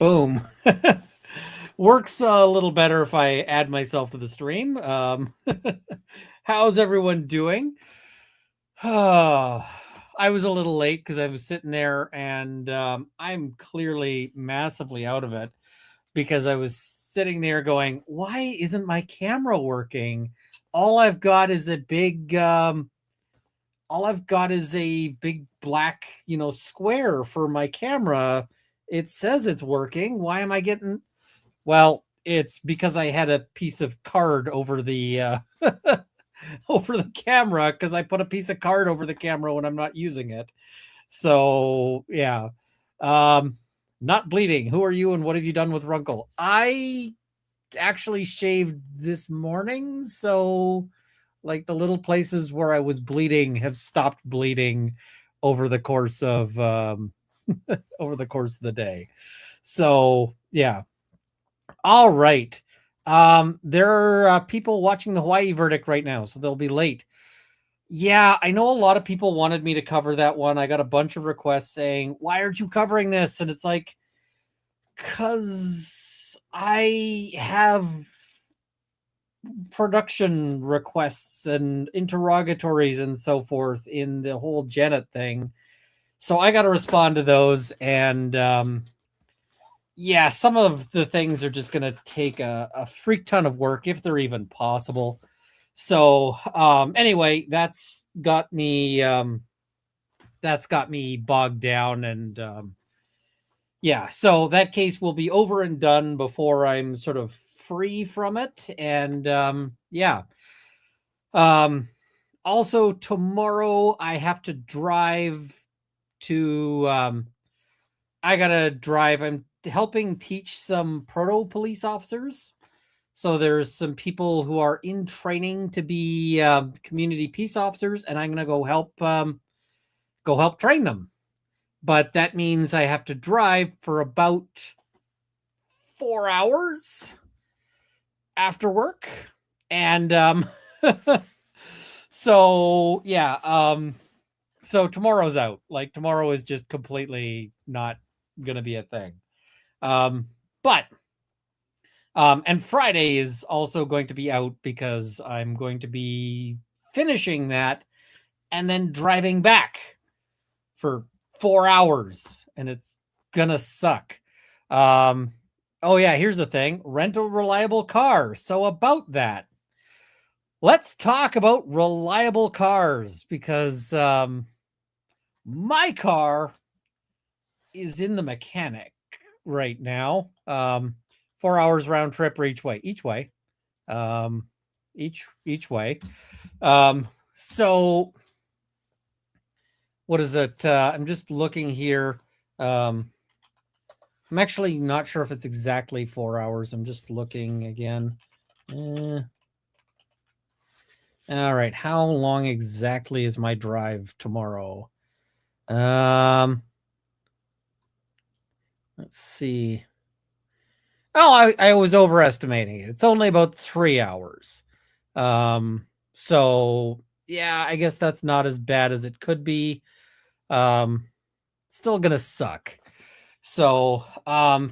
Boom. Works a little better if I add myself to the stream. How's everyone doing? I was a little late because I was sitting there and I'm clearly massively out of it because I was sitting there going, why isn't my camera working? All I've got is a big black, square for my camera. It says it's working. Why am I getting Well, it's because I had a piece of card over the over the camera because I put a piece of card over the camera when I'm not using it. So yeah, um, not bleeding. Who are you and what have you done with Runkle? I actually shaved this morning, so like the little places where I was bleeding have stopped bleeding over the course of over the course of the day. So yeah, all right. There are people watching the Hawaii verdict right now, so they'll be late. Yeah, I know a lot of people wanted me to cover that one. I got a bunch of requests saying, why aren't you covering this? And it's like, because I have production requests and interrogatories and so forth in the whole Janet thing. So I got to respond to those. And yeah, some of the things are just going to take a freak ton of work if they're even possible. So anyway, that's got me bogged down, and yeah, so that case will be over and done before I'm sort of free from it. And yeah. Also tomorrow I have to drive to I gotta drive. I'm helping teach some proto police officers. So there's some people who are in training to be community peace officers, and I'm gonna go help train them. But that means I have to drive for about 4 hours after work, and so yeah, so tomorrow's out. Like tomorrow is just completely not gonna be a thing. But and Friday is also going to be out because I'm going to be finishing that and then driving back for 4 hours, and it's gonna suck. Oh yeah, here's the thing: rent a reliable car. So about that, let's talk about reliable cars because my car is in the mechanic right now. 4 hours round trip or each way. Each way. So what is it? I'm just looking here. I'm actually not sure if it's exactly 4 hours. I'm just looking again. All right. How long exactly is my drive tomorrow? Let's see. Oh, I was overestimating it. It's only about 3 hours. So yeah, I guess that's not as bad as it could be. Still gonna suck. So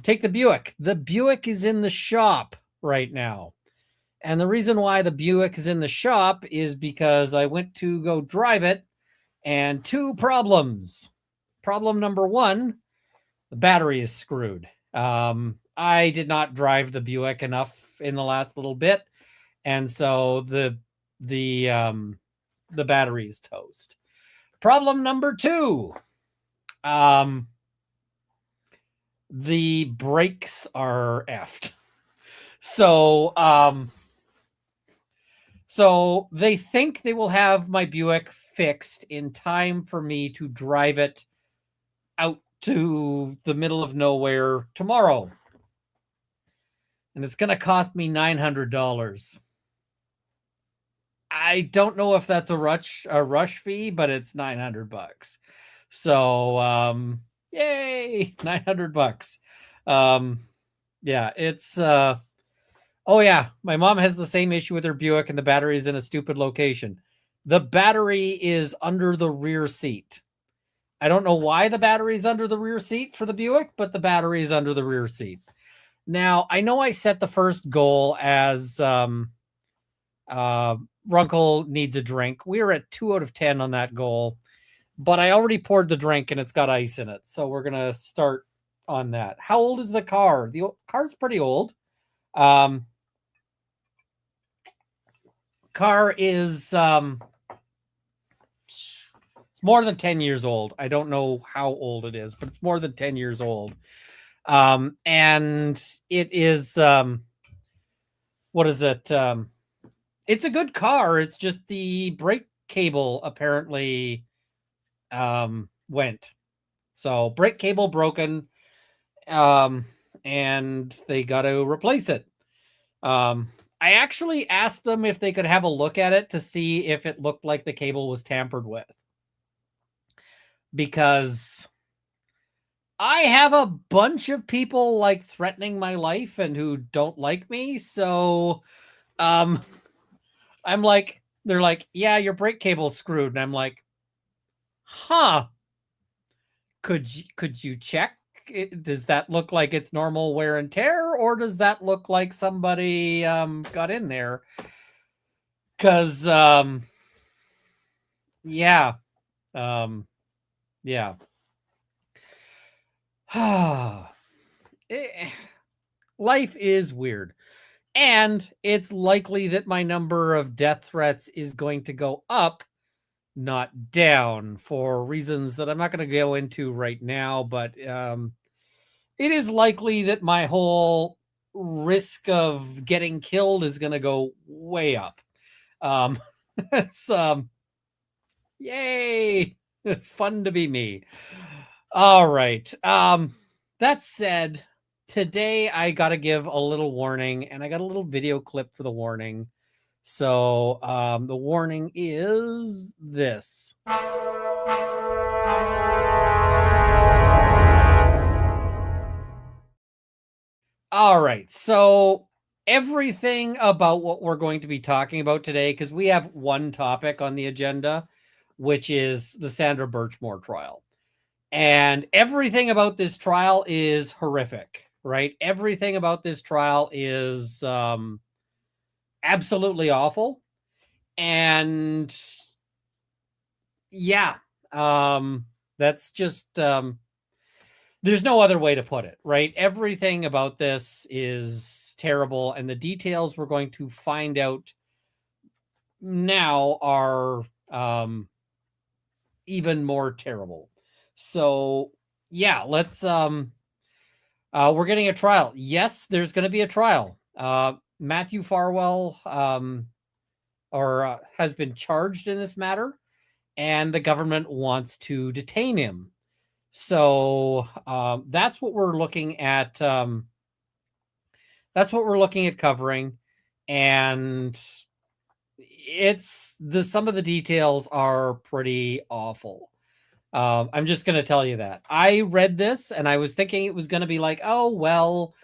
take the Buick. The Buick is in the shop right now. And the reason why the Buick is in the shop is because I went to go drive it and 2 problems. Problem number 1, the battery is screwed. I did not drive the Buick enough in the last little bit, and so the battery is toast. Problem number 2, the brakes are effed. So so they think they will have my Buick fixed in time for me to drive it out to the middle of nowhere tomorrow. And it's going to cost me $900. I don't know if that's a rush fee, but it's $900. So, yay, $900. Yeah, it's oh yeah, my mom has the same issue with her Buick and the battery is in a stupid location. The battery is under the rear seat. I don't know why the battery's under the rear seat for the Buick, but the battery is under the rear seat. Now, I know I set the first goal as Runkle needs a drink. We are at 2 out of 10 on that goal, but I already poured the drink and it's got ice in it. So we're going to start on that. How old is the car? The car's pretty old. Car is it's more than 10 years old. I don't know how old it is, but it's more than 10 years old. And it is what is it? It's a good car. It's just the brake cable apparently went. So brake cable broken, and they got to replace it. I actually asked them if they could have a look at it to see if it looked like the cable was tampered with. Because I have a bunch of people like threatening my life and who don't like me. So I'm like, they're like, yeah, your brake cable's screwed. And I'm like, huh. Could you check? Does that look like it's normal wear and tear, or does that look like somebody got in there? Because yeah, yeah. Life is weird, and it's likely that my number of death threats is going to go up, not down, for reasons that I'm not going to go into right now. But it is likely that my whole risk of getting killed is going to go way up. It's yay, fun to be me. All right. That said, today I got to give a little warning, and I got a little video clip for the warning. So the warning is this. All right. So everything about what we're going to be talking about today, because we have one topic on the agenda, which is the Sandra Birchmore trial. And everything about this trial is horrific, right? Everything about this trial is absolutely awful. And yeah, that's just there's no other way to put it, right? Everything about this is terrible, and the details we're going to find out now are even more terrible. So yeah, let's we're getting a trial. Yes, there's going to be a trial. Matthew Farwell has been charged in this matter, and the government wants to detain him. So that's what we're looking at. That's what we're looking at covering, and some of the details are pretty awful. I'm just going to tell you that. I read this and I was thinking it was going to be like, oh, well,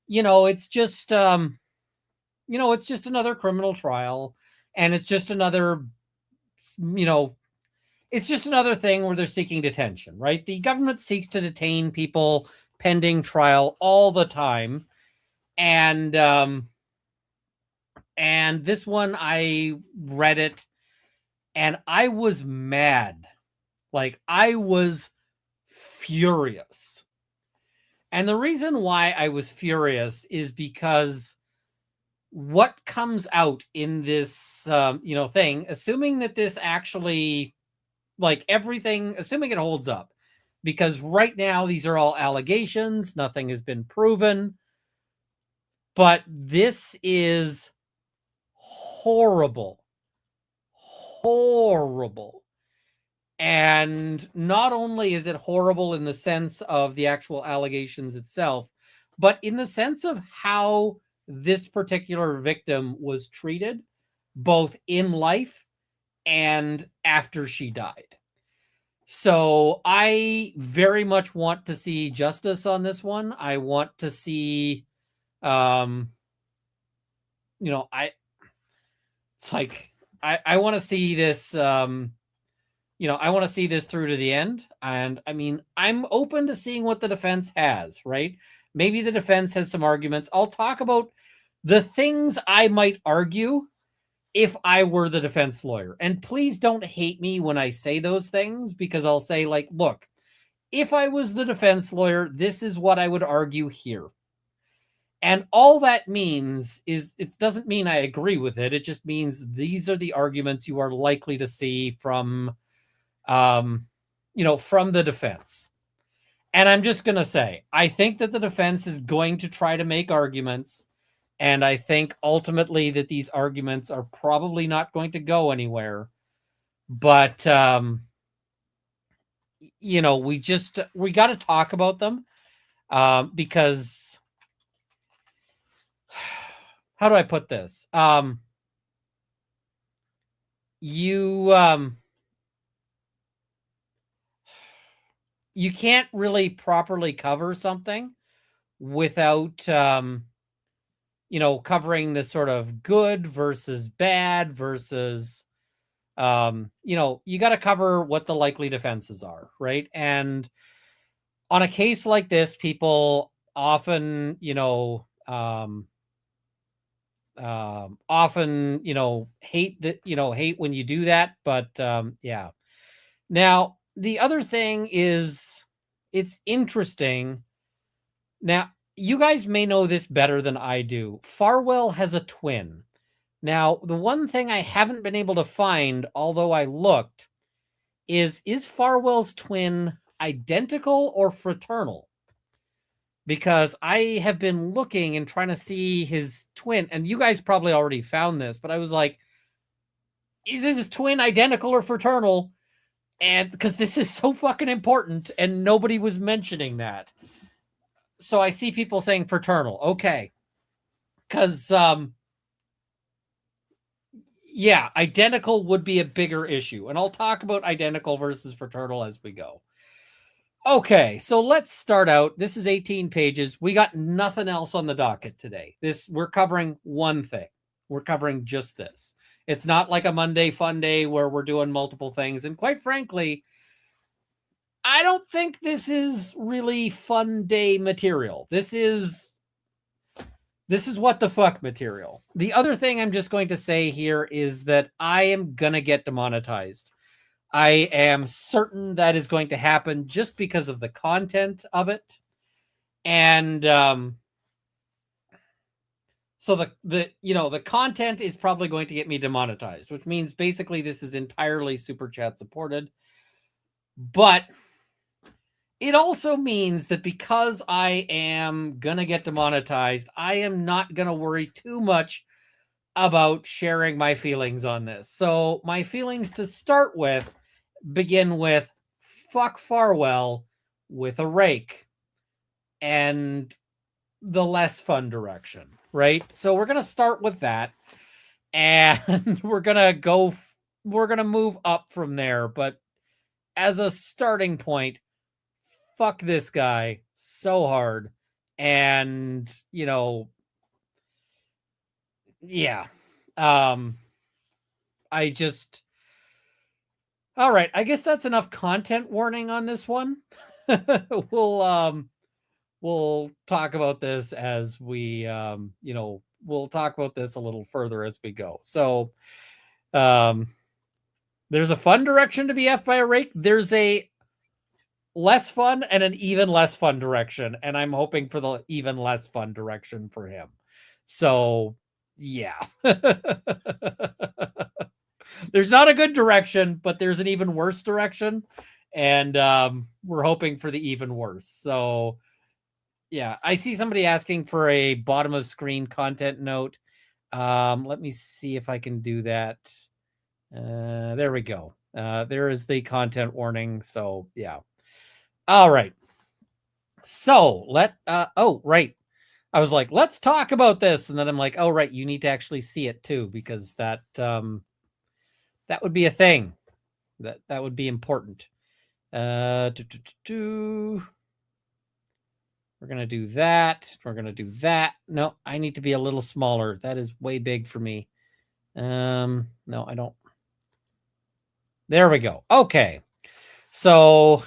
it's just, it's just another criminal trial, and it's just another, it's just another thing where they're seeking detention, right? The government seeks to detain people pending trial all the time. And this one, I read it and I was mad. Like, I was furious. And the reason why I was furious is because what comes out in this, thing, assuming that this actually, like everything, assuming it holds up, because right now these are all allegations, nothing has been proven, but this is horrible. Horrible. And not only is it horrible in the sense of the actual allegations itself, but in the sense of how this particular victim was treated, both in life and after she died. So I very much want to see justice on this one. I want to see, it's like, I want to see this, I want to see this through to the end. And I mean, I'm open to seeing what the defense has, right? Maybe the defense has some arguments. I'll talk about the things I might argue if I were the defense lawyer. And please don't hate me when I say those things, because I'll say, like, look, if I was the defense lawyer, this is what I would argue here. And all that means is, it doesn't mean I agree with it. It just means these are the arguments you are likely to see from, from the defense. And I'm just going to say, I think that the defense is going to try to make arguments. And I think ultimately that these arguments are probably not going to go anywhere. But, we got to talk about them, because how do I put this? You can't really properly cover something without, covering the sort of good versus bad versus, you got to cover what the likely defenses are, right? And on a case like this, people often, hate that, hate when you do that. But yeah. Now, the other thing is, it's interesting. Now, you guys may know this better than I do. Farwell has a twin. Now, the one thing I haven't been able to find, although I looked, is Farwell's twin identical or fraternal? Because I have been looking and trying to see his twin, and you guys probably already found this, but I was like, is his twin identical or fraternal? And because this is so fucking important, and nobody was mentioning that. So I see people saying fraternal. Okay. Because, yeah, identical would be a bigger issue. And I'll talk about identical versus fraternal as we go. Okay, so let's start out. This is 18 pages. We got nothing else on the docket today. We're covering one thing. We're covering just this. It's not like a Monday fun day where we're doing multiple things. And quite frankly, I don't think this is really fun day material. This is what the fuck material. The other thing I'm just going to say here is that I am going to get demonetized. I am certain that is going to happen just because of the content of it. And so the content is probably going to get me demonetized, which means basically this is entirely super chat supported. But it also means that because I am going to get demonetized, I am not going to worry too much about sharing my feelings on this. So my feelings to start with begin with fuck Farwell with a rake and the less fun direction, right? So we're going to start with that, and we're going to move up from there. But as a starting point, fuck this guy so hard. And, yeah. All right, I guess that's enough content warning on this one. We'll talk about this as we, we'll talk about this a little further as we go. So, there's a fun direction to be F'd by a rake. There's a less fun and an even less fun direction, and I'm hoping for the even less fun direction for him. So, yeah. There's not a good direction, but there's an even worse direction, and we're hoping for the even worse. So, yeah, I see somebody asking for a bottom of screen content note. Let me see if I can do that. There we go. There is the content warning. So, yeah. All right. So right. I was like, let's talk about this. And then I'm like, oh, right. You need to actually see it too, because that would be a thing that would be important. We're going to do that. We're going to do that. No, I need to be a little smaller. That is way big for me. No, I don't. There we go. Okay. So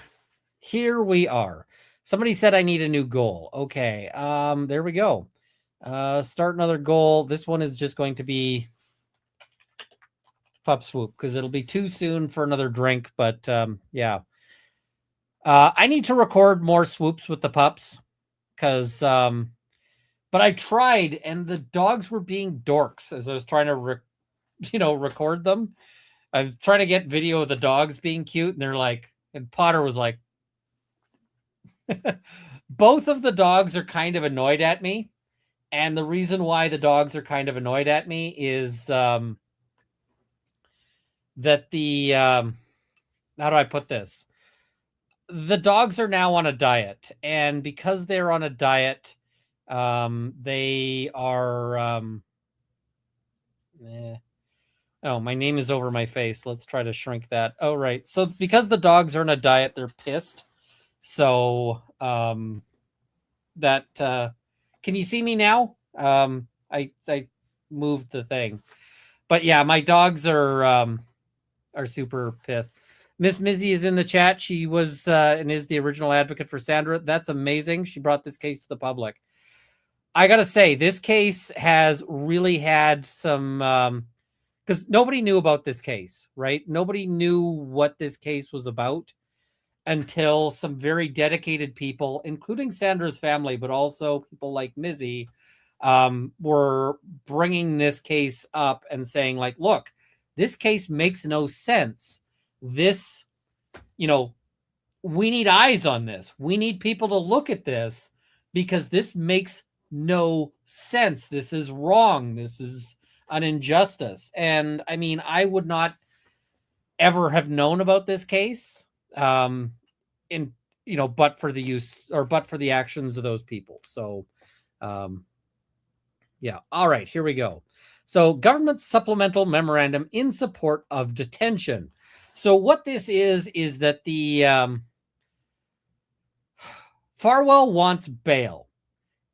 here we are. Somebody said I need a new goal. Okay. There we go. Start another goal. This one is just going to be pup swoop because it'll be too soon for another drink. But yeah. I need to record more swoops with the pups because but I tried and the dogs were being dorks as I was trying to record them. I'm trying to get video of the dogs being cute, and they're like, and Potter was like, both of the dogs are kind of annoyed at me. And the reason why the dogs are kind of annoyed at me is that how do I put this? The dogs are now on a diet. And because they're on a diet, they are, oh, my name is over my face. Let's try to shrink that. Oh, right. So because the dogs are on a diet, they're pissed. So that can you see me now? I moved the thing, but yeah, my dogs are super pissed. Miss Mizzy is in the chat. She was and is the original advocate for Sandra. That's amazing. She brought this case to the public. I gotta say, this case has really had some because nobody knew about this case, right? Nobody knew what this case was about until some very dedicated people, including Sandra's family, but also people like Mizzy, were bringing this case up and saying, like, look, this case makes no sense. This, we need eyes on this. We need people to look at this because this makes no sense. This is wrong. This is an injustice. And I mean, I would not ever have known about this case but for the use or but for the actions of those people. So yeah. All right, here we go. So government supplemental memorandum in support of detention. So what this is that the Farwell wants bail,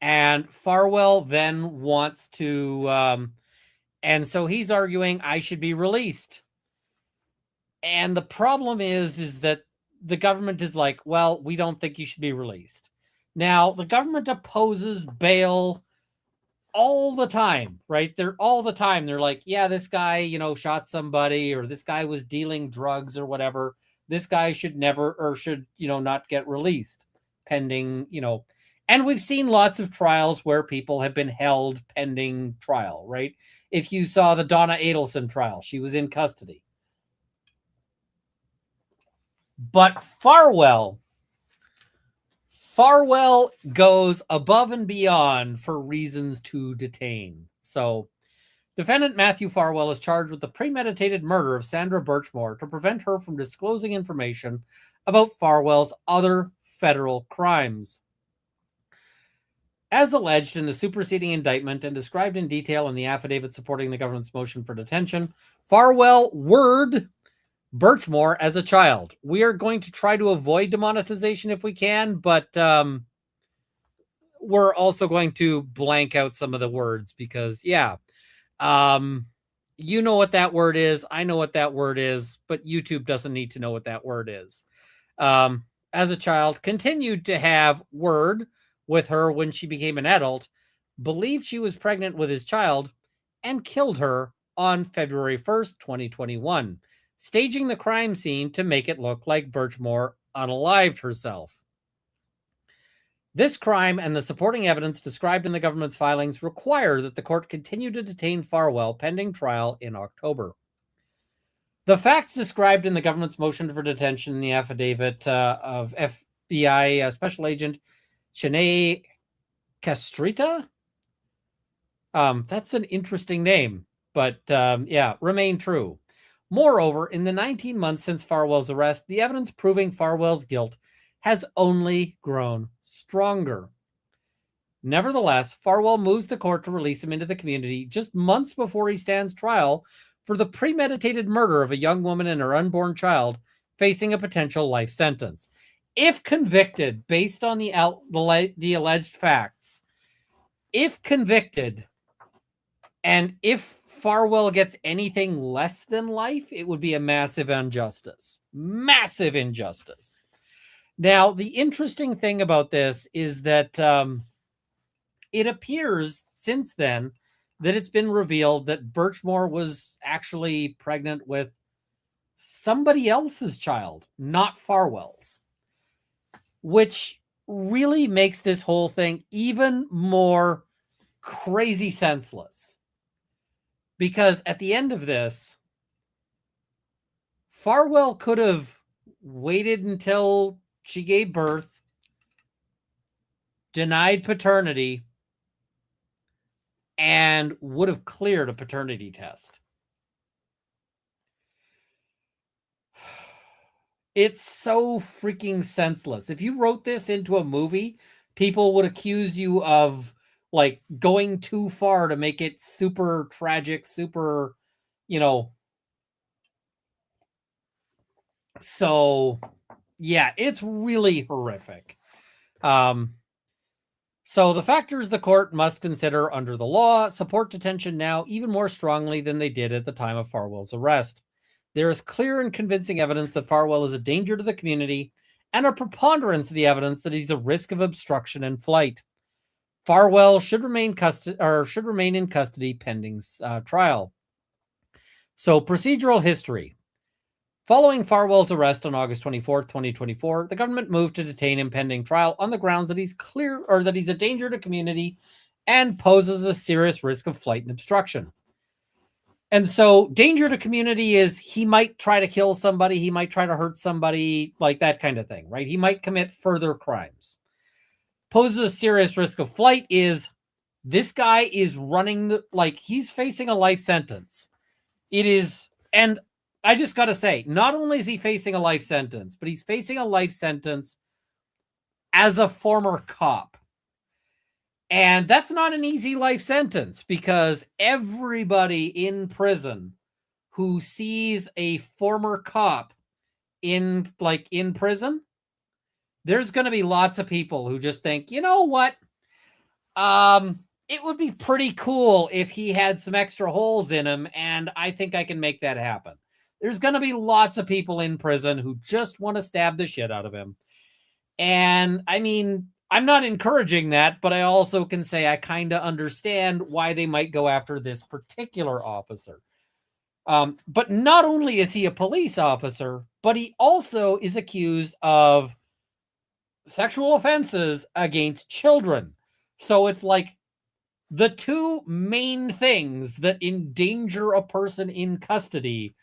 and Farwell then wants to and so he's arguing I should be released. And the problem is that the government is like, well, we don't think you should be released. Now, the government opposes bail all the time, right? They're all the time. They're like, yeah, this guy, shot somebody, or this guy was dealing drugs or whatever. This guy should never, or should, not get released pending, and we've seen lots of trials where people have been held pending trial, right? If you saw the Donna Adelson trial, she was in custody. But Farwell goes above and beyond for reasons to detain. So, defendant Matthew Farwell is charged with the premeditated murder of Sandra Birchmore to prevent her from disclosing information about Farwell's other federal crimes. As alleged in the superseding indictment and described in detail in the affidavit supporting the government's motion for detention, Farwell Birchmore as a child. We are going to try to avoid demonetization if we can, but we're also going to blank out some of the words because, yeah, you know what that word is. I know what that word is, but YouTube doesn't need to know what that word is. As a child, continued to have word with her when she became an adult, believed she was pregnant with his child, and killed her on February 1st, 2021. Staging the crime scene to make it look like Birchmore unalived herself. This crime and the supporting evidence described in the government's filings require that the court continue to detain Farwell pending trial in October. The facts described in the government's motion for detention in the affidavit of FBI Special Agent Shanae Castrita, that's an interesting name, but yeah, remain true. Moreover, in the 19 months since Farwell's arrest, the evidence proving Farwell's guilt has only grown stronger. Nevertheless, Farwell moves the court to release him into the community just months before he stands trial for the premeditated murder of a young woman and her unborn child, facing a potential life sentence. If convicted, based on the alleged facts, if convicted, and if Farwell gets anything less than life, it would be a massive injustice. Massive injustice. Now, the interesting thing about this is that it appears since then that it's been revealed that Birchmore was actually pregnant with somebody else's child, not Farwell's, which really makes this whole thing even more crazy senseless. Because at the end of this, Farwell could have waited until she gave birth, denied paternity, and would have cleared a paternity test. It's so freaking senseless. If you wrote this into a movie, people would accuse you of like going too far to make it super tragic, super, so yeah, it's really horrific. So the factors the court must consider under the law support detention now even more strongly than they did at the time of Farwell's arrest. There is clear and convincing evidence that Farwell is a danger to the community and a preponderance of the evidence that he's a risk of obstruction and flight. Farwell should remain in custody pending trial. So procedural history. Following Farwell's arrest on August 24, 2024, the government moved to detain him pending trial on the grounds that he's a danger to community and poses a serious risk of flight and obstruction. And so danger to community is he might try to kill somebody, he might try to hurt somebody, like that kind of thing, right? He might commit further crimes. Poses a serious risk of flight is this guy is he's facing a life sentence. It is, and I just got to say, not only is he facing a life sentence, but he's facing a life sentence as a former cop. And that's not an easy life sentence because everybody in prison who sees a former cop in prison, there's going to be lots of people who just think, you know what? It would be pretty cool if he had some extra holes in him, and I think I can make that happen. There's going to be lots of people in prison who just want to stab the shit out of him. And I mean, I'm not encouraging that, but I also can say I kind of understand why they might go after this particular officer. But not only is he a police officer, but he also is accused of sexual offenses against children. So it's like the two main things that endanger a person in custody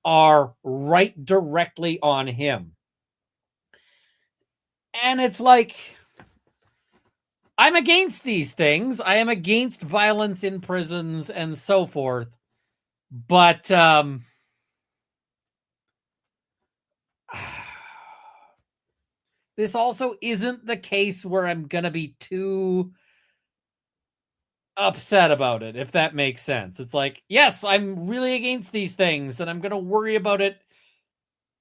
are right directly on him. And it's like, I'm against these things. I am against violence in prisons and so forth. But this also isn't the case where I'm going to be too upset about it, if that makes sense. It's like, yes, I'm really against these things, and I'm going to worry about it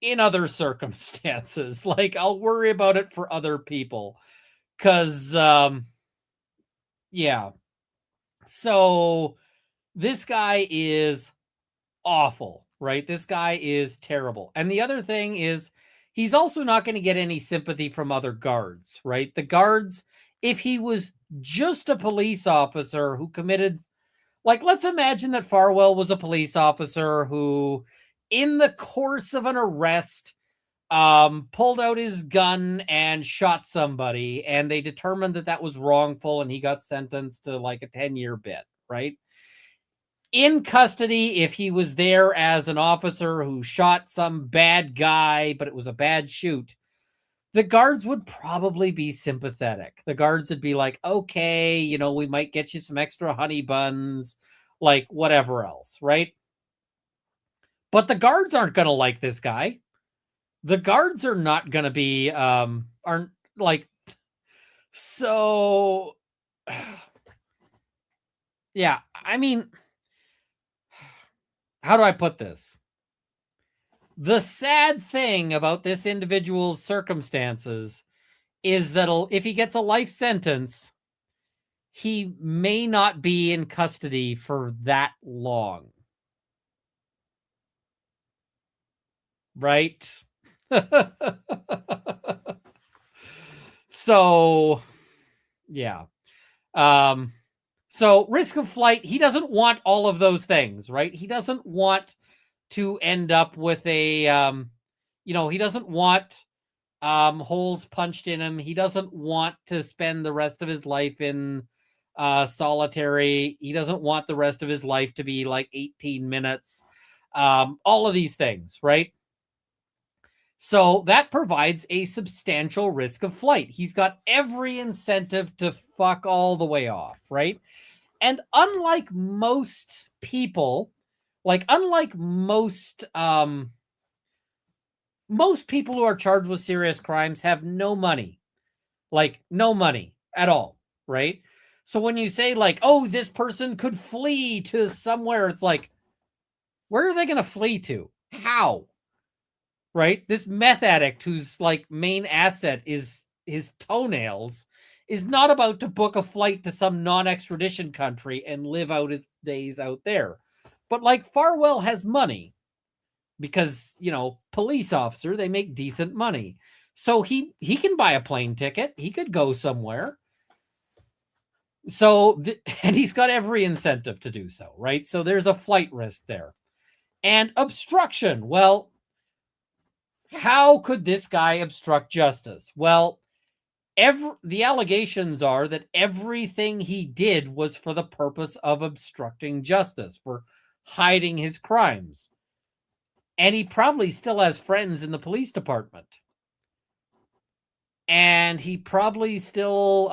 in other circumstances. Like, I'll worry about it for other people. Because, yeah. So, this guy is awful, right? This guy is terrible. And the other thing is, he's also not going to get any sympathy from other guards, right? The guards, if he was just a police officer who committed, like, let's imagine that Farwell was a police officer who, in the course of an arrest, pulled out his gun and shot somebody, and they determined that that was wrongful, and he got sentenced to like a 10-year bit, right? In custody, if he was there as an officer who shot some bad guy, but it was a bad shoot, the guards would probably be sympathetic. The guards would be like, okay, we might get you some extra honey buns, like whatever else, right? But the guards aren't going to like this guy. The guards are not going to be, aren't like, so, yeah, I mean, how do I put this? The sad thing about this individual's circumstances is that if he gets a life sentence, he may not be in custody for that long. Right? So, yeah. So risk of flight, he doesn't want all of those things, right? He doesn't want to end up with a, he doesn't want holes punched in him. He doesn't want to spend the rest of his life in solitary. He doesn't want the rest of his life to be like 18 minutes. All of these things, right? So that provides a substantial risk of flight. He's got every incentive to fuck all the way off, right? And unlike most people, unlike most people who are charged with serious crimes have no money. Like no money at all, right? So when you say like, oh, this person could flee to somewhere, it's like, where are they going to flee to? How? Right? This meth addict whose like main asset is his toenails is not about to book a flight to some non-extradition country and live out his days out there. But like Farwell has money because, police officer, they make decent money. So he can buy a plane ticket. He could go somewhere. So, and he's got every incentive to do so, right? So there's a flight risk there. And obstruction. Well, how could this guy obstruct justice? Well, the allegations are that everything he did was for the purpose of obstructing justice, for hiding his crimes. And he probably still has friends in the police department. And he probably still,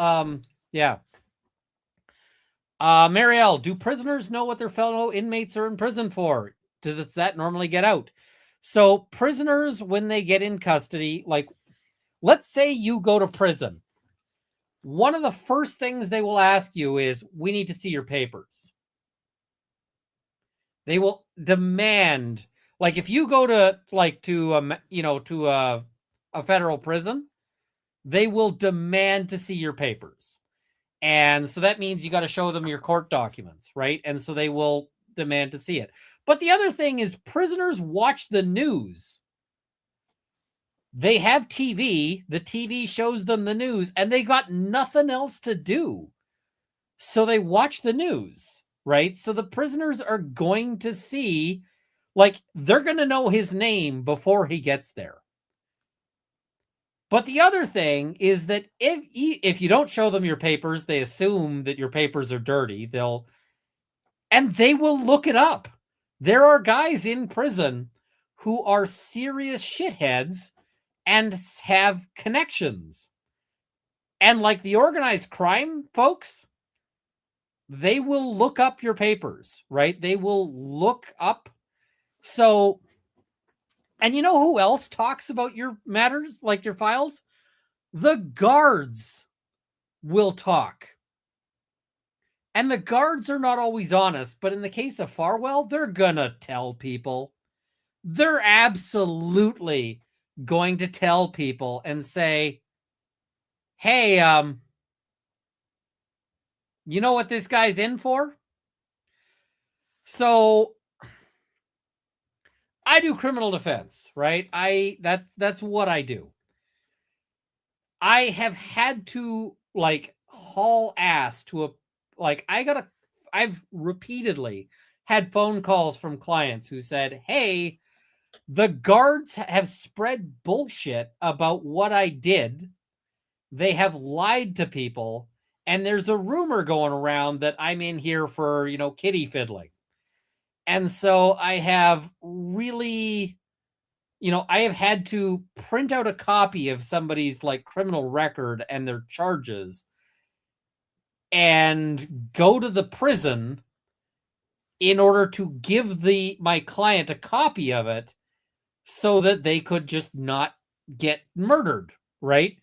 Marielle, do prisoners know what their fellow inmates are in prison for? Does that normally get out? So prisoners, when they get in custody, like, let's say you go to prison. One of the first things they will ask you is, we need to see your papers. They will demand, like, if you go to, a federal prison, they will demand to see your papers. And so that means you got to show them your court documents, right? And so they will demand to see it. But the other thing is prisoners watch the news. They have TV. The TV shows them the news, and they got nothing else to do. So they watch the news, right? So the prisoners are going to see, like, they're going to know his name before he gets there. But the other thing is that if you don't show them your papers, they assume that your papers are dirty. They will look it up. There are guys in prison who are serious shitheads and have connections. And like the organized crime folks, they will look up your papers, right? They will look up. So, and you know who else talks about your matters, like your files? The guards will talk. And the guards are not always honest, but in the case of Farwell, they're gonna tell people. They're absolutely going to tell people and say, hey, you know what this guy's in for? So I do criminal defense, right? That's what I do. I have had to like haul ass to I've repeatedly had phone calls from clients who said, hey, the guards have spread bullshit about what I did. They have lied to people. And there's a rumor going around that I'm in here for, kitty fiddling. And so I have really, I have had to print out a copy of somebody's like criminal record and their charges and go to the prison in order to give my client a copy of it so that they could just not get murdered, right?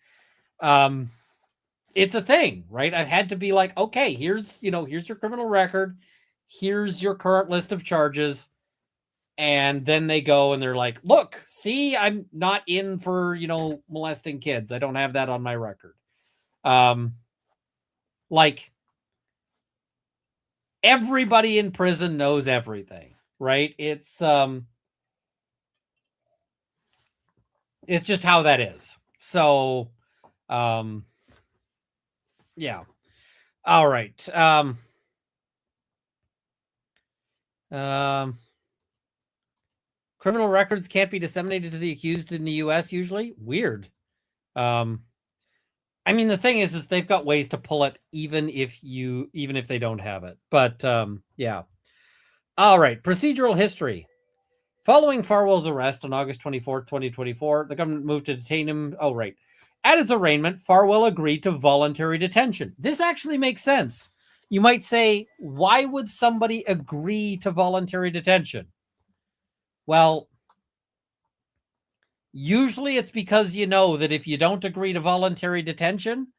It's a thing, right? I've had to be like, okay, here's your criminal record. Here's your current list of charges. And then they go and they're like, look, see, I'm not in for, molesting kids. I don't have that on my record. everybody in prison knows everything, right? It's just how that is. So, yeah. All right. Criminal records can't be disseminated to the accused in the U.S. usually. Weird. I mean, the thing is they've got ways to pull it even if they don't have it. But yeah. All right. Procedural history. Following Farwell's arrest on August 24th, 2024, the government moved to detain him. Oh, right. At his arraignment, Farwell agreed to voluntary detention. This actually makes sense. You might say, why would somebody agree to voluntary detention? Well, usually it's because you know that if you don't agree to voluntary detention,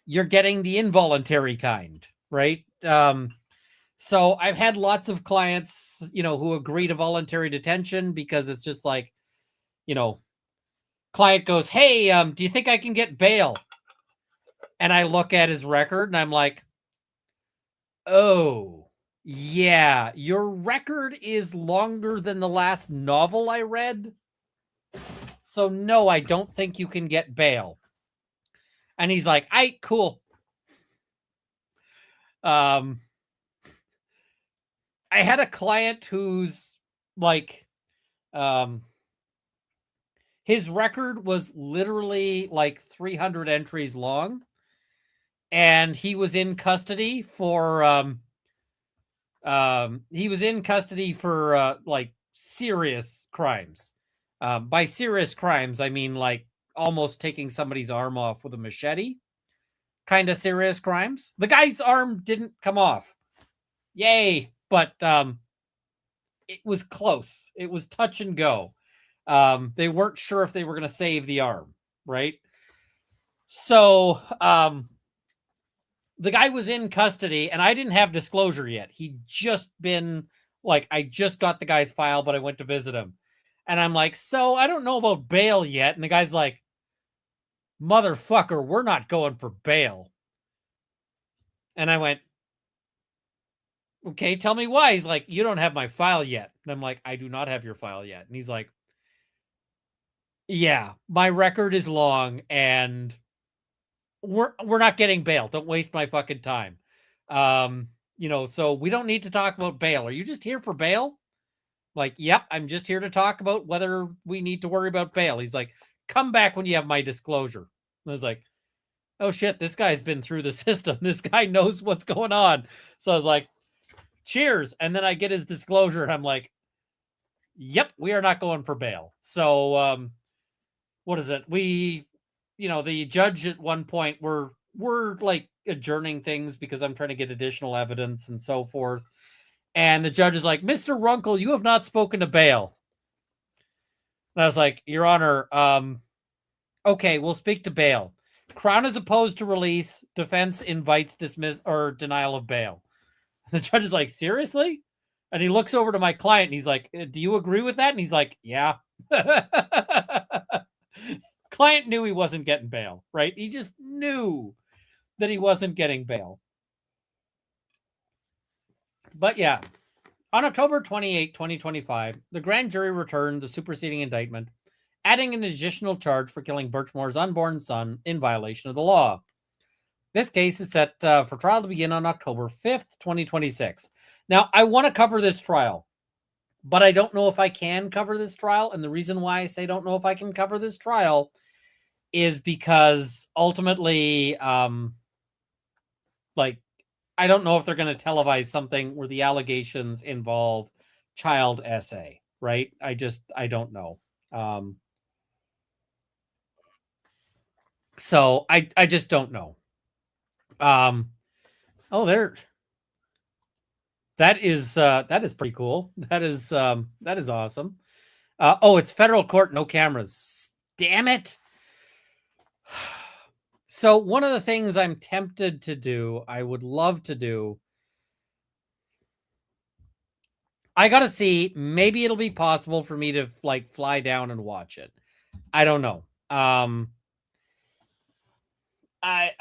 you're getting the involuntary kind, right? So I've had lots of clients, who agree to voluntary detention because it's just like, client goes, hey, do you think I can get bail? And I look at his record and I'm like, oh, yeah, your record is longer than the last novel I read. So no, I don't think you can get bail. And he's like, cool. I had a client who's like, his record was literally like 300 entries long, and he was in custody for like serious crimes. By serious crimes, I mean like almost taking somebody's arm off with a machete. Kind of serious crimes. The guy's arm didn't come off. Yay! But it was close. It was touch and go. They weren't sure if they were going to save the arm, right? So the guy was in custody, and I didn't have disclosure yet. He'd just been like, I just got the guy's file, but I went to visit him. And I'm like, so I don't know about bail yet. And the guy's like, motherfucker, we're not going for bail. And I went, okay, tell me why. He's like, you don't have my file yet. And I'm like, I do not have your file yet. And he's like, yeah, my record is long and we're not getting bail. Don't waste my fucking time. So we don't need to talk about bail. Are you just here for bail? Like, yep, I'm just here to talk about whether we need to worry about bail. He's like, come back when you have my disclosure. And I was like, oh shit, this guy's been through the system. This guy knows what's going on. So I was like, cheers. And then I get his disclosure and I'm like, yep, we are not going for bail. So what is it? We, the judge at one point, we're like adjourning things because I'm trying to get additional evidence and so forth. And the judge is like, Mr. Runkle, you have not spoken to bail. And I was like, Your Honor, okay, we'll speak to bail. Crown is opposed to release. Defense invites dismiss or denial of bail. The judge is like, seriously? And he looks over to my client and he's like, do you agree with that? And he's like, yeah. Client knew he wasn't getting bail, right? He just knew that he wasn't getting bail. But yeah, on October 28, 2025, the grand jury returned the superseding indictment, adding an additional charge for killing Birchmore's unborn son in violation of the law. This case is set for trial to begin on October 5th, 2026. Now, I want to cover this trial, but I don't know if I can cover this trial. And the reason why I say don't know if I can cover this trial is because ultimately, I don't know if they're going to televise something where the allegations involve child essay, right? I don't know. So I just don't know. That is pretty cool. That is awesome. It's federal court, no cameras. Damn it. So one of the things I'm tempted to do, I would love to do, I got to see, maybe it'll be possible for me to like fly down and watch it. I don't know. I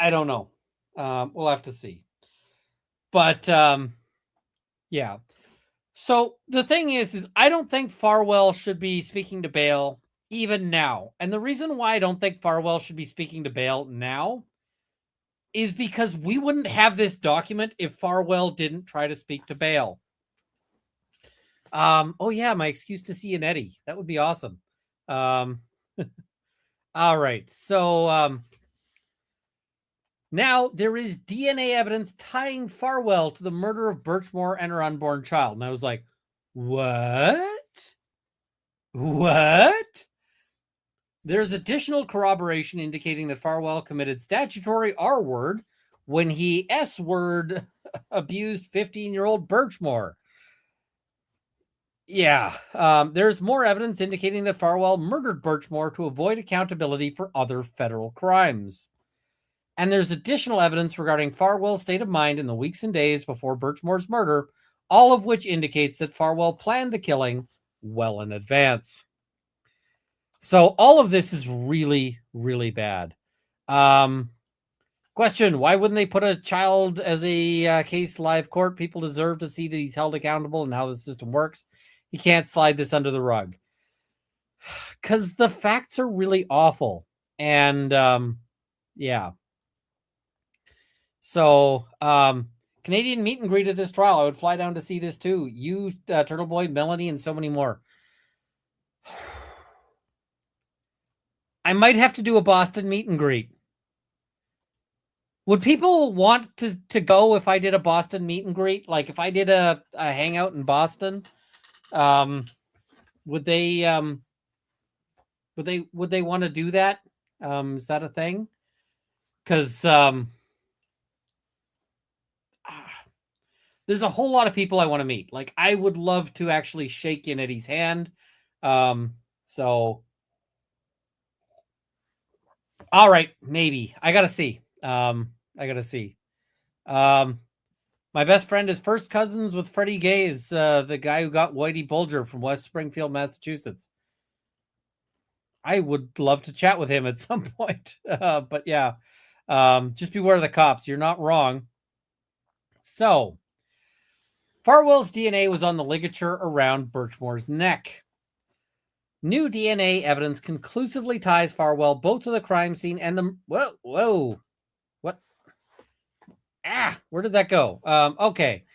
don't know. We'll have to see. But Yeah. So the thing is I don't think Farwell should be speaking to bail even now. And the reason why I don't think Farwell should be speaking to bail now is because we wouldn't have this document if Farwell didn't try to speak to bail. Oh yeah, my excuse to see an Eddie. That would be awesome. All right. So now there is DNA evidence tying Farwell to the murder of Birchmore and her unborn child. And I was like, what? What? There's additional corroboration indicating that Farwell committed statutory R word when he S word abused 15-year-old Birchmore. Yeah, there's more evidence indicating that Farwell murdered Birchmore to avoid accountability for other federal crimes. And there's additional evidence regarding Farwell's state of mind in the weeks and days before Birchmore's murder, all of which indicates that Farwell planned the killing well in advance. So all of this is really, really bad. Question, why wouldn't they put a child as a case live court? People deserve to see that he's held accountable and how the system works. You can't slide this under the rug. Because the facts are really awful. And yeah. So Canadian meet and greet at this trial. I would fly down to see this too. You, Turtle Boy, Melanie, and so many more. I might have to do a Boston meet and greet. Would people want to go if I did a Boston meet and greet? Like if I did a hangout in Boston, would they want to do that? Is that a thing? Because there's a whole lot of people I want to meet. Like I would love to actually shake Eddie's hand. So all right, maybe. I gotta see. My best friend is first cousins with Freddie Gaze, the guy who got Whitey Bulger from West Springfield, Massachusetts. I would love to chat with him at some point. But yeah, just beware of the cops. You're not wrong. So, Farwell's DNA was on the ligature around Birchmore's neck. New DNA evidence conclusively ties Farwell both to the crime scene and the... Whoa. What? Where did that go? Okay.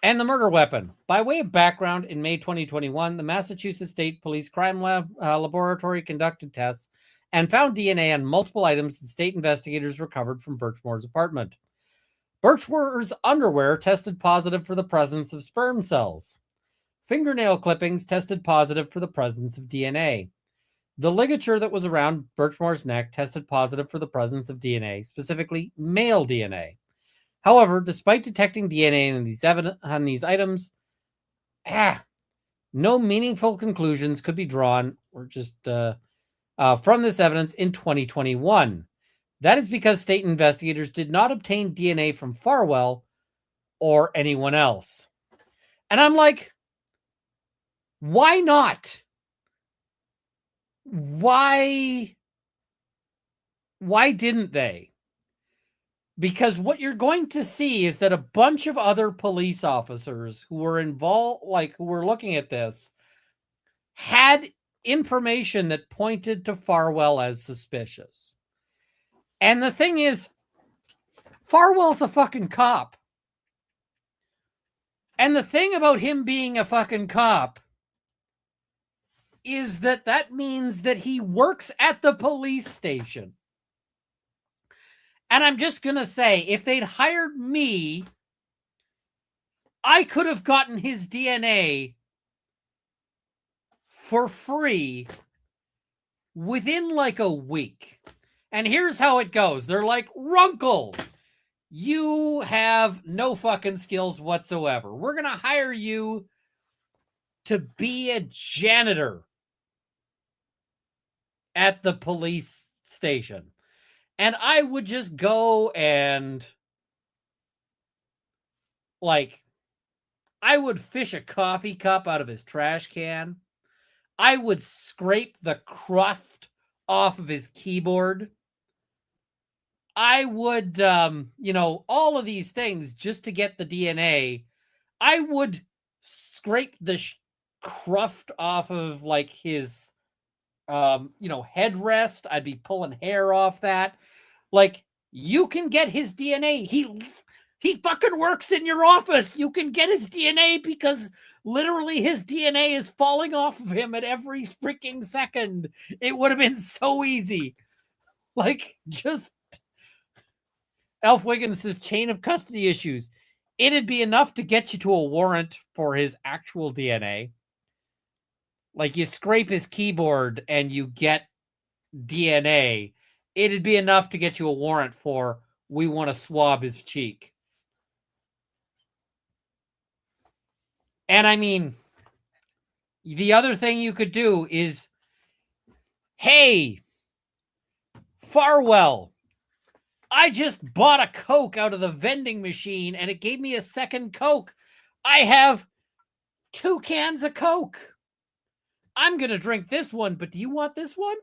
And the murder weapon. By way of background, in May 2021, the Massachusetts State Police Crime Laboratory conducted tests and found DNA on multiple items that state investigators recovered from Birchmore's apartment. Birchmore's underwear tested positive for the presence of sperm cells. Fingernail clippings tested positive for the presence of DNA. The ligature that was around Birchmore's neck tested positive for the presence of DNA, specifically male DNA. However, despite detecting DNA on these items, no meaningful conclusions could be drawn from this evidence in 2021. That is because state investigators did not obtain DNA from Farwell or anyone else. And I'm like, why not? Why didn't they? Because what you're going to see is that a bunch of other police officers who were involved, who were looking at this, had information that pointed to Farwell as suspicious. And the thing is, Farwell's a fucking cop. And the thing about him being a fucking cop is that means that he works at the police station. And I'm just going to say, if they'd hired me, I could have gotten his DNA for free within like a week. And here's how it goes. They're like, Runkle, you have no fucking skills whatsoever. We're going to hire you to be a janitor at the police station. And I would just go and I would fish a coffee cup out of his trash can. I would scrape the crust off of his keyboard. I would, all of these things just to get the DNA. I would scrape the cruft off of like his headrest. I'd be pulling hair off that. Like, you can get his DNA. He fucking works in your office. You can get his DNA because literally his DNA is falling off of him at every freaking second. It would have been so easy. Like, just Elf Wiggins says chain of custody issues. It'd be enough to get you to a warrant for his actual DNA. Like, you scrape his keyboard and you get DNA. It'd be enough to get you a warrant for, we want to swab his cheek. And I mean, the other thing you could do is, hey, Farwell, I just bought a Coke out of the vending machine and it gave me a second Coke. I have 2 cans of Coke. I'm going to drink this one, but do you want this one?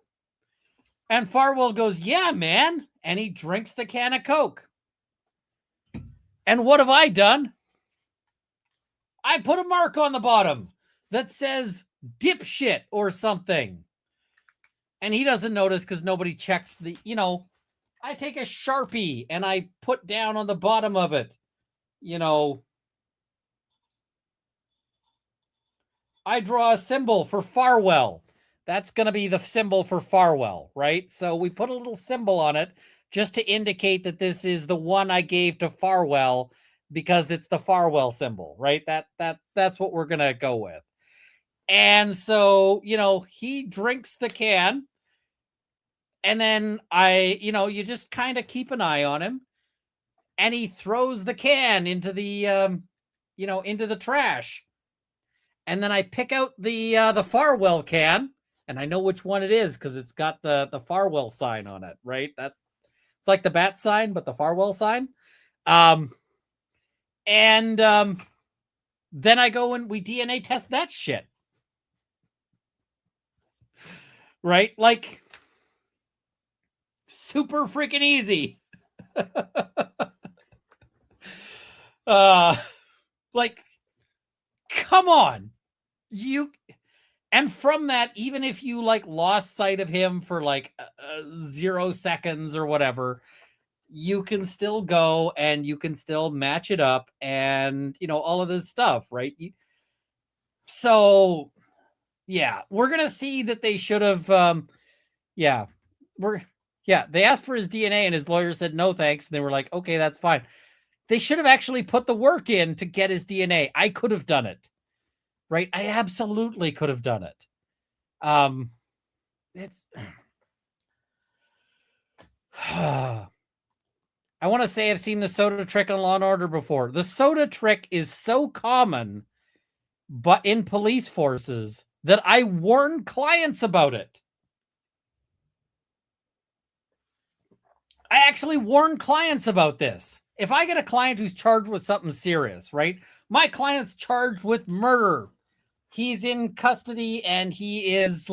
And Farwell goes, yeah, man. And he drinks the can of Coke. And what have I done? I put a mark on the bottom that says dipshit or something. And he doesn't notice because nobody checks the, I take a Sharpie and I put down on the bottom of it, I draw a symbol for Farwell. That's going to be the symbol for Farwell, right? So we put a little symbol on it just to indicate that this is the one I gave to Farwell because it's the Farwell symbol, right? That's what we're going to go with. And so, he drinks the can. And then you just kind of keep an eye on him. And he throws the can into the, into the trash. And then I pick out the Farwell can. And I know which one it is because it's got the Farwell sign on it, right? It's like the bat sign, but the Farwell sign. And then I go and we DNA test that shit. Right? Like, super freaking easy. Like, come on. And from that, even if you like lost sight of him for like 0 seconds or whatever, you can still go and you can still match it up and, all of this stuff, right? So, yeah, we're going to see that they should have, they asked for his DNA and his lawyer said, no, thanks. And they were like, okay, that's fine. They should have actually put the work in to get his DNA. I could have done it, right? I absolutely could have done it. I want to say I've seen the soda trick on Law & Order before. The soda trick is so common, but in police forces, that I warn clients about it. I actually warn clients about this. If I get a client who's charged with something serious, right? My client's charged with murder. He's in custody and he's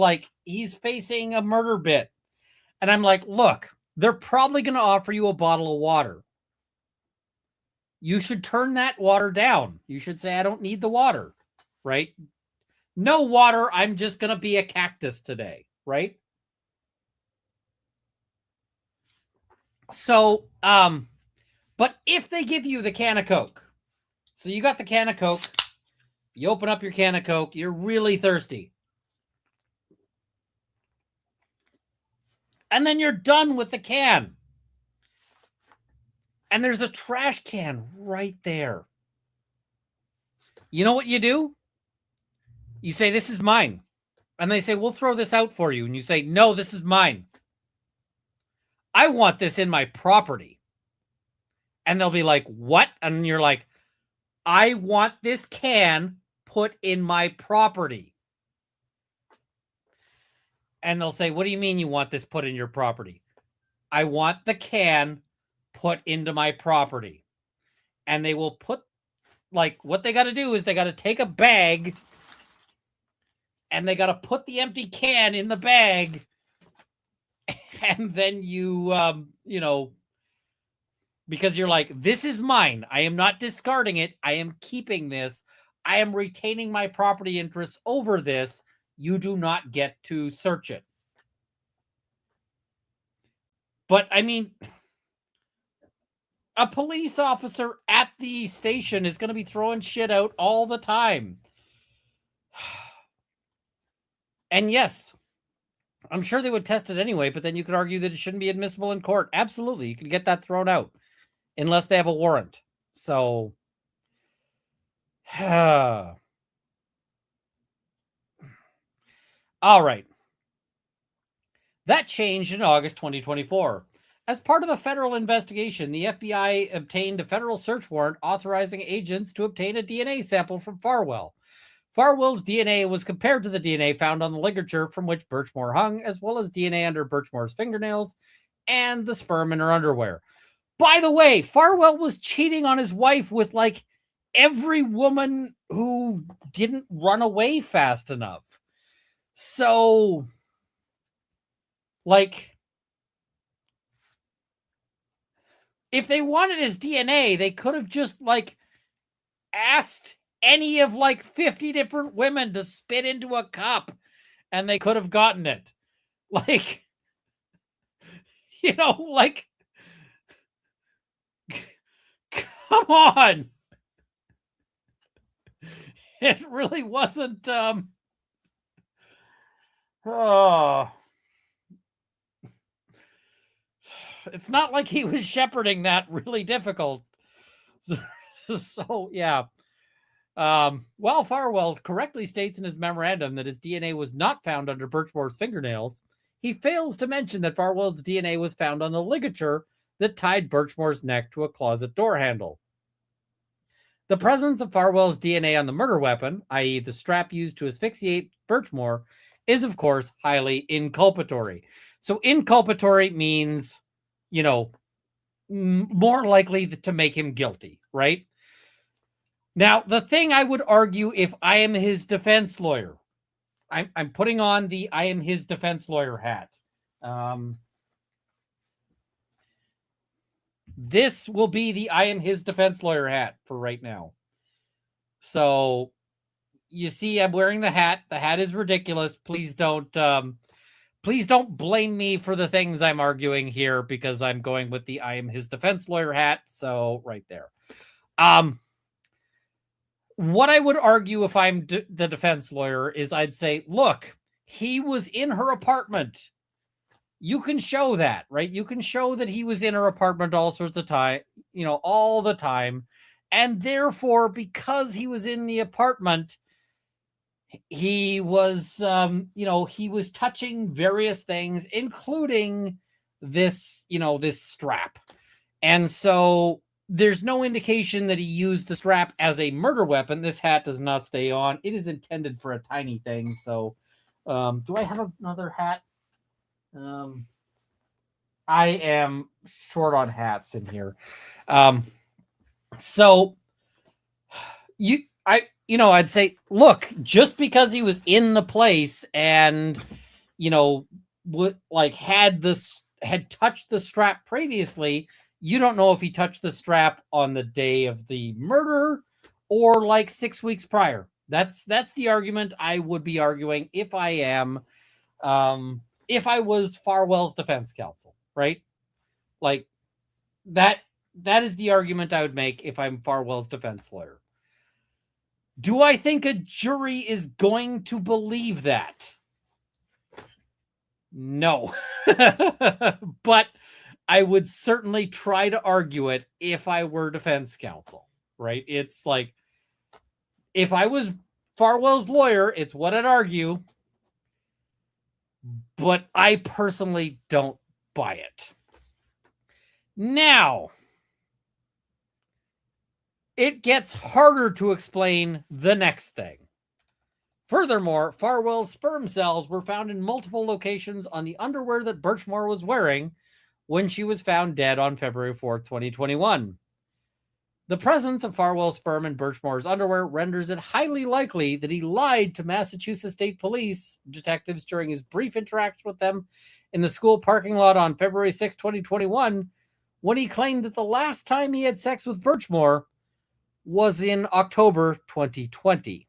facing a murder bit. And I'm like, look, they're probably going to offer you a bottle of water. You should turn that water down. You should say, I don't need the water, right? No water. I'm just going to be a cactus today, right? So, but if they give you the can of Coke, so you got the can of Coke, you open up your can of Coke, you're really thirsty. And then you're done with the can. And there's a trash can right there. You know what you do? You say, this is mine. And they say, we'll throw this out for you. And you say, no, this is mine. I want this in my property. And they'll be like, what? And you're like, I want this can put in my property. And they'll say, what do you mean you want this put in your property? I want the can put into my property. And they will put, what they got to do is they got to take a bag and they got to put the empty can in the bag. And then because you're like, this is mine. I am not discarding it. I am keeping this. I am retaining my property interests over this. You do not get to search it. But I mean, a police officer at the station is going to be throwing shit out all the time. And yes, I'm sure they would test it anyway, but then you could argue that it shouldn't be admissible in court. Absolutely. You could get that thrown out unless they have a warrant. So, all right. That changed in August 2024. As part of the federal investigation, the FBI obtained a federal search warrant authorizing agents to obtain a DNA sample from Farwell. Farwell's DNA was compared to the DNA found on the ligature from which Birchmore hung, as well as DNA under Birchmore's fingernails and the sperm in her underwear. By the way, Farwell was cheating on his wife with like every woman who didn't run away fast enough. So, like, if they wanted his DNA, they could have just like asked any of like 50 different women to spit into a cup and they could have gotten it. Like, you know, like, come on. It really wasn't, it's not like he was shepherding that really difficult. So yeah. While Farwell correctly states in his memorandum that his DNA was not found under Birchmore's fingernails, he fails to mention that Farwell's DNA was found on the ligature that tied Birchmore's neck to a closet door handle. The presence of Farwell's DNA on the murder weapon, i.e. the strap used to asphyxiate Birchmore, is of course highly inculpatory. So inculpatory means, you know, more likely to make him guilty, right? Now, the thing I would argue if I am his defense lawyer, I'm putting on the I am his defense lawyer hat. This will be the I am his defense lawyer hat for right now. So you see, I'm wearing the hat. The hat is ridiculous. Please don't blame me for the things I'm arguing here because I'm going with the I am his defense lawyer hat. So right there. What I would argue if I'm the defense lawyer is I'd say, look, he was in her apartment. You can show that, right? You can show that he was in her apartment all sorts of time, you know, all the time. And therefore, because he was in the apartment, he was, you know, he was touching various things, including this, you know, this strap. And so there's no indication that he used the strap as a murder weapon. This hat does not stay on. It is intended for a tiny thing. So do I have another hat? I am short on hats in here. So I'd say, look, just because he was in the place and, you know, had touched the strap previously, you don't know if he touched the strap on the day of the murder or like 6 weeks prior. That's the argument I would be arguing if I was Farwell's defense counsel, right? Like that is the argument I would make if I'm Farwell's defense lawyer. Do I think a jury is going to believe that? No. But I would certainly try to argue it if I were defense counsel, right? It's like, if I was Farwell's lawyer, it's what I'd argue, but I personally don't buy it. Now, it gets harder to explain the next thing. Furthermore, Farwell's sperm cells were found in multiple locations on the underwear that Birchmore was wearing when she was found dead on February 4th, 2021. The presence of Farwell's sperm in Birchmore's underwear renders it highly likely that he lied to Massachusetts State Police detectives during his brief interaction with them in the school parking lot on February 6, 2021, when he claimed that the last time he had sex with Birchmore was in October 2020.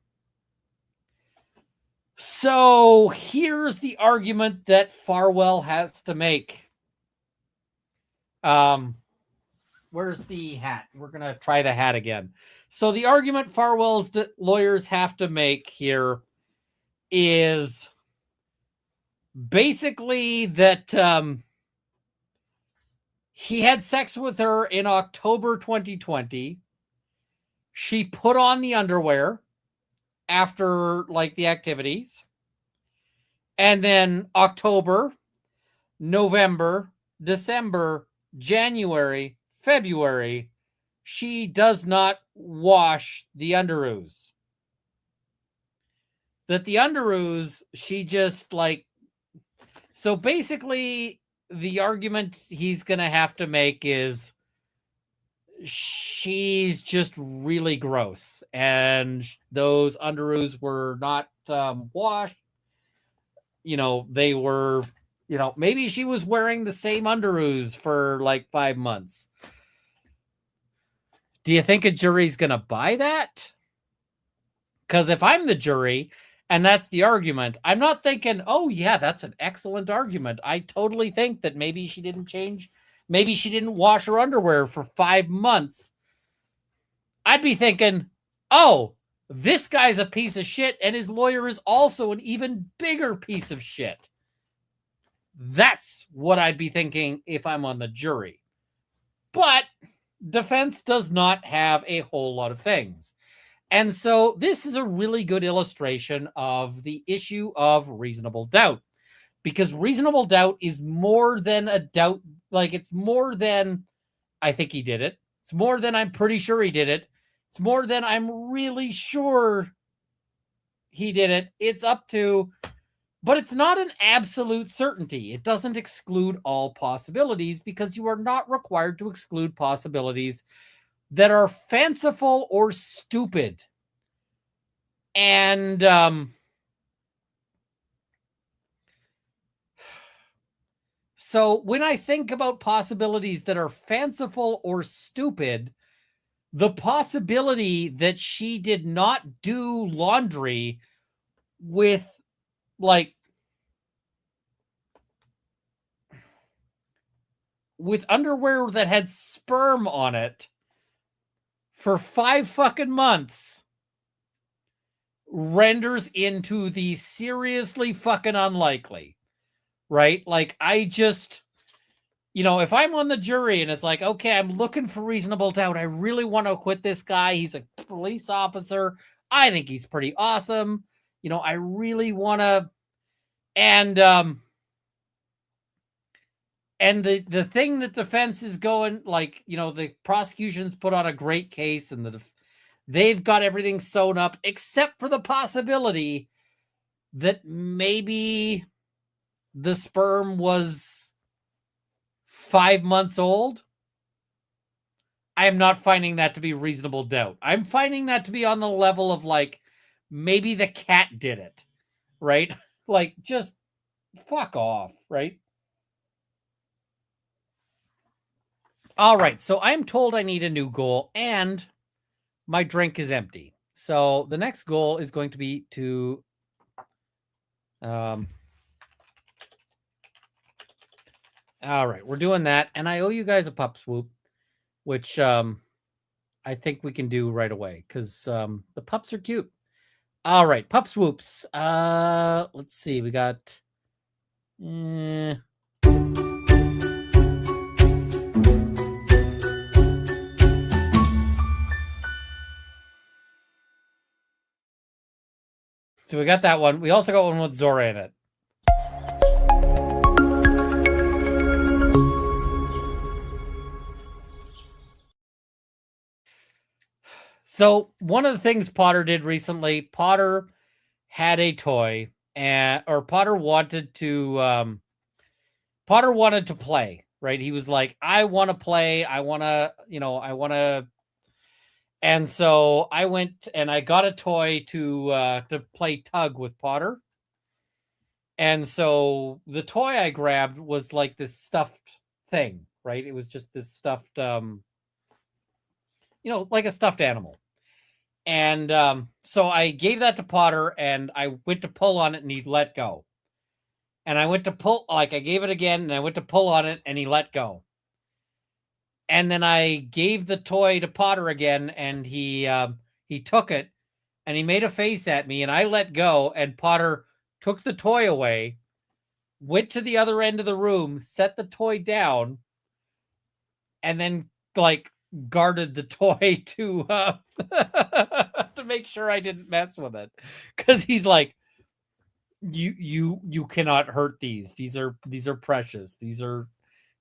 So here's the argument that Farwell has to make. Where's the hat? We're going to try the hat again. So the argument Farwell's lawyers have to make here is basically that he had sex with her in October 2020. She put on the underwear after like the activities. And then October, November, December, January, February, she does not wash the underoos. That the underoos, she just like, so basically the argument he's going to have to make is she's just really gross and those underoos were not washed. You know, they were, you know, maybe she was wearing the same underoos for like 5 months. Do you think a jury's going to buy that? Because if I'm the jury and that's the argument, I'm not thinking, oh, yeah, that's an excellent argument. I totally think that maybe she didn't change. Maybe she didn't wash her underwear for 5 months. I'd be thinking, oh, this guy's a piece of shit and his lawyer is also an even bigger piece of shit. That's what I'd be thinking if I'm on the jury. But defense does not have a whole lot of things. And so this is a really good illustration of the issue of reasonable doubt. Because reasonable doubt is more than a doubt. Like, it's more than, I think he did it. It's more than I'm pretty sure he did it. It's more than I'm really sure he did it. It's up to, but it's not an absolute certainty. It doesn't exclude all possibilities because you are not required to exclude possibilities that are fanciful or stupid. And so when I think about possibilities that are fanciful or stupid, the possibility that she did not do laundry with like with underwear that had sperm on it for 5 fucking months renders into the seriously fucking unlikely, right? Like, I just, you know, if I'm on the jury and it's like, okay, I'm looking for reasonable doubt. I really want to acquit this guy. He's a police officer. I think he's pretty awesome. You know, I really want to, and the thing that defense is going, like, you know, the prosecution's put on a great case and they've got everything sewn up except for the possibility that maybe the sperm was 5 months old. I am not finding that to be reasonable doubt. I'm finding that to be on the level of like, maybe the cat did it, right? Like, just fuck off, right? All right, so I'm told I need a new goal and my drink is empty. So the next goal is going to be to all right, we're doing that, and I owe you guys a pup swoop, which I think we can do right away because the pups are cute. All right, pup swoops. Let's see, we got. So we got that one. We also got one with Zora in it. So one of the things Potter did recently, Potter had a toy, or Potter wanted to play, right? He was like, I want to play. I want to. And so I went and I got a toy to play tug with Potter. And so the toy I grabbed was like this stuffed thing, right? It was just this stuffed, like a stuffed animal, And so I gave that to Potter, and I went to pull on it, and he let go. And I went to pull, like I gave it again, and I went to pull on it, and he let go. And then I gave the toy to Potter again, and he took it, and he made a face at me, and I let go, and Potter took the toy away, went to the other end of the room, set the toy down, and then like guarded the toy to to make sure I didn't mess with it, because he's like, you cannot hurt these. These are precious. These are.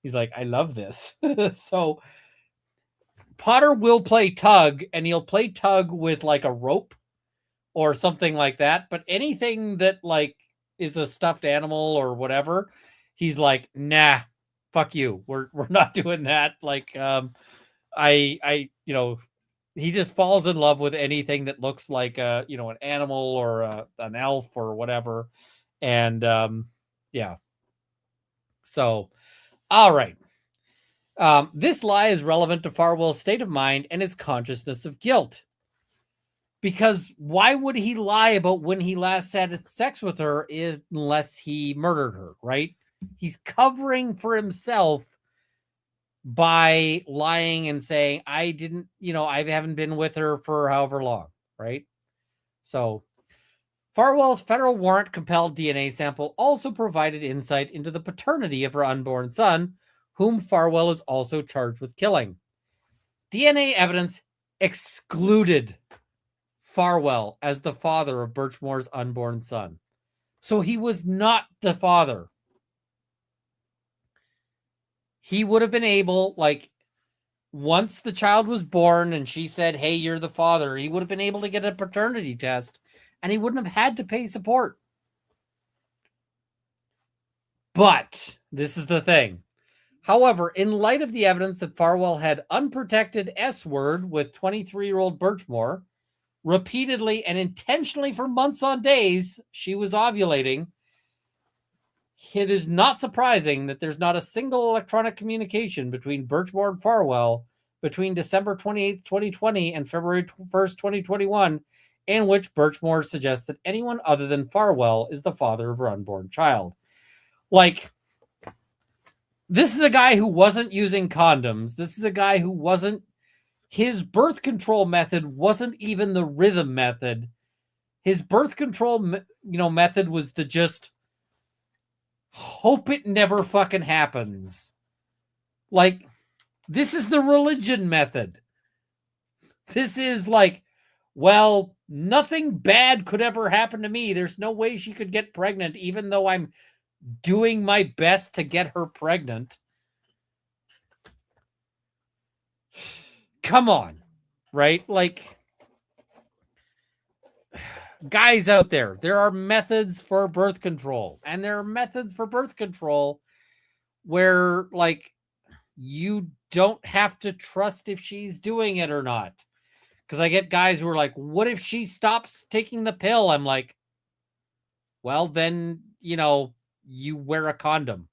He's like, I love this. So Potter will play tug, and he'll play tug with like a rope or something like that. But anything that like is a stuffed animal or whatever, he's like, nah, fuck you. We're not doing that. Like, I he just falls in love with anything that looks like a an animal or an elf or whatever. And yeah. So, all right. This lie is relevant to Farwell's state of mind and his consciousness of guilt. Because why would he lie about when he last had sex with her unless he murdered her, right? He's covering for himself by lying and saying, I didn't, I haven't been with her for however long, right? So Farwell's federal warrant compelled DNA sample also provided insight into the paternity of her unborn son, whom Farwell is also charged with killing. DNA evidence excluded Farwell as the father of Birchmore's unborn son. So he was not the father. He would have been able, like, once the child was born and she said, hey, you're the father, he would have been able to get a paternity test and he wouldn't have had to pay support. But this is the thing. However, in light of the evidence that Farwell had unprotected S-word with 23-year-old Birchmore, repeatedly and intentionally for months on days, she was ovulating, it is not surprising that there's not a single electronic communication between Birchmore and Farwell between December 28th, 2020 and February 1st, 2021, in which Birchmore suggests that anyone other than Farwell is the father of her unborn child. Like, this is a guy who wasn't using condoms. This is a guy who wasn't, his birth control method wasn't even the rhythm method. His birth control, method was to just hope it never fucking happens. Like, this is the religion method. This is like, well, nothing bad could ever happen to me. There's no way she could get pregnant, even though I'm doing my best to get her pregnant. Come on, right? Like, guys out there are methods for birth control, and there are methods for birth control where, like, you don't have to trust if she's doing it or not. Because I get guys who are like, what if she stops taking the pill? I'm like, well, then, you wear a condom.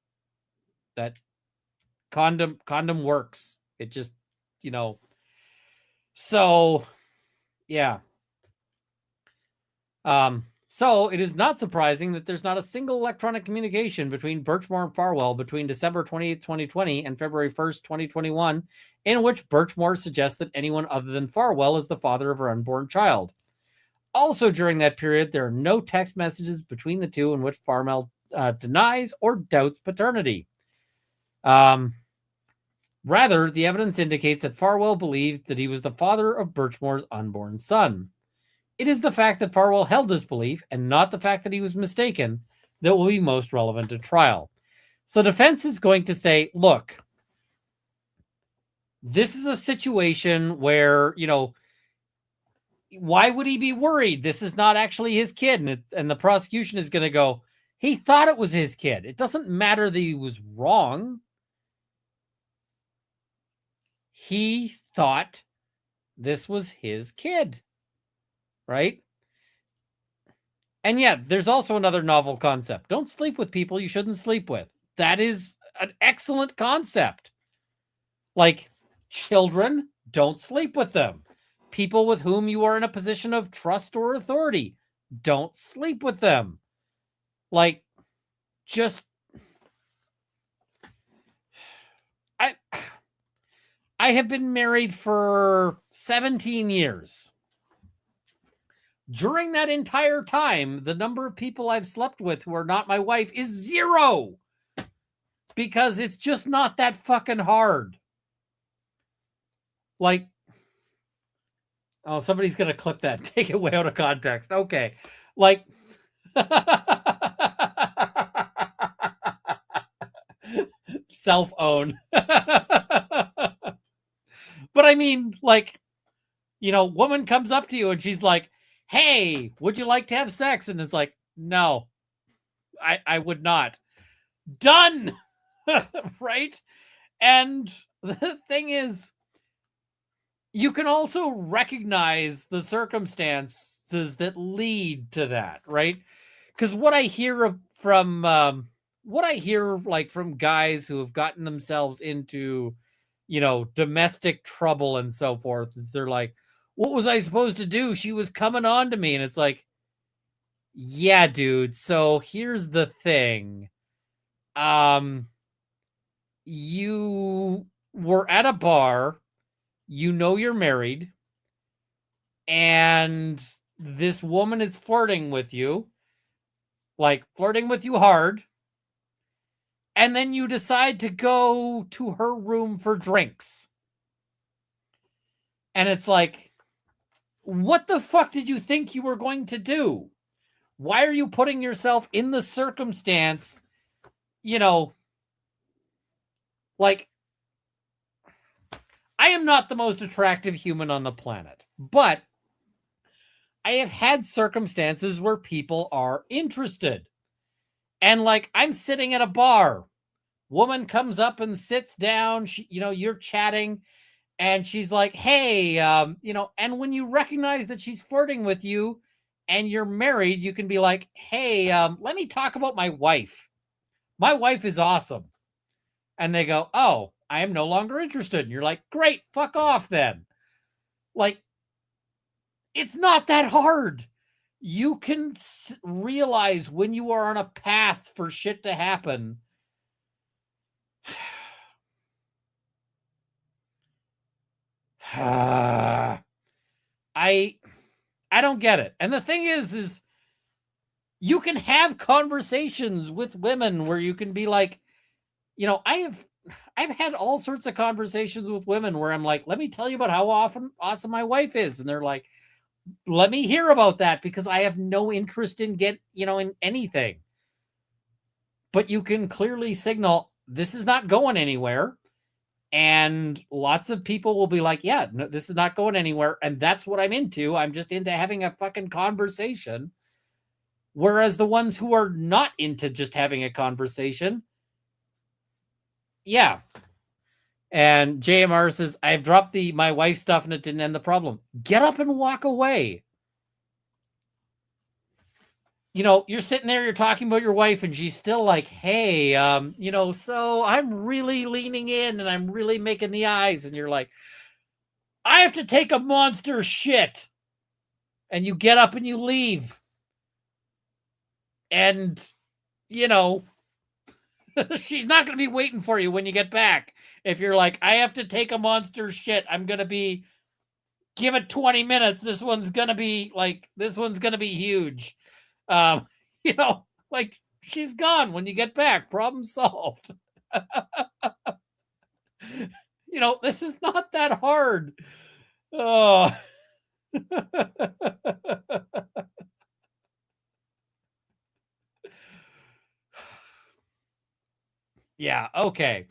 That condom works. It just, so yeah. So it is not surprising that there's not a single electronic communication between Birchmore and Farwell between December 28th, 2020 and February 1st, 2021, in which Birchmore suggests that anyone other than Farwell is the father of her unborn child. Also during that period, there are no text messages between the two in which Farwell denies or doubts paternity. Rather, the evidence indicates that Farwell believed that he was the father of Birchmore's unborn son. It is the fact that Farwell held this belief, and not the fact that he was mistaken, that will be most relevant to trial. So defense is going to say, look, this is a situation where, why would he be worried? This is not actually his kid. And the prosecution is going to go, he thought it was his kid. It doesn't matter that he was wrong. He thought this was his kid. Right? And yet, there's also another novel concept. Don't sleep with people you shouldn't sleep with. That is an excellent concept. Like, children, don't sleep with them. People with whom you are in a position of trust or authority, don't sleep with them. Like, just I have been married for 17 years. During that entire time, the number of people I've slept with who are not my wife is 0. Because it's just not that fucking hard. Like, oh, somebody's going to clip that. Take it way out of context. Okay. Like, self-own. But I mean, like, woman comes up to you and she's like, hey, would you like to have sex? And it's like, no, I would not. Done. Right? And the thing is, you can also recognize the circumstances that lead to that, right? Because what I hear from like from guys who have gotten themselves into, domestic trouble and so forth, is they're like, what was I supposed to do? She was coming on to me. And it's like, yeah, dude. So here's the thing. You were at a bar, you're married, and this woman is flirting with you, like flirting with you hard. And then you decide to go to her room for drinks. And it's like, what the fuck did you think you were going to do? Why are you putting yourself in the circumstance, like, I am not the most attractive human on the planet, but I have had circumstances where people are interested. And like, I'm sitting at a bar, woman comes up and sits down, you're chatting, and she's like, hey, and when you recognize that she's flirting with you and you're married, you can be like, hey, let me talk about my wife. My wife is awesome. And they go, oh, I am no longer interested. And you're like, great, fuck off then. Like, it's not that hard. You can realize when you are on a path for shit to happen. I don't get it. And the thing is you can have conversations with women where you can be like, I've had all sorts of conversations with women where I'm like, let me tell you about how awesome my wife is. And they're like, let me hear about that, because I have no interest in in anything. But you can clearly signal this is not going anywhere. And lots of people will be like, yeah, no, this is not going anywhere. And that's what I'm into. I'm just into having a fucking conversation. Whereas the ones who are not into just having a conversation, yeah. And JMR says, I've dropped my wife stuff and it didn't end the problem. Get up and walk away. You're sitting there, you're talking about your wife, and she's still like, hey, so I'm really leaning in and I'm really making the eyes. And you're like, I have to take a monster shit. And you get up and you leave. And, she's not going to be waiting for you when you get back. If you're like, I have to take a monster shit, I'm going to give it 20 minutes. This one's going to be huge. Like, she's gone when you get back. Problem solved. This is not that hard. Oh. Yeah, okay.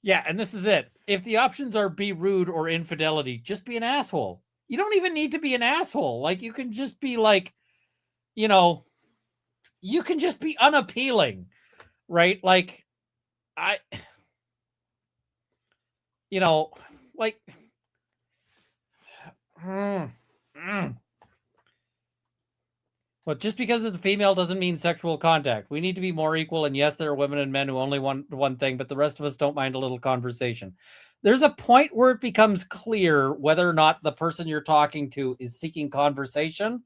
Yeah, and this is it. If the options are be rude or infidelity, just be an asshole. You don't even need to be an asshole. Like, you can just be like, you can just be unappealing, right? Like, like, But just because it's a female doesn't mean sexual contact. We need to be more equal. And yes, there are women and men who only want one thing, but the rest of us don't mind a little conversation. There's a point where it becomes clear whether or not the person you're talking to is seeking conversation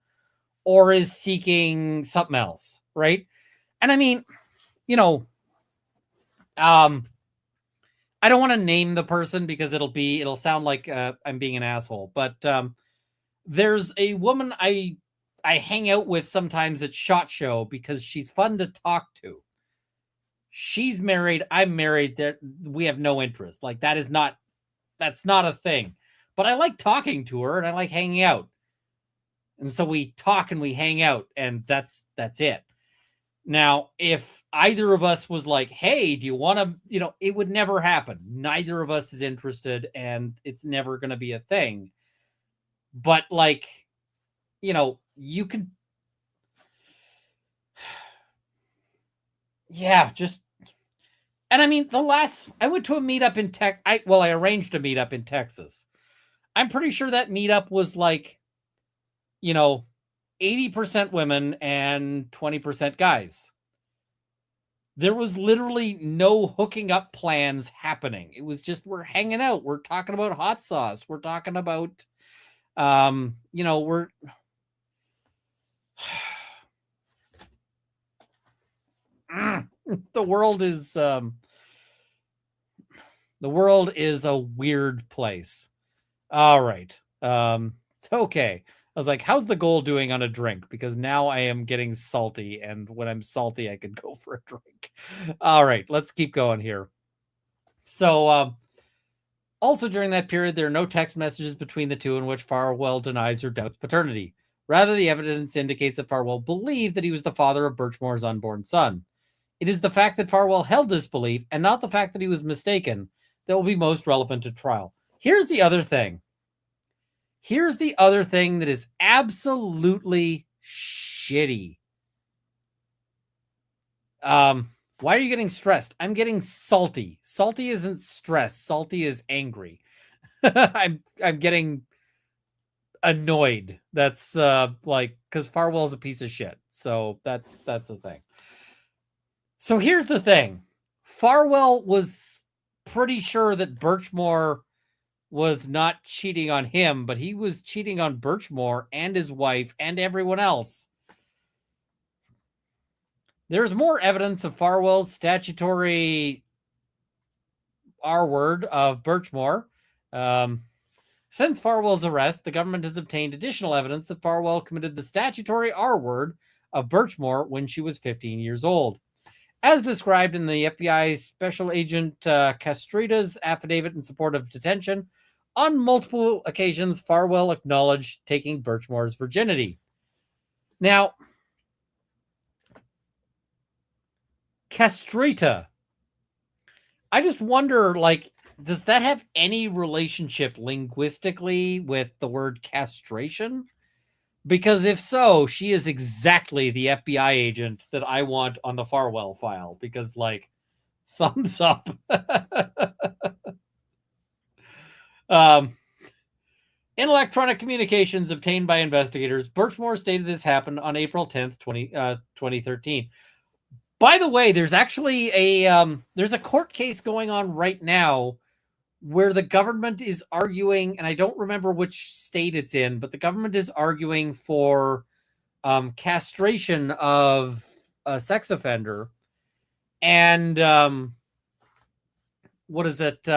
or is seeking something else, right? And I mean, you know, I don't want to name the person because it'll sound like I'm being an asshole. But there's a woman I hang out with sometimes at SHOT Show because she's fun to talk to. She's married. I'm married. That we have no interest. Like that's not a thing. But I like talking to her and I like hanging out. And so we talk and we hang out, and that's it. Now, if either of us was like, hey, do you want to, it would never happen. Neither of us is interested, and it's never going to be a thing. But like, you could, yeah, just, and I mean, I went to a meetup in I arranged a meetup in Texas. I'm pretty sure that meetup was like, 80% women and 20% guys. There was literally no hooking up plans happening. It was just, we're hanging out. We're talking about hot sauce. We're talking about, we're, the world is a weird place. All right. Okay. I was like, how's the goal doing on a drink? Because now I am getting salty, and when I'm salty, I could go for a drink. All right, let's keep going here. So, also during that period, there are no text messages between the two in which Farwell denies or doubts paternity. Rather, the evidence indicates that Farwell believed that he was the father of Birchmore's unborn son. It is the fact that Farwell held this belief, and not the fact that he was mistaken, that will be most relevant to trial. Here's the other thing that is absolutely shitty. Why are you getting stressed? I'm getting salty. Salty isn't stress. Salty is angry. I'm getting annoyed. That's because Farwell's a piece of shit. So that's the thing. So here's the thing. Farwell was pretty sure that Birchmore was not cheating on him, but he was cheating on Birchmore and his wife and everyone else. There's more evidence of Farwell's statutory R word of Birchmore. Since Farwell's arrest, the government has obtained additional evidence that Farwell committed the statutory R word of Birchmore when she was 15 years old. As described in the FBI Special Agent Castrita's affidavit in support of detention, on multiple occasions, Farwell acknowledged taking Birchmore's virginity. Now, castrita. I just wonder, does that have any relationship linguistically with the word castration? Because if so, she is exactly the FBI agent that I want on the Farwell file. Because, thumbs up. In electronic communications obtained by investigators, Birchmore stated this happened on April 10th, 2013. By the way, there's actually there's a court case going on right now where the government is arguing, and I don't remember which state it's in, but the government is arguing for castration of a sex offender. And what is it?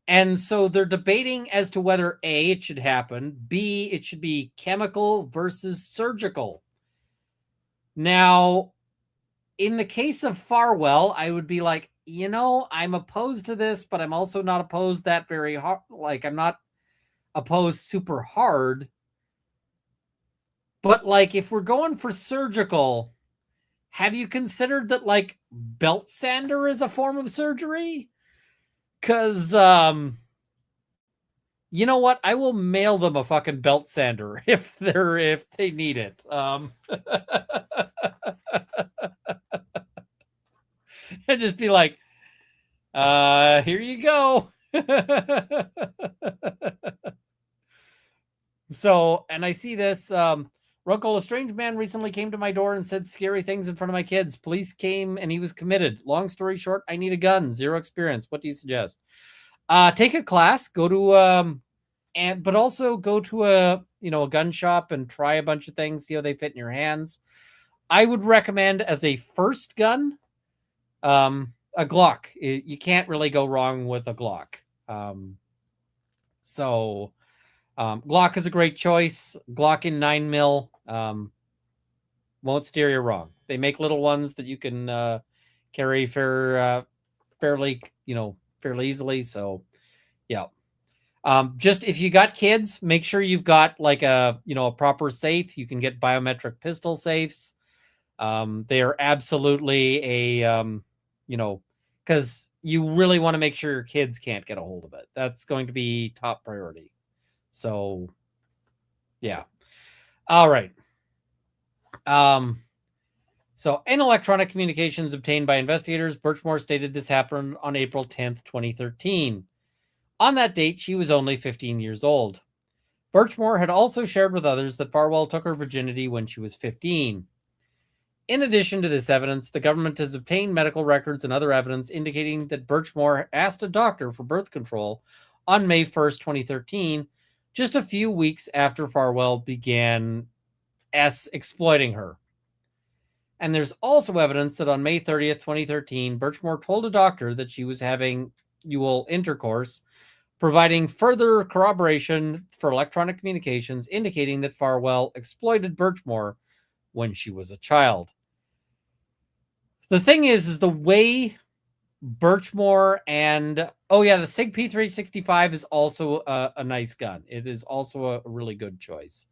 And so they're debating as to whether A, it should happen, B, it should be chemical versus surgical. Now, in the case of Farwell, I would be like, I'm opposed to this, but I'm also not opposed that very hard. I'm not opposed super hard. But if we're going for surgical, have you considered that belt sander is a form of surgery? Because you know what? I will mail them a fucking belt sander if they need it. And just be like, here you go. So, and I see this, Runkle, a strange man recently came to my door and said scary things in front of my kids. Police came and he was committed. Long story short, I need a gun. Zero experience. What do you suggest? Take a class, go to but also go to a gun shop and try a bunch of things, see how they fit in your hands. I would recommend as a first gun, a Glock. You can't really go wrong with a Glock. Glock is a great choice. Glock in 9mm won't steer you wrong. They make little ones that you can carry fairly easily. So, yeah. Just if you got kids, make sure you've got like a proper safe. You can get biometric pistol safes. They are absolutely because you really want to make sure your kids can't get a hold of it. That's going to be top priority. So, yeah. All right. So in electronic communications obtained by investigators, Birchmore stated this happened on April 10th, 2013. On that date, she was only 15 years old. Birchmore had also shared with others that Farwell took her virginity when she was 15. In addition to this evidence, the government has obtained medical records and other evidence indicating that Birchmore asked a doctor for birth control on May 1st, 2013, just a few weeks after Farwell began exploiting her. And there's also evidence that on May 30th, 2013, Birchmore told a doctor that she was having intercourse, providing further corroboration for electronic communications indicating that Farwell exploited Birchmore when she was a child. The thing is the way Birchmore and the SIG P365 is also a nice gun. It is also a really good choice.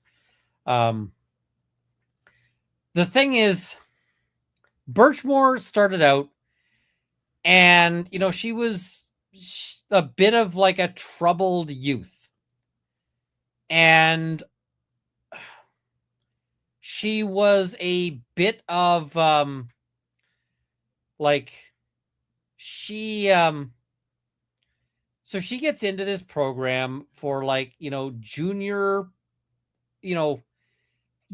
The thing is, Birchmore started out and, she was a bit of like a troubled youth. And she was a bit of so she gets into this program for junior,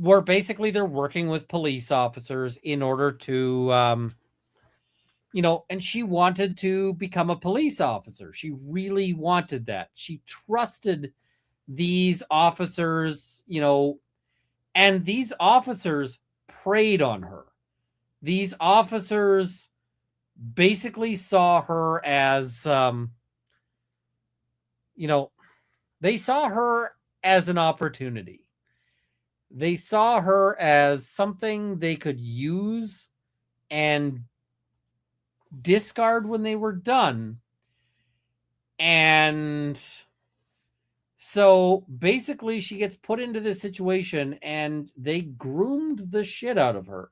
where basically they're working with police officers in order to and she wanted to become a police officer. She really wanted that. She trusted these officers, and these officers preyed on her. These officers basically saw her as, they saw her as an opportunity. They saw her as something they could use and discard when they were done. And so basically she gets put into this situation and they groomed the shit out of her.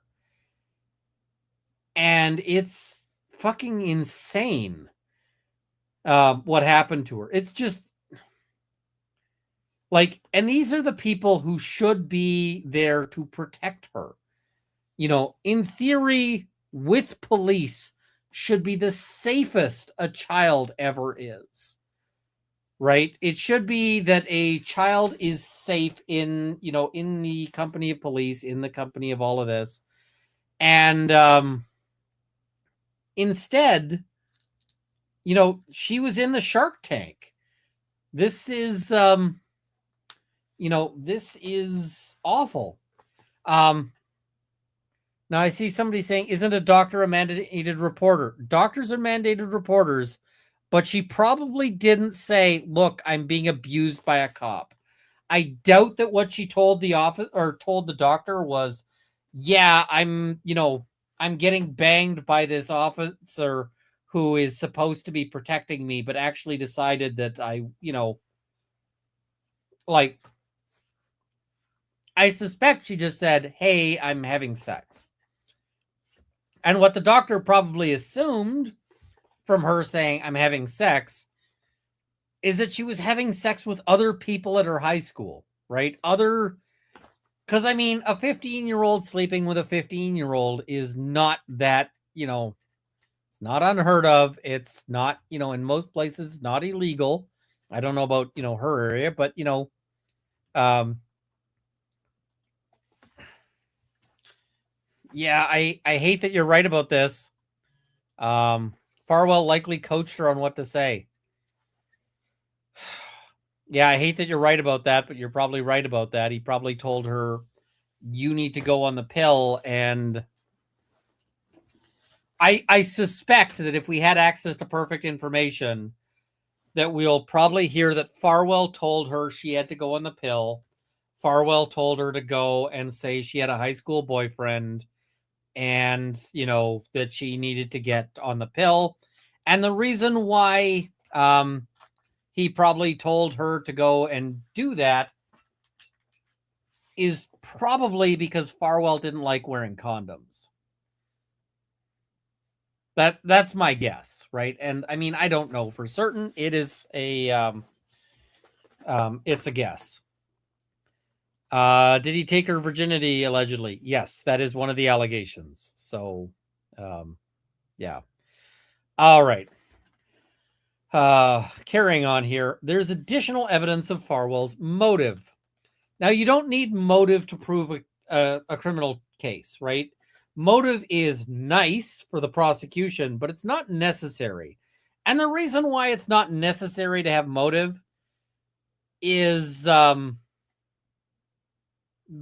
And it's fucking insane what happened to her. It's just and these are the people who should be there to protect her. In theory, with police should be the safest a child ever is. Right? It should be that a child is safe in the company of police, in the company of all of this. And instead, she was in the Shark Tank. This is this is awful. Now I see somebody saying, isn't a doctor a mandated reporter? Doctors are mandated reporters, but she probably didn't say, look, I'm being abused by a cop. I doubt that what she told the office or told the doctor was, yeah, I'm getting banged by this officer who is supposed to be protecting me, but actually decided that I suspect she just said, hey, I'm having sex. And what the doctor probably assumed from her saying, I'm having sex, is that she was having sex with other people at her high school, right? Because, a 15-year-old sleeping with a 15-year-old is not that, it's not unheard of. It's not, in most places, not illegal. I don't know about, her area, but, Yeah, I hate that you're right about this. Farwell likely coached her on what to say. Yeah, I hate that you're right about that, but you're probably right about that. He probably told her, you need to go on the pill. And I suspect that if we had access to perfect information, that we'll probably hear that Farwell told her she had to go on the pill. Farwell told her to go and say she had a high school boyfriend and, that she needed to get on the pill. And the reason why he probably told her to go and do that is probably because Farwell didn't like wearing condoms. That's my guess, right? And I mean, I don't know for certain. It is it's a guess. Did he take her virginity allegedly? Yes, that is one of the allegations. So, yeah. All right. Carrying on here, there's additional evidence of Farwell's motive. Now, you don't need motive to prove a criminal case, right? Motive is nice for the prosecution, but it's not necessary. And the reason why it's not necessary to have motive is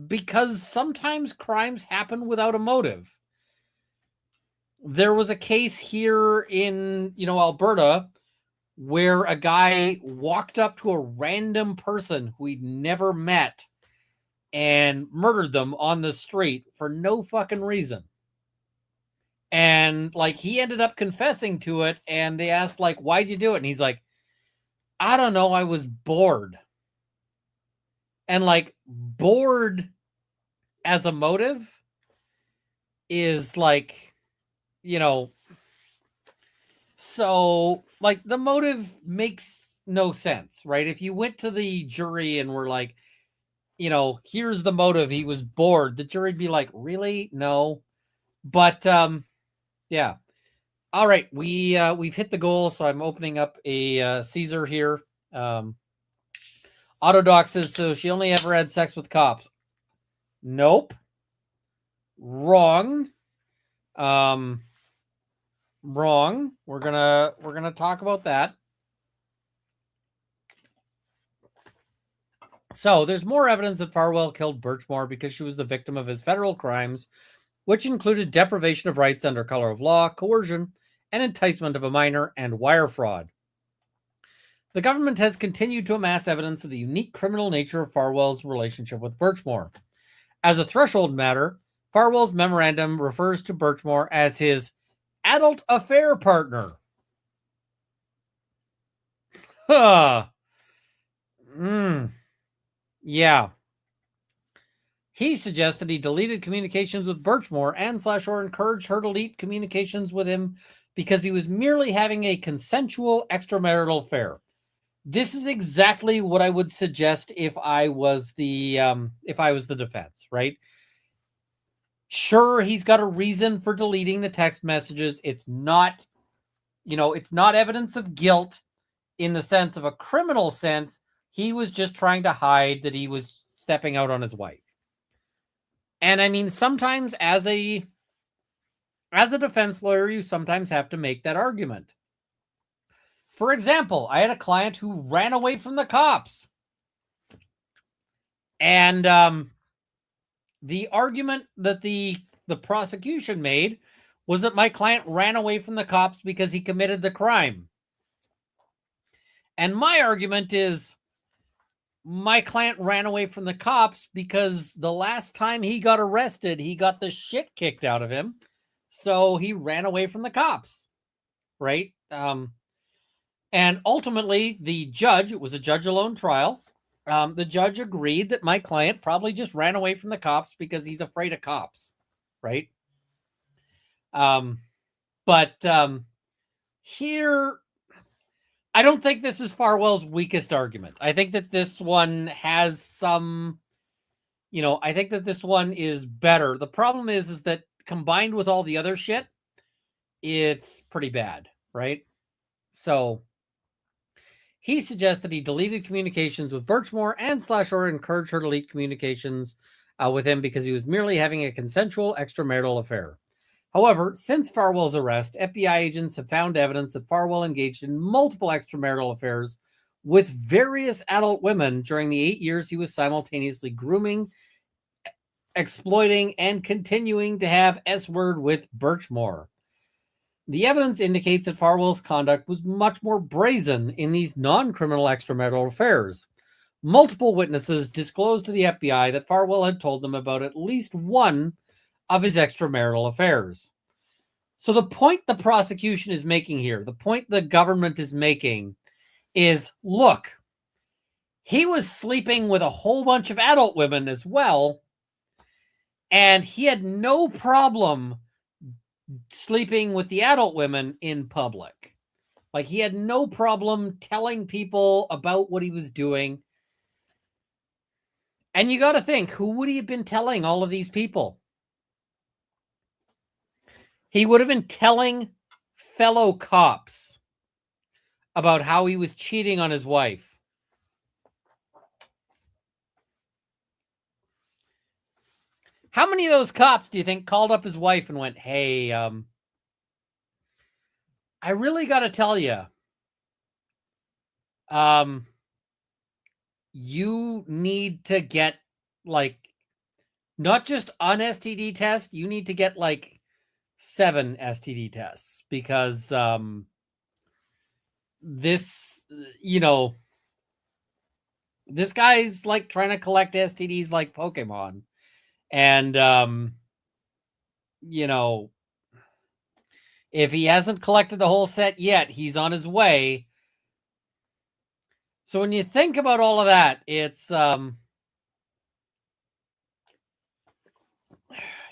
because sometimes crimes happen without a motive. There was a case here in, Alberta where a guy walked up to a random person who he'd never met and murdered them on the street for no fucking reason. And he ended up confessing to it, and they asked why'd you do it? And he's like, I don't know, I was bored. And bored as a motive is so the motive makes no sense, right? If you went to the jury and were like, here's the motive, he was bored, the jury'd be like, really? No. But yeah. All right, we've hit the goal, so I'm opening up a Caesar here. Autodoc says, so she only ever had sex with cops. Nope. Wrong. Wrong. We're gonna talk about that. So there's more evidence that Farwell killed Birchmore because she was the victim of his federal crimes, which included deprivation of rights under color of law, coercion, and enticement of a minor, and wire fraud. The government has continued to amass evidence of the unique criminal nature of Farwell's relationship with Birchmore. As a threshold matter, Farwell's memorandum refers to Birchmore as his adult affair partner. Huh. Yeah. He suggested he deleted communications with Birchmore and/or encouraged her to delete communications with him because he was merely having a consensual extramarital affair. This is exactly what I would suggest if I was the defense, right? Sure, he's got a reason for deleting the text messages. It's not, it's not evidence of guilt in the sense of a criminal sense. He was just trying to hide that he was stepping out on his wife. And I mean, sometimes as a defense lawyer, you sometimes have to make that argument. For example, I had a client who ran away from the cops. And the argument that the prosecution made was that my client ran away from the cops because he committed the crime. And my argument is my client ran away from the cops because the last time he got arrested, he got the shit kicked out of him. So he ran away from the cops, right? And ultimately, the judge, it was a judge-alone trial, the judge agreed that my client probably just ran away from the cops because he's afraid of cops, right? But here, I don't think this is Farwell's weakest argument. I think that this one has some, I think that this one is better. The problem is that combined with all the other shit, it's pretty bad, right? So he suggested he deleted communications with Birchmore and/or encouraged her to delete communications with him because he was merely having a consensual extramarital affair. However, since Farwell's arrest, FBI agents have found evidence that Farwell engaged in multiple extramarital affairs with various adult women during the 8 years he was simultaneously grooming, exploiting, and continuing to have S-word with Birchmore. The evidence indicates that Farwell's conduct was much more brazen in these non-criminal extramarital affairs. Multiple witnesses disclosed to the FBI that Farwell had told them about at least one of his extramarital affairs. So the point the prosecution is making here, the point the government is making is, look, he was sleeping with a whole bunch of adult women as well, and he had no problem sleeping with the adult women in public. Like, he had no problem telling people about what he was doing. And you got to think, who would he have been telling all of these people? He would have been telling fellow cops about how he was cheating on his wife. How many of those cops do you think called up his wife and went, hey, I really got to tell you, you need to get, like, not just an STD test, you need to get, like, 7 STD tests, because this, this guy's, like, trying to collect STDs like Pokemon. And, if he hasn't collected the whole set yet, he's on his way. So when you think about all of that, it's,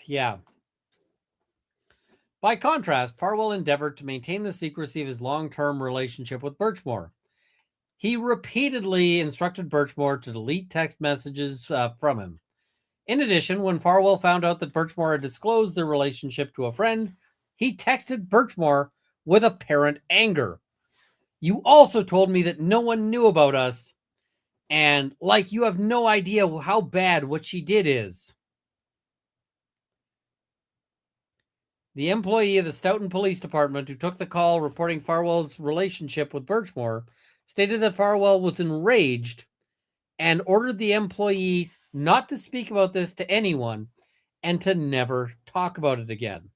yeah. By contrast, Farwell endeavored to maintain the secrecy of his long-term relationship with Birchmore. He repeatedly instructed Birchmore to delete text messages from him. In addition, when Farwell found out that Birchmore had disclosed their relationship to a friend, he texted Birchmore with apparent anger. You also told me that no one knew about us, and like you have no idea how bad what she did is. The employee of the Stoughton Police Department who took the call reporting Farwell's relationship with Birchmore stated that Farwell was enraged and ordered the employee not to speak about this to anyone and to never talk about it again.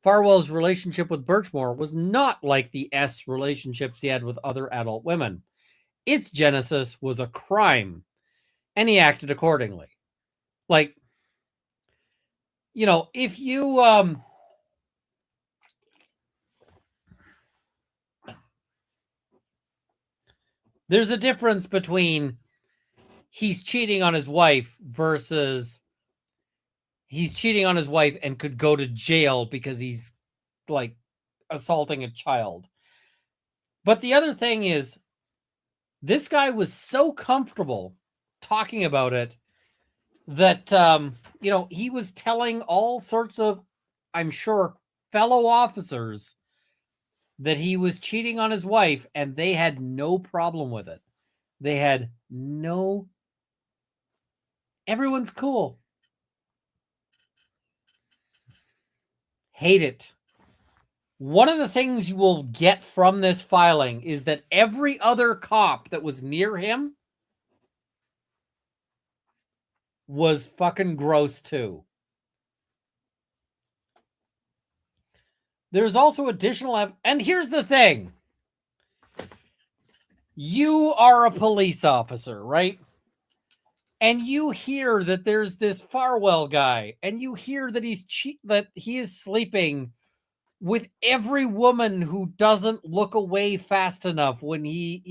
Farwell's relationship with Birchmore was not like the S relationships he had with other adult women. Its genesis was a crime, and he acted accordingly. Like, if you, there's a difference between he's cheating on his wife versus he's cheating on his wife and could go to jail because he's, like, assaulting a child. But the other thing is, this guy was so comfortable talking about it that, he was telling all sorts of, I'm sure, fellow officers that he was cheating on his wife, and they had no problem with it. They had no... Everyone's cool. Hate it. One of the things you will get from this filing is that every other cop that was near him was fucking gross too. There's also additional and here's the thing. You are a police officer, right? And you hear that there's this Farwell guy, and you hear that that he is sleeping with every woman who doesn't look away fast enough when he,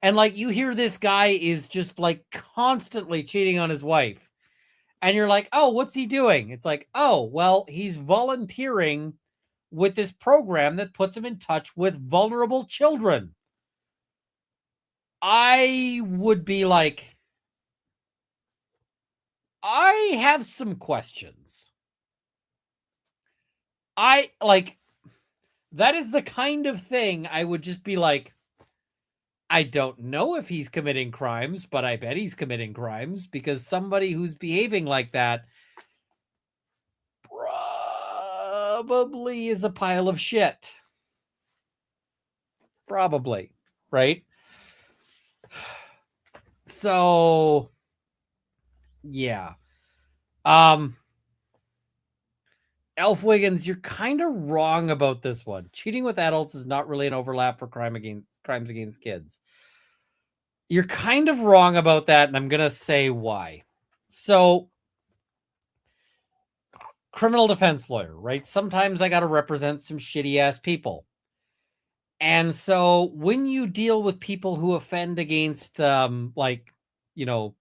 and, like, you hear this guy is just, like, constantly cheating on his wife. And you're like, oh, what's he doing? It's like, oh, well, he's volunteering with this program that puts him in touch with vulnerable children. I would be like, I have some questions. That is the kind of thing I would just be like, I don't know if he's committing crimes, but I bet he's committing crimes because somebody who's behaving like that probably is a pile of shit. Probably, right? So, yeah. Elf Wiggins, you're kind of wrong about this one. Cheating with adults is not really an overlap for crimes against kids. You're kind of wrong about that, and I'm going to say why. So, criminal defense lawyer, right? Sometimes I got to represent some shitty ass people. And so when you deal with people who offend against like, you know,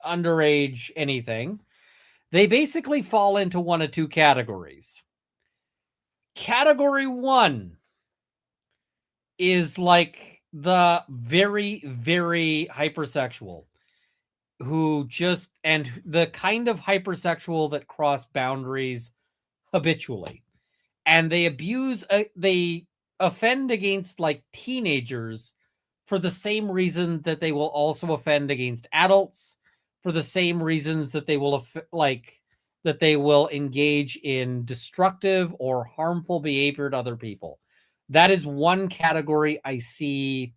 underage anything, they basically fall into one of two categories. Category 1 is like the very, very hypersexual who just, and the kind of hypersexual that cross boundaries habitually. And they they offend against like teenagers for the same reason that they will also offend against adults, for the same reasons that they will that they will engage in destructive or harmful behavior to other people. That is one category I see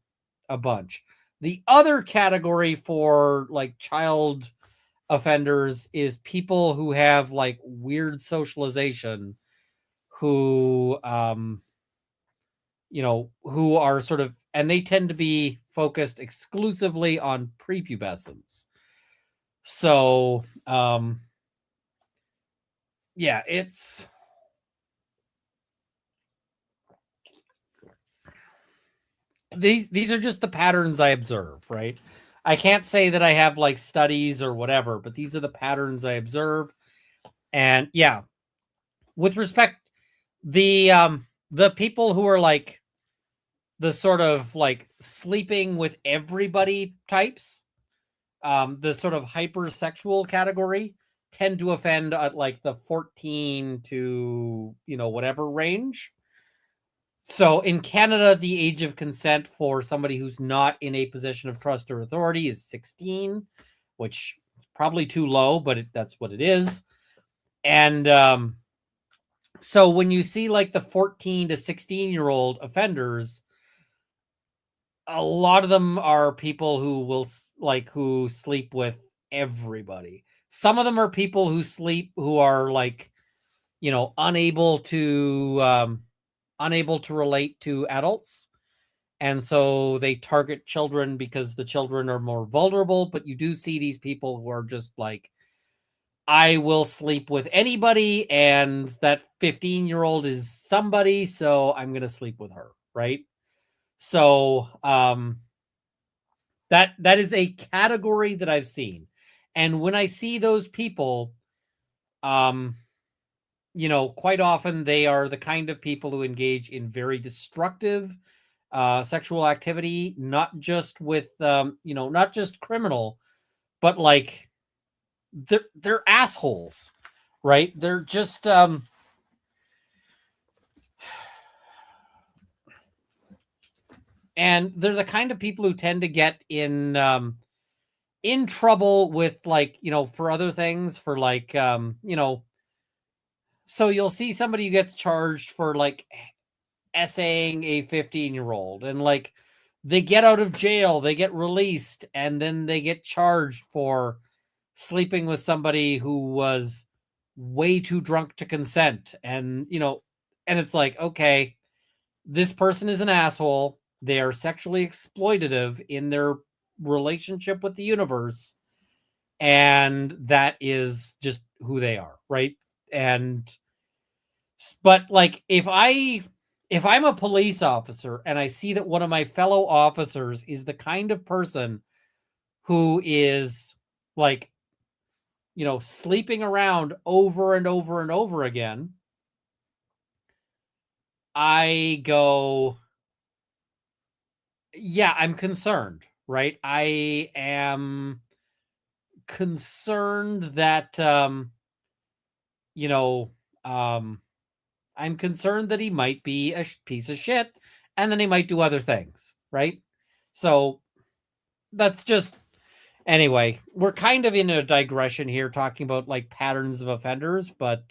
a bunch. The other category for like child offenders is people who have like weird socialization, who who are sort of, and they tend to be focused exclusively on prepubescence. So yeah, it's these are just the patterns I observe, right? I can't say that I have like studies or whatever, but these are the patterns I observe. And yeah, with respect, the people who are like the sort of like sleeping with everybody types, the sort of hypersexual category, tend to offend at like the 14 to whatever range. So in Canada, the age of consent for somebody who's not in a position of trust or authority is 16, which is probably too low, but that's what it is. And so when you see like the 14 to 16-year-old offenders, a lot of them are people who who sleep with everybody. Some of them are people who are like, unable to relate to adults. And so they target children because the children are more vulnerable. But you do see these people who are just like, I will sleep with anybody, and that 15-year-old is somebody, so I'm going to sleep with her, right? So that is a category that I've seen. And when I see those people, quite often they are the kind of people who engage in very destructive sexual activity, not just with not just criminal, but like they're assholes, right? They're just and they're the kind of people who tend to get in trouble with like, for other things, for like so you'll see somebody who gets charged for like essaying a 15-year-old, and like they get out of jail, they get released, and then they get charged for sleeping with somebody who was way too drunk to consent. And and it's like, okay, this person is an asshole. They are sexually exploitative in their relationship with the universe, and that is just who they are, right? And but like if I'm a police officer and I see that one of my fellow officers is the kind of person who is like, sleeping around over and over and over again, I go, yeah, I'm concerned, right? I am concerned that you know, I'm concerned that he might be a piece of shit, and then he might do other things, right? So that's just anyway. We're kind of in a digression here, talking about like patterns of offenders, but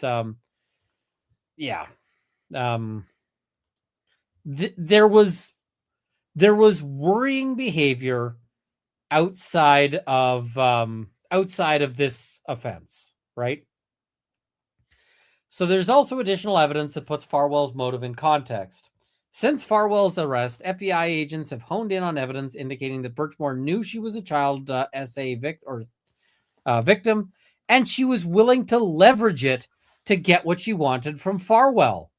yeah, um, there was worrying behavior outside of this offense, right? So there's also additional evidence that puts Farwell's motive in context. Since Farwell's arrest, FBI agents have honed in on evidence indicating that Birchmore knew she was a child victim, and she was willing to leverage it to get what she wanted from Farwell.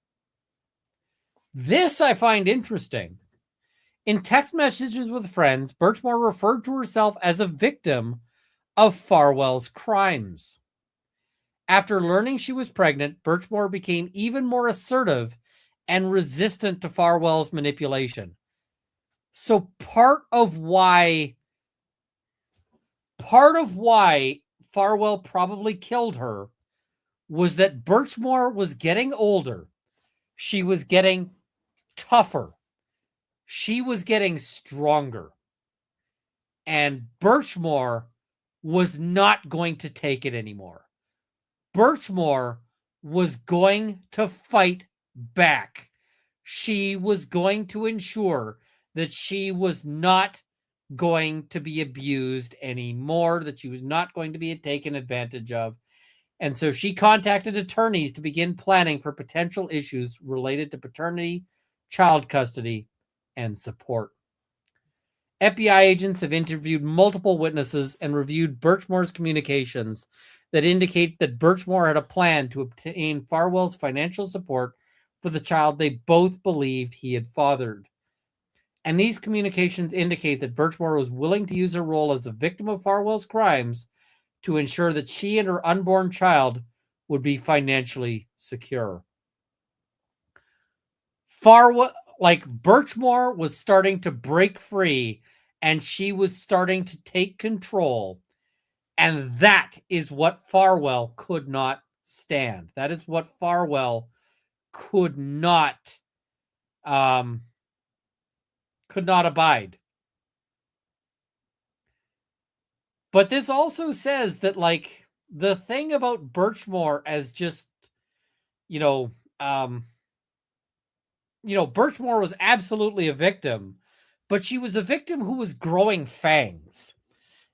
This I find interesting. In text messages with friends, Birchmore referred to herself as a victim of Farwell's crimes. After learning she was pregnant, Birchmore became even more assertive and resistant to Farwell's manipulation. So part of why Farwell probably killed her was that Birchmore was getting older. She was getting tougher. She was getting stronger. And Birchmore was not going to take it anymore. Birchmore was going to fight back. She was going to ensure that she was not going to be abused anymore, that she was not going to be taken advantage of. And so she contacted attorneys to begin planning for potential issues related to paternity, child custody, and support. FBI agents have interviewed multiple witnesses and reviewed Birchmore's communications that indicate that Birchmore had a plan to obtain Farwell's financial support for the child they both believed he had fathered. And these communications indicate that Birchmore was willing to use her role as a victim of Farwell's crimes to ensure that she and her unborn child would be financially secure. Birchmore was starting to break free, and she was starting to take control. And that is what Farwell could not stand. That is what Farwell could not abide. But this also says that, like, the thing about Birchmore as just, Birchmore was absolutely a victim, but she was a victim who was growing fangs.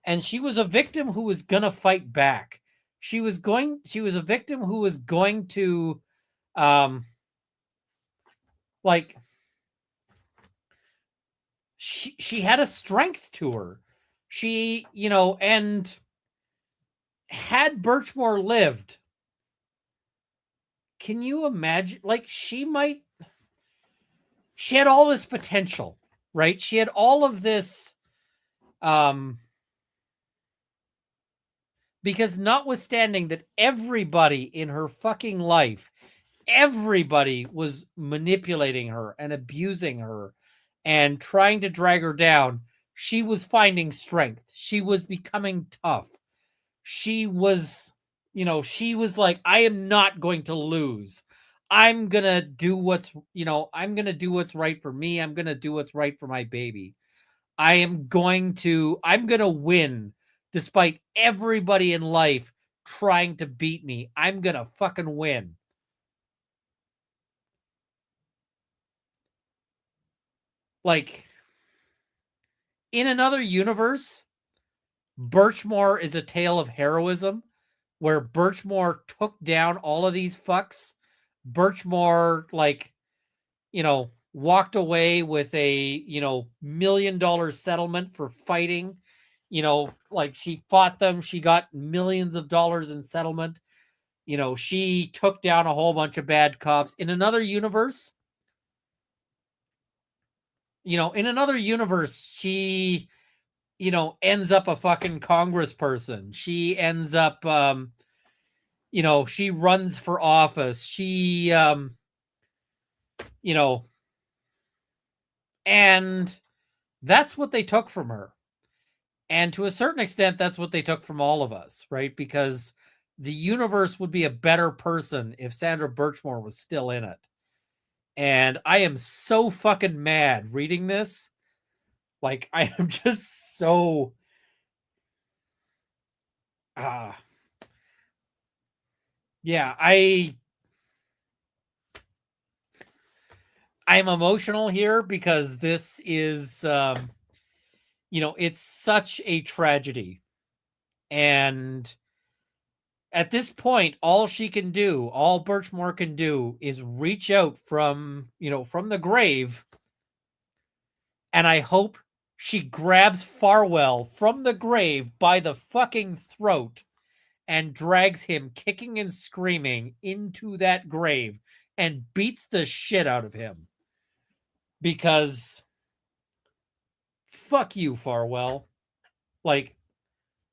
And she was a victim who was going to fight back. She was a victim who was going to, she had a strength to her. She, and had Birchmore lived, can you imagine? Like, she had all this potential, right? She had all of this, because notwithstanding that everybody in her fucking life, everybody was manipulating her and abusing her and trying to drag her down, she was finding strength. She was becoming tough. She was, she was like, I am not going to lose. I'm going to do what's right for me. I'm going to do what's right for my baby. I'm going to win despite everybody in life trying to beat me. I'm going to fucking win. Like, in another universe, Birchmore is a tale of heroism where Birchmore took down all of these fucks. Birchmore, walked away with a, $1 million settlement for fighting. She fought them. She got millions of dollars in settlement. She took down a whole bunch of bad cops. In another universe, she, ends up a fucking congressperson. She ends up, she runs for office. She, and that's what they took from her. And to a certain extent, that's what they took from all of us, right? Because the universe would be a better person if Sandra Birchmore was still in it. And I am so fucking mad reading this Like, I am just so yeah, I'm emotional here because this is it's such a tragedy. And at this point, all Birchmore can do is reach out from the grave. And I hope she grabs Farwell from the grave by the fucking throat and drags him kicking and screaming into that grave and beats the shit out of him. Because fuck you, Farwell. Like,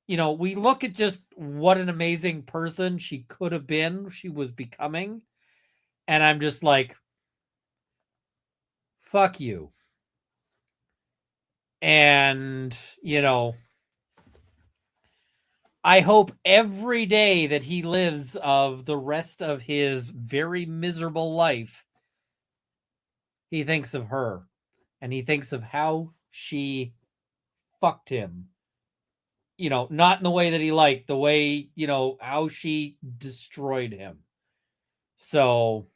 we look at just what an amazing person she could have been, she was becoming, and I'm just like, fuck you. And, I hope every day that he lives of the rest of his very miserable life, he thinks of her and he thinks of how she fucked him. Not in the way that he liked, the way, how she destroyed him. So,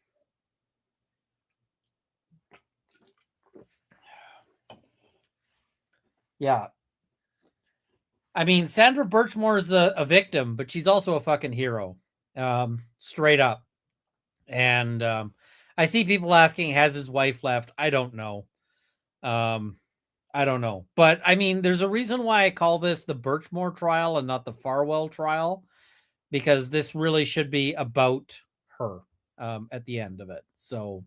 yeah. I mean, Sandra Birchmore is a victim, but she's also a fucking hero. Straight up. And I see people asking, has his wife left? I don't know. I don't know. But I mean, there's a reason why I call this the Birchmore trial and not the Farwell trial, because this really should be about her at the end of it. So,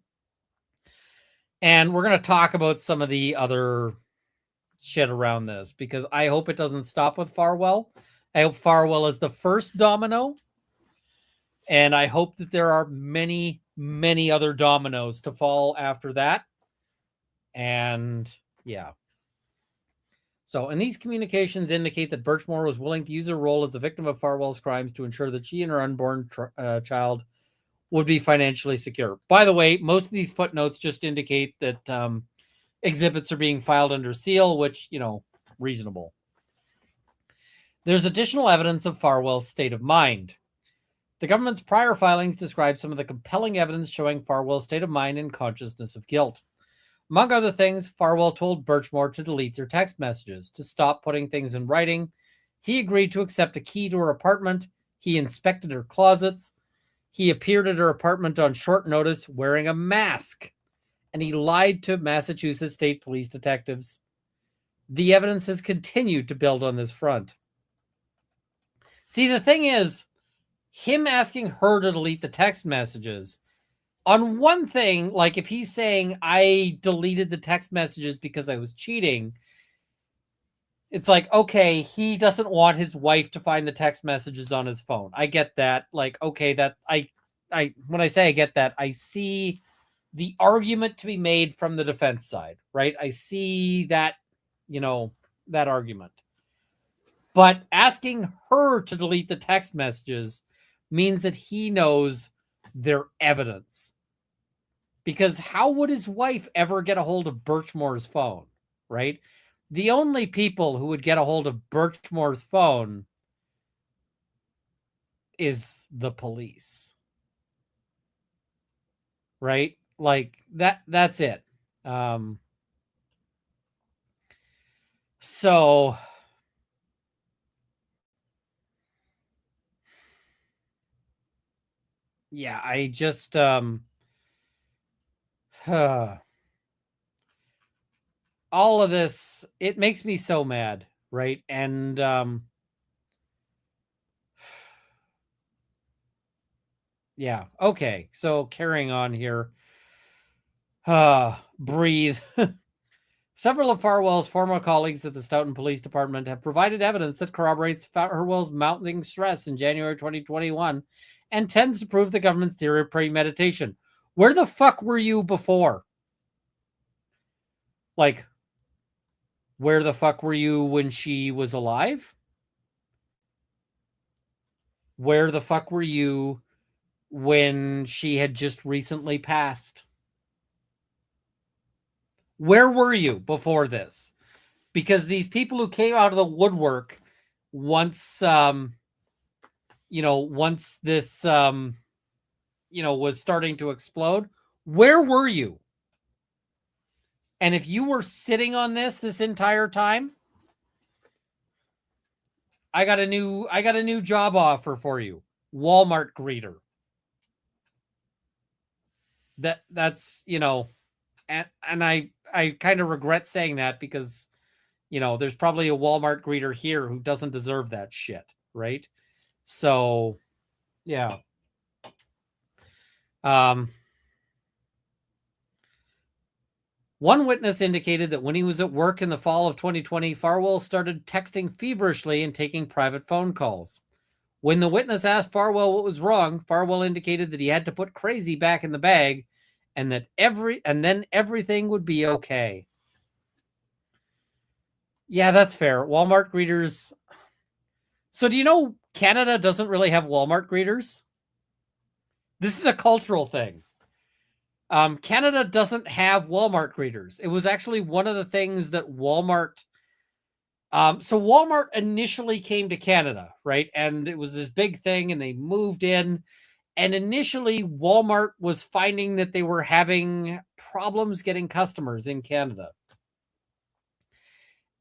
and we're going to talk about some of the other shit around this because I hope it doesn't stop with Farwell. I hope Farwell is the first domino. And I hope that there are many, many other dominoes to fall after that. And yeah. So, and these communications indicate that Birchmore was willing to use her role as a victim of Farwell's crimes to ensure that she and her unborn child would be financially secure. By the way, most of these footnotes just indicate that exhibits are being filed under seal, which, reasonable. There's additional evidence of Farwell's state of mind. The government's prior filings describe some of the compelling evidence showing Farwell's state of mind and consciousness of guilt. Among other things, Farwell told Birchmore to delete their text messages, to stop putting things in writing. He agreed to accept a key to her apartment. He inspected her closets. He appeared at her apartment on short notice wearing a mask. And he lied to Massachusetts State Police detectives. The evidence has continued to build on this front. See, the thing is, him asking her to delete the text messages, on one thing, like if he's saying, I deleted the text messages because I was cheating, it's like, okay, he doesn't want his wife to find the text messages on his phone. I get that. Like, okay, that I when I say I get that, I see the argument to be made from the defense side, right? I see that, that argument. But asking her to delete the text messages means that he knows their evidence. Because how would his wife ever get a hold of Birchmore's phone, right? The only people who would get a hold of Birchmore's phone is the police. Right? Like that's it. So yeah, I just all of this, it makes me so mad, right? And yeah, okay. So carrying on here. Breathe. Several of Farwell's former colleagues at the Stoughton Police Department have provided evidence that corroborates Farwell's mounting stress in January 2021 and tends to prove the government's theory of premeditation. Where the fuck were you before? Like, where the fuck were you when she was alive? Where the fuck were you when she had just recently passed? Where were you before this? because these people who came out of the woodwork once, once this, was starting to explode, where were you? And if you were sitting on this entire time, I got a new job offer for you. Walmart greeter. That's and I kind of regret saying that because there's probably a Walmart greeter here who doesn't deserve that shit, right? So, yeah. One witness indicated that when he was at work in the fall of 2020, Farwell started texting feverishly and taking private phone calls. When the witness asked Farwell what was wrong, Farwell indicated that he had to put crazy back in the bag and then everything would be okay. Yeah, that's fair. Walmart greeters. So do you know Canada doesn't really have Walmart greeters? This is a cultural thing. Canada doesn't have Walmart greeters. It was actually one of the things that Walmart. So Walmart initially came to Canada, right? And it was this big thing, and they moved in. And initially, Walmart was finding that they were having problems getting customers in Canada.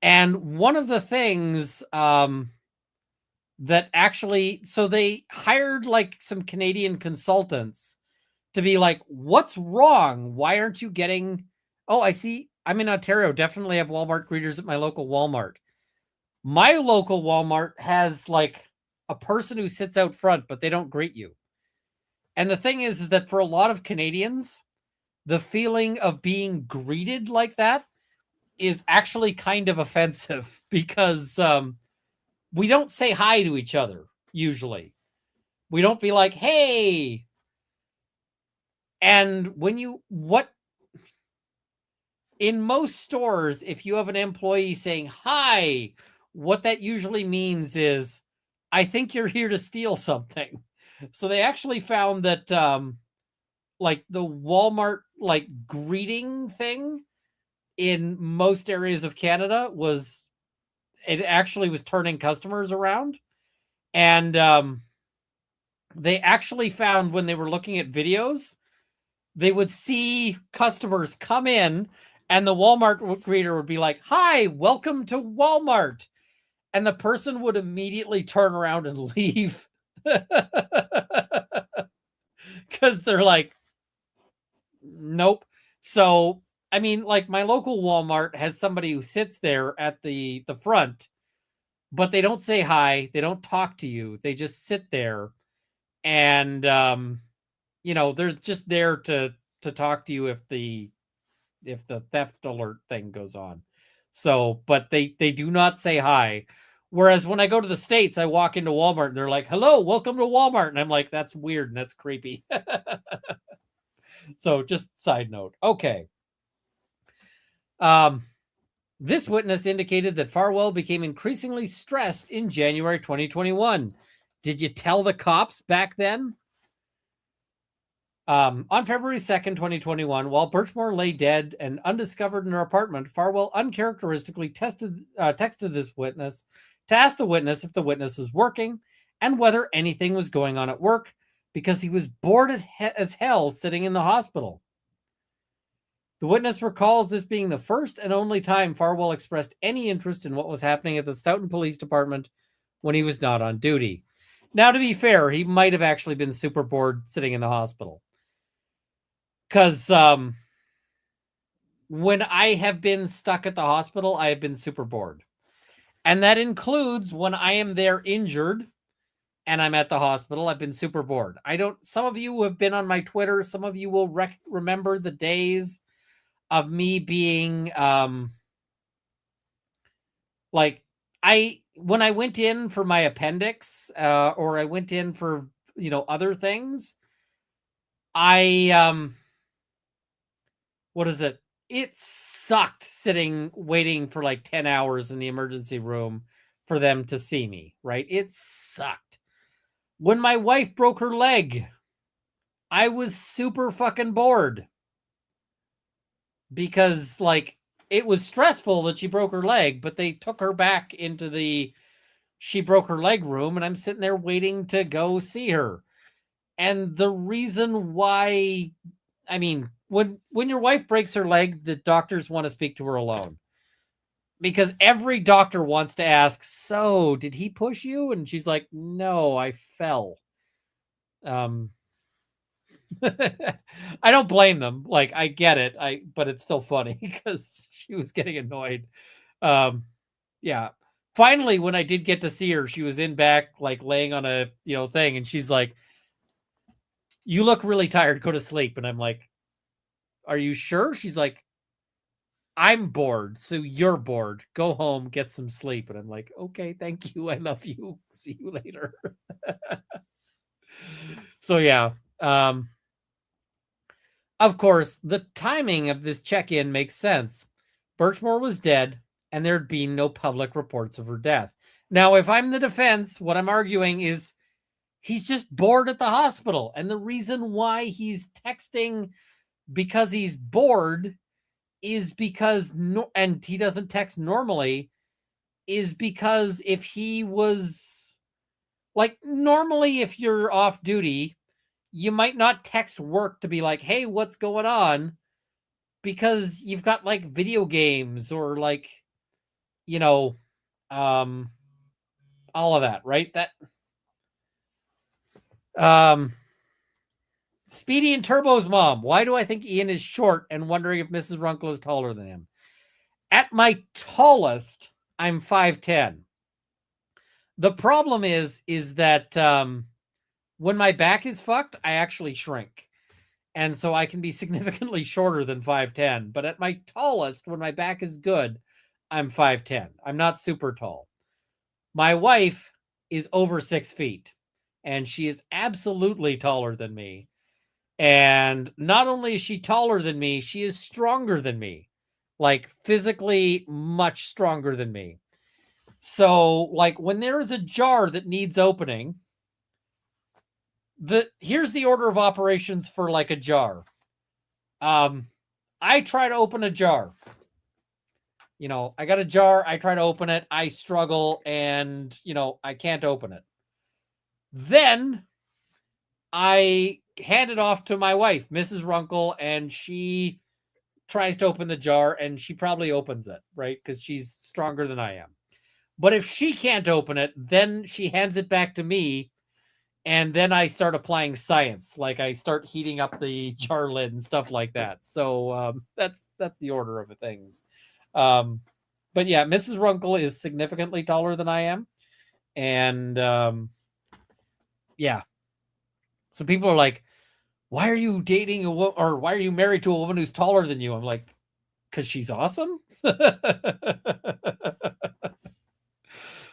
And one of the things that actually, so they hired like some Canadian consultants to be like, what's wrong? Why aren't you getting? Oh, I see. I'm in Ontario. Definitely have Walmart greeters at my local Walmart. My local Walmart has like a person who sits out front, but they don't greet you. And the thing is that for a lot of Canadians, the feeling of being greeted like that is actually kind of offensive because we don't say hi to each other usually. We don't be like, hey. And in most stores, if you have an employee saying hi, what that usually means is, I think you're here to steal something. So they actually found that like the Walmart like greeting thing in most areas of Canada it actually was turning customers around. And they actually found when they were looking at videos, they would see customers come in and the Walmart greeter would be like, hi, welcome to Walmart. And the person would immediately turn around and leave. Because they're like, nope. So, I mean, like my local Walmart has somebody who sits there at the front, but they don't say hi. They don't talk to you. They just sit there. And, they're just there to talk to you if the theft alert thing goes on. So, but they do not say hi. Whereas when I go to the States, I walk into Walmart and they're like, hello, welcome to Walmart. And I'm like, that's weird and that's creepy. So just side note. Okay. This witness indicated that Farwell became increasingly stressed in January 2021. Did you tell the cops back then? On February 2nd, 2021, while Birchmore lay dead and undiscovered in her apartment, Farwell uncharacteristically texted this witness to ask the witness if the witness was working and whether anything was going on at work because he was bored as hell sitting in the hospital. The witness recalls this being the first and only time Farwell expressed any interest in what was happening at the Stoughton Police Department when he was not on duty. Now, to be fair, he might have actually been super bored sitting in the hospital. Because when I have been stuck at the hospital, I have been super bored. And that includes when I am there injured and I'm at the hospital, I've been super bored. Some of you who have been on my Twitter, some of you will remember the days of me being when I went in for my appendix or I went in for, other things, what is it? It sucked sitting waiting for like 10 hours in the emergency room for them to see me, right? It sucked. When my wife broke her leg, I was super fucking bored because like it was stressful that she broke her leg, but they took her back into the she broke her leg room, and I'm sitting there waiting to go see her. And the reason why, I mean, when your wife breaks her leg, the doctors want to speak to her alone. Because every doctor wants to ask, so did he push you? And she's like, no, I fell. Um, I don't blame them. Like, I get it. But it's still funny because she was getting annoyed. Yeah. Finally, when I did get to see her, she was in back, like laying on a thing, and she's like, "You look really tired. Go to sleep." And I'm like, "Are you sure?" She's like, "I'm bored, so you're bored. Go home, get some sleep." And I'm like, "Okay, thank you. I love you. See you later." So yeah. Um, of course, the timing of this check-in makes sense. Birchmore was dead, and there'd been no public reports of her death. Now, if I'm the defense, what I'm arguing is he's just bored at the hospital. And the reason why he's texting because he's bored is because, and he doesn't text normally, is because if he was like, normally, if you're off duty, you might not text work to be like, hey, what's going on? Because you've got like video games or like, you know, um, all of that, right? Um, Speedy and Turbo's mom. Why do I think Ian is short and wondering if Mrs. Runkle is taller than him? At my tallest, I'm 5'10". The problem is that when my back is fucked, I actually shrink. And so I can be significantly shorter than 5'10". But at my tallest, when my back is good, I'm 5'10". I'm not super tall. My wife is over 6 feet, and she is absolutely taller than me. And not only is she taller than me, she is stronger than me, like physically much stronger than me. So, like, when there is a jar that needs opening, here's the order of operations for like a jar. I try to open a jar. I got a jar, I try to open it, I struggle, and I can't open it. Then I hand it off to my wife, Mrs. Runkle, and she tries to open the jar, and she probably opens it, right? Because she's stronger than I am. But if she can't open it, then she hands it back to me, and then I start applying science. Like I start heating up the jar lid and stuff like that. So that's the order of things. But yeah, Mrs. Runkle is significantly taller than I am, and yeah. So people are like, "Why are you dating a woman, or why are you married to a woman who's taller than you?" I'm like, "Because she's awesome."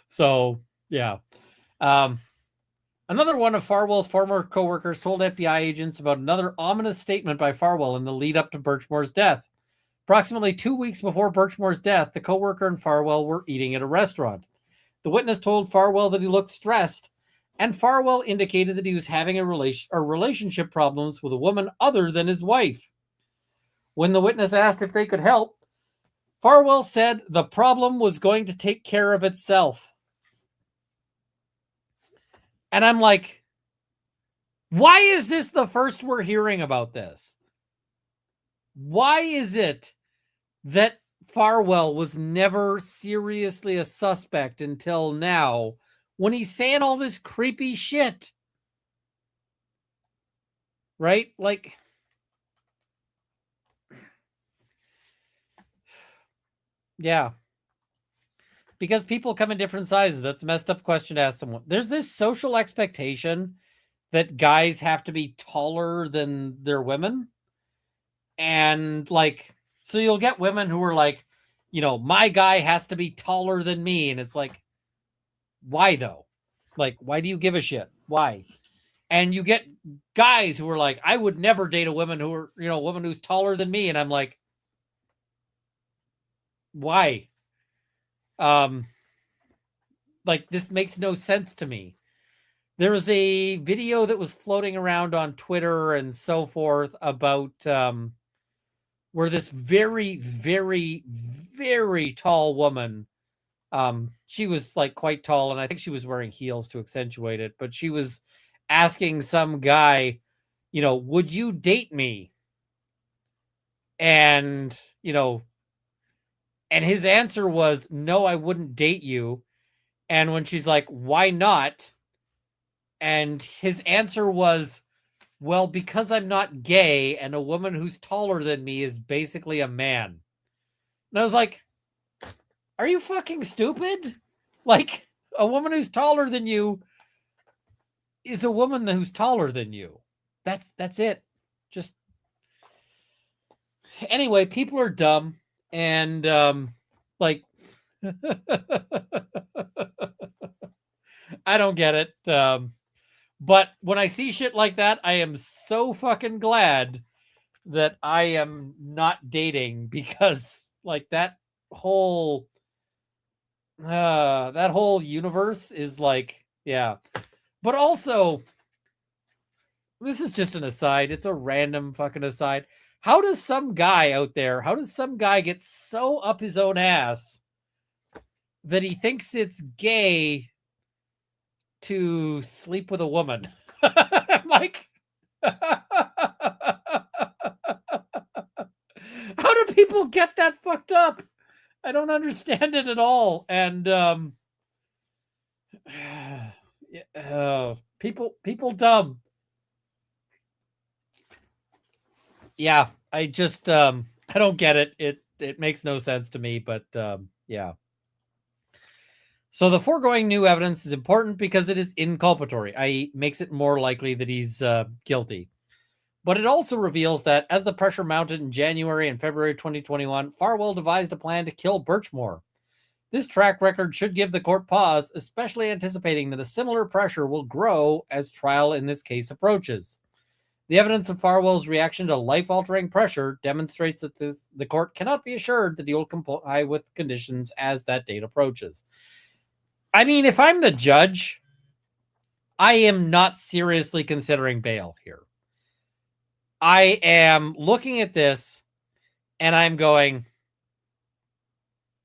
So yeah. Um, Another one of Farwell's former coworkers told FBI agents about another ominous statement by Farwell in the lead up to Birchmore's death. Approximately 2 weeks before Birchmore's death, the coworker and Farwell were eating at a restaurant. The witness told Farwell that he looked stressed, and Farwell indicated that he was having relationship problems with a woman other than his wife. When the witness asked if they could help, Farwell said the problem was going to take care of itself. And I'm like, why is this the first we're hearing about this? Why is it that Farwell was never seriously a suspect until now when he's saying all this creepy shit? Right? Like, yeah. Because people come in different sizes. That's a messed up question to ask someone. There's this social expectation that guys have to be taller than their women. And like, so you'll get women who are like, my guy has to be taller than me. And it's like, why though? Like, why do you give a shit? Why? And you get guys who are like, I would never date a woman a woman who's taller than me. And I'm like, why? Like, this makes no sense to me. There was a video that was floating around on Twitter and so forth about where this very, very, very tall woman, she was like quite tall, and I think she was wearing heels to accentuate it, but she was asking some guy, would you date me? And, and his answer was, no, I wouldn't date you. And when she's like, why not? And his answer was, well, because I'm not gay and a woman who's taller than me is basically a man. And I was like, are you fucking stupid? Like, a woman who's taller than you is a woman who's taller than you. That's it. Just anyway, people are dumb, and like I don't get it. But when I see shit like that, I am so fucking glad that I am not dating, because like whole that whole universe is like, yeah. But also, this is just an aside. It's a random fucking aside. How does some guy get so up his own ass that he thinks it's gay to sleep with a woman? I'm like, how do people get that fucked up? I don't understand it at all. And people dumb. Yeah, I just I don't get it. It makes no sense to me, but yeah. So the foregoing new evidence is important because it is inculpatory, i.e., makes it more likely that he's guilty. But it also reveals that as the pressure mounted in January and February 2021, Farwell devised a plan to kill Birchmore. This track record should give the court pause, especially anticipating that a similar pressure will grow as trial in this case approaches. The evidence of Farwell's reaction to life-altering pressure demonstrates that the court cannot be assured that he will comply with conditions as that date approaches. I mean, if I'm the judge, I am not seriously considering bail here. I am looking at this and I'm going,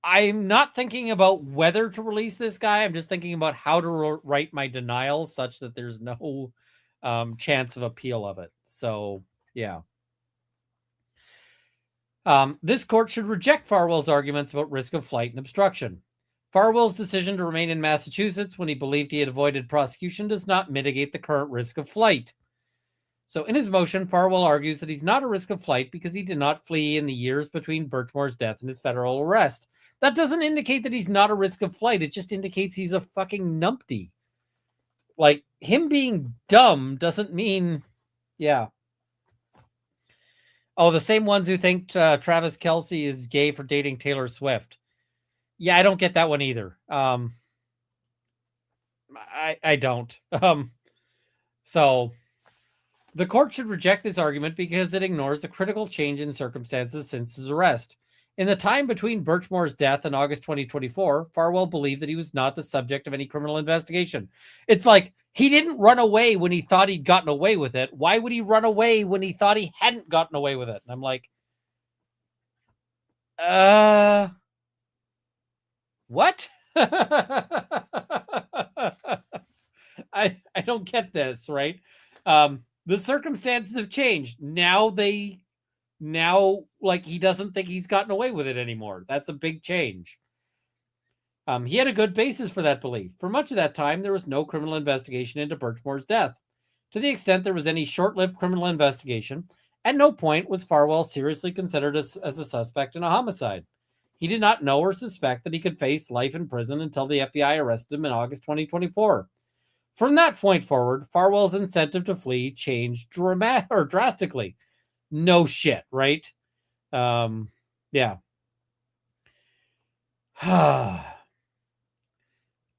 I'm not thinking about whether to release this guy. I'm just thinking about how to write my denial such that there's no chance of appeal of it. So, yeah. This court should reject Farwell's arguments about risk of flight and obstruction. Farwell's decision to remain in Massachusetts when he believed he had avoided prosecution does not mitigate the current risk of flight. So in his motion, Farwell argues that he's not at risk of flight because he did not flee in the years between Birchmore's death and his federal arrest. That doesn't indicate that he's not at risk of flight. It just indicates he's a fucking numpty. Like, him being dumb doesn't mean, yeah. Oh, the same ones who think Travis Kelce is gay for dating Taylor Swift. Yeah, I don't get that one either. I don't. So the court should reject this argument because it ignores the critical change in circumstances since his arrest. In the time between Birchmore's death and August 2024, Farwell believed that he was not the subject of any criminal investigation. It's like, he didn't run away when he thought he'd gotten away with it. Why would he run away when he thought he hadn't gotten away with it? And I'm like, what? I don't get this, right? The circumstances have changed. Now like, he doesn't think he's gotten away with it anymore. That's a big change. He had a good basis for that belief. For much of that time, there was no criminal investigation into Birchmore's death. To the extent there was any short-lived criminal investigation, at no point was Farwell seriously considered as a suspect in a homicide. He did not know or suspect that he could face life in prison until the FBI arrested him in August 2024. From that point forward, Farwell's incentive to flee changed drastically. No shit, right? Yeah.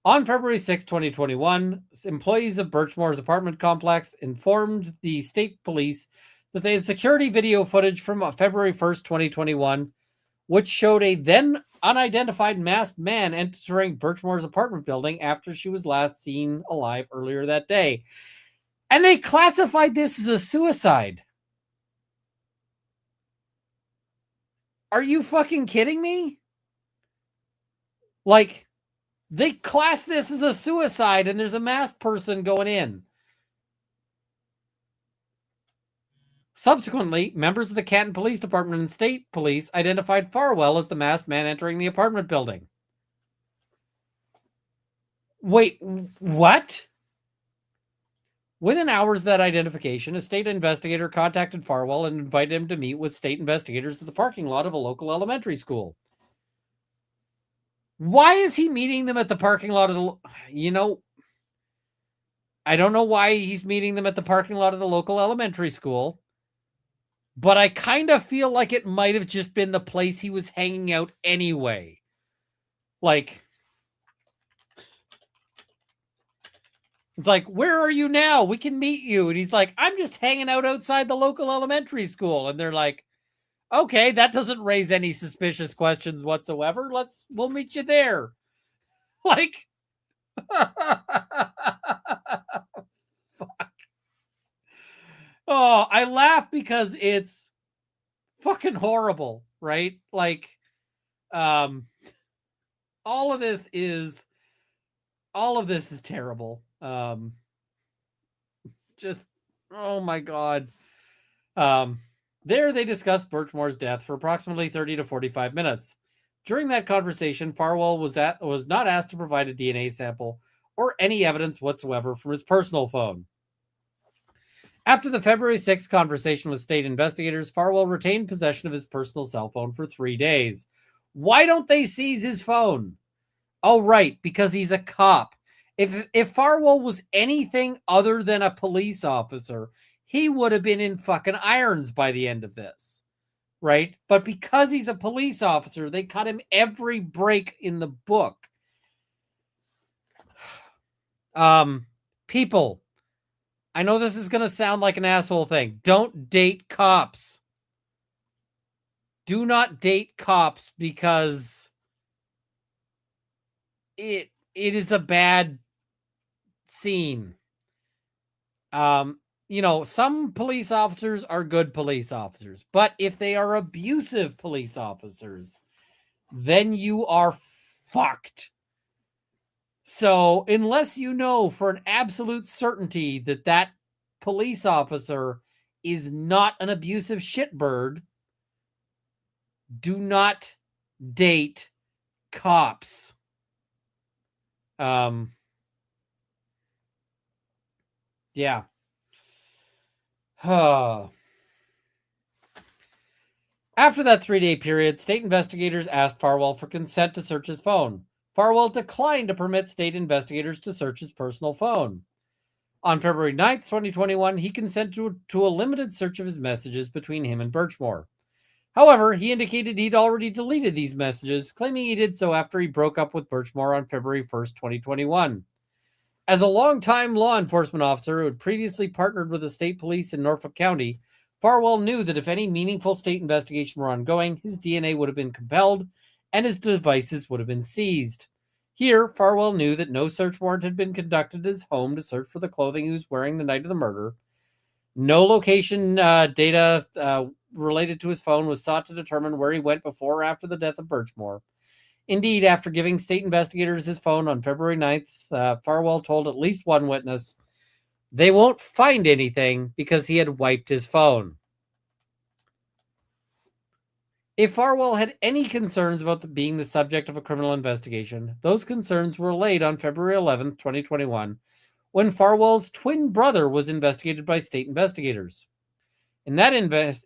On February 6, 2021, employees of Birchmore's apartment complex informed the state police that they had security video footage from February 1st, 2021, which showed a then unidentified masked man entering Birchmore's apartment building after she was last seen alive earlier that day. And they classified this as a suicide. Are you fucking kidding me? Like, they class this as a suicide and there's a masked person going in. Subsequently, members of the Canton Police Department and State Police identified Farwell as the masked man entering the apartment building. Wait, what? Within hours of that identification, a state investigator contacted Farwell and invited him to meet with state investigators at the parking lot of a local elementary school. Why is he meeting them at the parking lot of the... I don't know why he's meeting them at the parking lot of the local elementary school, but I kind of feel like it might have just been the place he was hanging out anyway. Like... It's like, where are you now? We can meet you. And he's like, I'm just hanging out outside the local elementary school. And they're like, okay, that doesn't raise any suspicious questions whatsoever. We'll meet you there. Like, fuck. Oh, I laugh because it's fucking horrible, right? Like, all of this is terrible. Just, oh my God. There they discussed Birchmore's death for approximately 30 to 45 minutes. During that conversation, Farwell was not asked to provide a DNA sample or any evidence whatsoever from his personal phone. After the February 6th conversation with state investigators, Farwell retained possession of his personal cell phone for 3 days. Why don't they seize his phone? Oh, right, because he's a cop. If Farwell was anything other than a police officer, he would have been in fucking irons by the end of this, right? But because he's a police officer, they cut him every break in the book. People, I know this is going to sound like an asshole thing. Don't date cops. Do not date cops because it is a bad scene. Some police officers are good police officers, but if they are abusive police officers, then you are fucked. So unless you know for an absolute certainty that police officer is not an abusive shitbird, do not date cops. Yeah. After that 3-day period, state investigators asked Farwell for consent to search his phone. Farwell declined to permit state investigators to search his personal phone. On February 9th, 2021, he consented to a limited search of his messages between him and Birchmore. However, he indicated he'd already deleted these messages, claiming he did so after he broke up with Birchmore on February 1st, 2021. As a longtime law enforcement officer who had previously partnered with the state police in Norfolk County, Farwell knew that if any meaningful state investigation were ongoing, his DNA would have been compelled and his devices would have been seized. Here, Farwell knew that no search warrant had been conducted at his home to search for the clothing he was wearing the night of the murder. No location data related to his phone was sought to determine where he went before or after the death of Birchmore. Indeed, after giving state investigators his phone on February 9th, Farwell told at least one witness, they won't find anything because he had wiped his phone. If Farwell had any concerns about being the subject of a criminal investigation, those concerns were allayed on February 11th, 2021, when Farwell's twin brother was investigated by state investigators. In that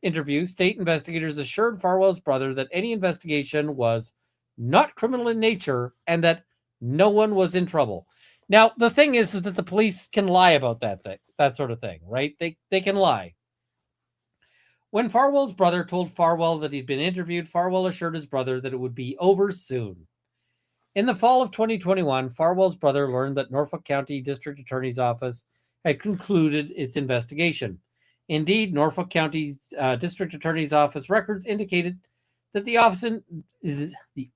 interview, state investigators assured Farwell's brother that any investigation was not criminal in nature and that no one was in trouble. Now, the thing is that the police can lie about that sort of thing, right? They can lie. When Farwell's brother told Farwell that he'd been interviewed, Farwell assured his brother that it would be over soon. In the fall of 2021, Farwell's brother learned that Norfolk County District Attorney's Office had concluded its investigation. Indeed, Norfolk County District Attorney's Office records indicated that the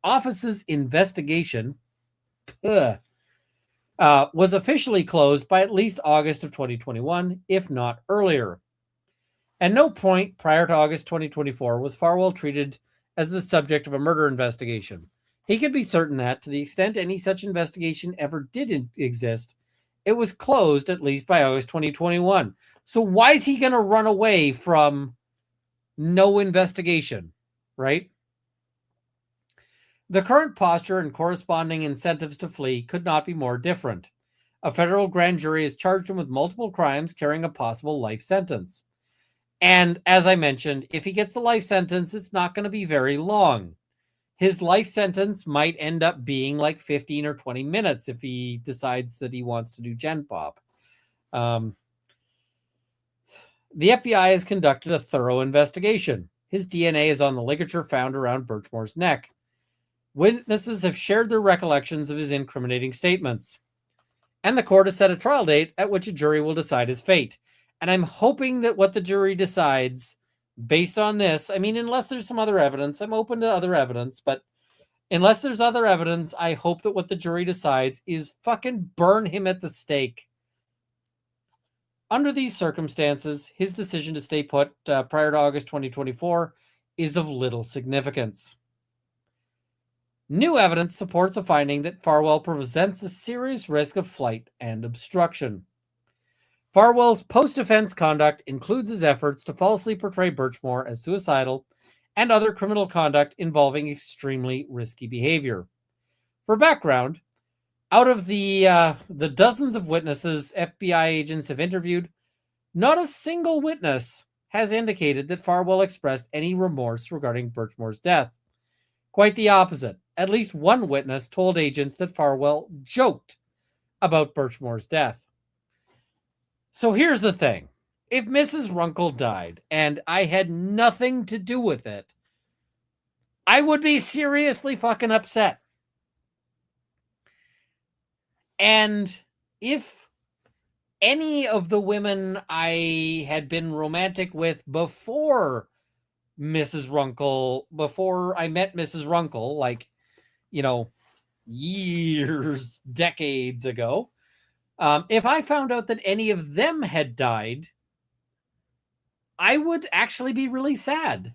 office's investigation was officially closed by at least August of 2021, if not earlier. At no point prior to August 2024 was Farwell treated as the subject of a murder investigation. He could be certain that, to the extent any such investigation ever did exist, it was closed at least by August 2021. So why is he going to run away from no investigation, right? The current posture and corresponding incentives to flee could not be more different. A federal grand jury has charged him with multiple crimes carrying a possible life sentence. And as I mentioned, if he gets the life sentence, it's not going to be very long. His life sentence might end up being like 15 or 20 minutes if he decides that he wants to do Gen Pop. The FBI has conducted a thorough investigation. His DNA is on the ligature found around Birchmore's neck. Witnesses have shared their recollections of his incriminating statements. And the court has set a trial date at which a jury will decide his fate. And I'm hoping that what the jury decides based on this, I mean, unless there's some other evidence, I'm open to other evidence, but unless there's other evidence, I hope that what the jury decides is fucking burn him at the stake. Under these circumstances, his decision to stay put prior to August 2024 is of little significance. New evidence supports a finding that Farwell presents a serious risk of flight and obstruction. Farwell's post-defense conduct includes his efforts to falsely portray Birchmore as suicidal and other criminal conduct involving extremely risky behavior. For background, out of the dozens of witnesses FBI agents have interviewed, not a single witness has indicated that Farwell expressed any remorse regarding Birchmore's death. Quite the opposite. At least one witness told agents that Farwell joked about Birchmore's death. So here's the thing. If Mrs. Runkle died and I had nothing to do with it, I would be seriously fucking upset. And if any of the women I had been romantic with before Mrs. Runkle, before I met Mrs. Runkle, like, you know, years, decades ago, if I found out that any of them had died, I would actually be really sad.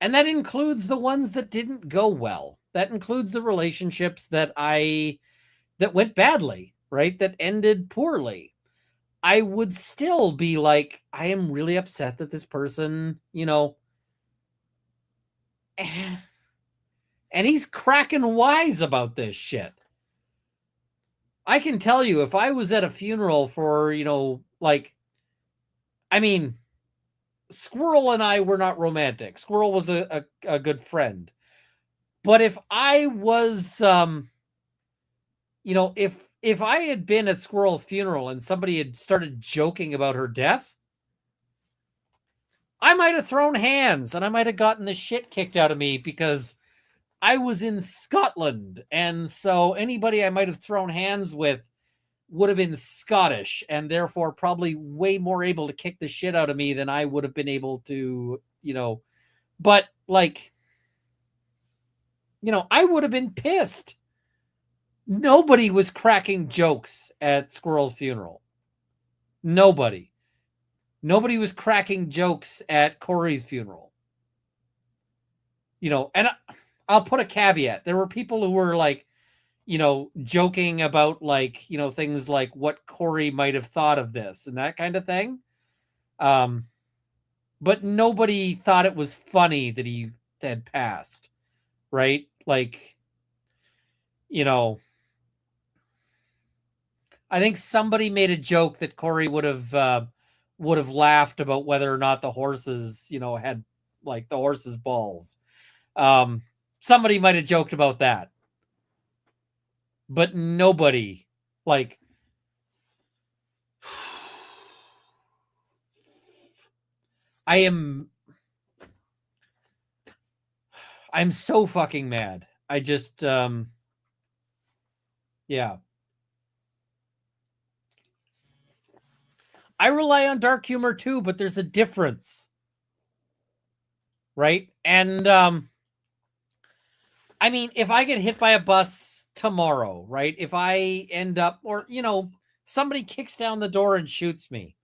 And that includes the ones that didn't go well. That includes the relationships that went badly, right? That ended poorly. I would still be like, I am really upset that this person, and he's cracking wise about this shit. I can tell you, if I was at a funeral for, Squirrel and I were not romantic. Squirrel was a good friend. But if I was, if I had been at Squirrel's funeral and somebody had started joking about her death, I might have thrown hands and I might have gotten the shit kicked out of me because I was in Scotland. And so anybody I might have thrown hands with would have been Scottish and therefore probably way more able to kick the shit out of me than I would have been able to, but I would have been pissed. Nobody was cracking jokes at Squirrel's funeral. Nobody was cracking jokes at Corey's funeral. And I'll put a caveat. There were people who were like, joking about things like what Corey might have thought of this and that kind of thing. But nobody thought it was funny that he had passed, right? I think somebody made a joke that Corey would have laughed about whether or not the horses, had the horses' balls. Somebody might have joked about that. But nobody, I'm so fucking mad. I just, yeah. I rely on dark humor too, but there's a difference. Right? And, if I get hit by a bus tomorrow, right? If I end up, or, somebody kicks down the door and shoots me.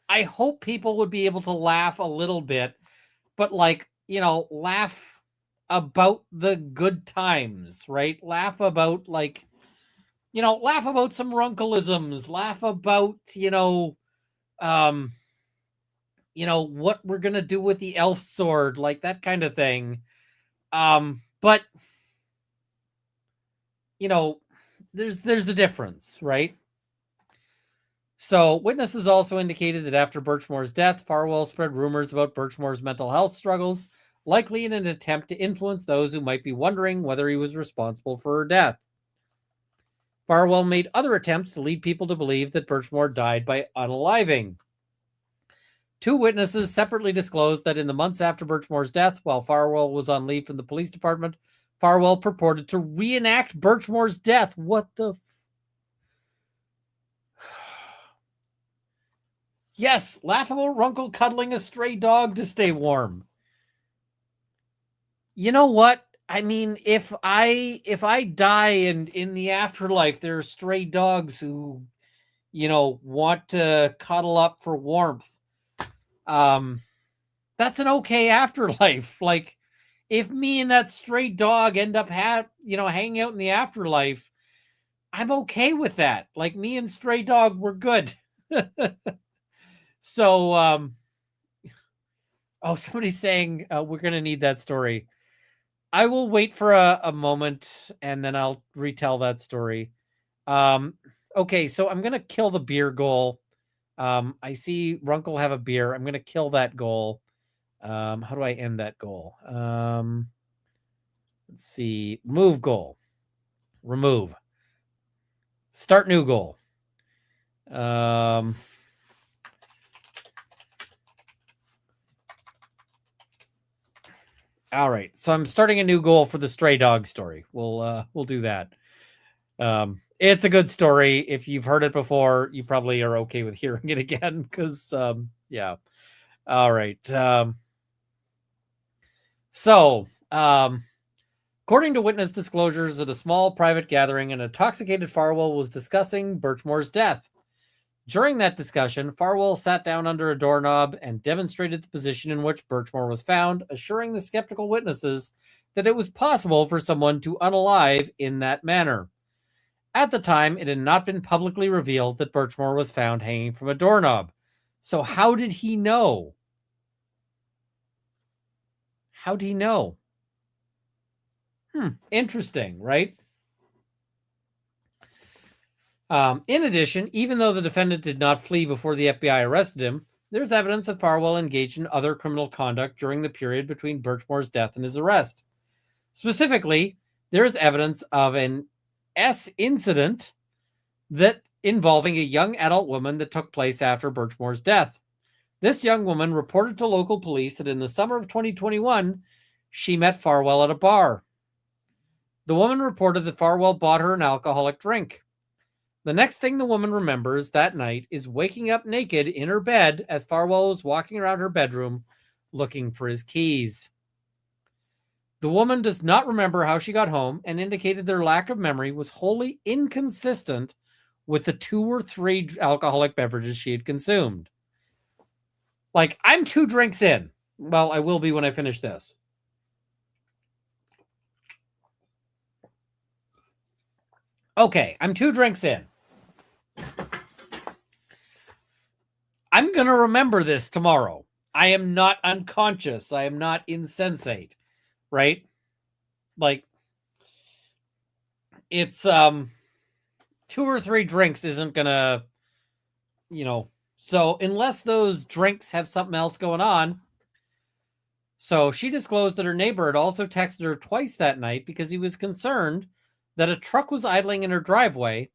I hope people would be able to laugh a little bit, but like, laugh about the good times, right? Laugh about laugh about some runkleisms, laugh about, um, what we're gonna do with the elf sword, like that kind of thing. But there's a difference, right? So witnesses also indicated that after Birchmore's death, Farwell spread rumors about Birchmore's mental health struggles, likely in an attempt to influence those who might be wondering whether he was responsible for her death. Farwell made other attempts to lead people to believe that Birchmore died by unaliving. Two witnesses separately disclosed that in the months after Birchmore's death, while Farwell was on leave from the police department, Farwell purported to reenact Birchmore's death. What the Yes, laughable Runkle cuddling a stray dog to stay warm. You know what? I mean, if I die and in the afterlife there are stray dogs who, want to cuddle up for warmth, um, that's an okay afterlife. Like, if me and that stray dog end up hanging out in the afterlife, I'm okay with that. Like, me and stray dog, we're good. So, somebody's saying we're gonna need that story. I will wait for a moment and then I'll retell that story. Okay, so I'm gonna kill the beer goal. I see Runkle have a beer. I'm gonna kill that goal. How do I end that goal? Let's see. Move goal. Remove. Start new goal. All right. So I'm starting a new goal for the stray dog story. We'll do that. It's a good story. If you've heard it before, you probably are okay with hearing it again because yeah. All right. According to witness disclosures at a small private gathering, an intoxicated Farwell was discussing Birchmore's death. During that discussion, Farwell sat down under a doorknob and demonstrated the position in which Birchmore was found, assuring the skeptical witnesses that it was possible for someone to unalive in that manner. At the time, it had not been publicly revealed that Birchmore was found hanging from a doorknob. So how did he know? How did he know? Interesting, right? In addition, even though the defendant did not flee before the FBI arrested him, there's evidence that Farwell engaged in other criminal conduct during the period between Birchmore's death and his arrest. Specifically, there is evidence of an S incident that involving a young adult woman that took place after Birchmore's death. This young woman reported to local police that in the summer of 2021, she met Farwell at a bar. The woman reported that Farwell bought her an alcoholic drink. The next thing the woman remembers that night is waking up naked in her bed as Farwell was walking around her bedroom looking for his keys. The woman does not remember how she got home and indicated their lack of memory was wholly inconsistent with the 2 or 3 alcoholic beverages she had consumed. Like, I'm 2 drinks in. Well, I will be when I finish this. Okay, I'm 2 drinks in. I'm going to remember this tomorrow. I am not unconscious. I am not insensate, right? Like, it's 2 or 3 drinks isn't going to, so unless those drinks have something else going on. So she disclosed that her neighbor had also texted her twice that night because he was concerned that a truck was idling in her driveway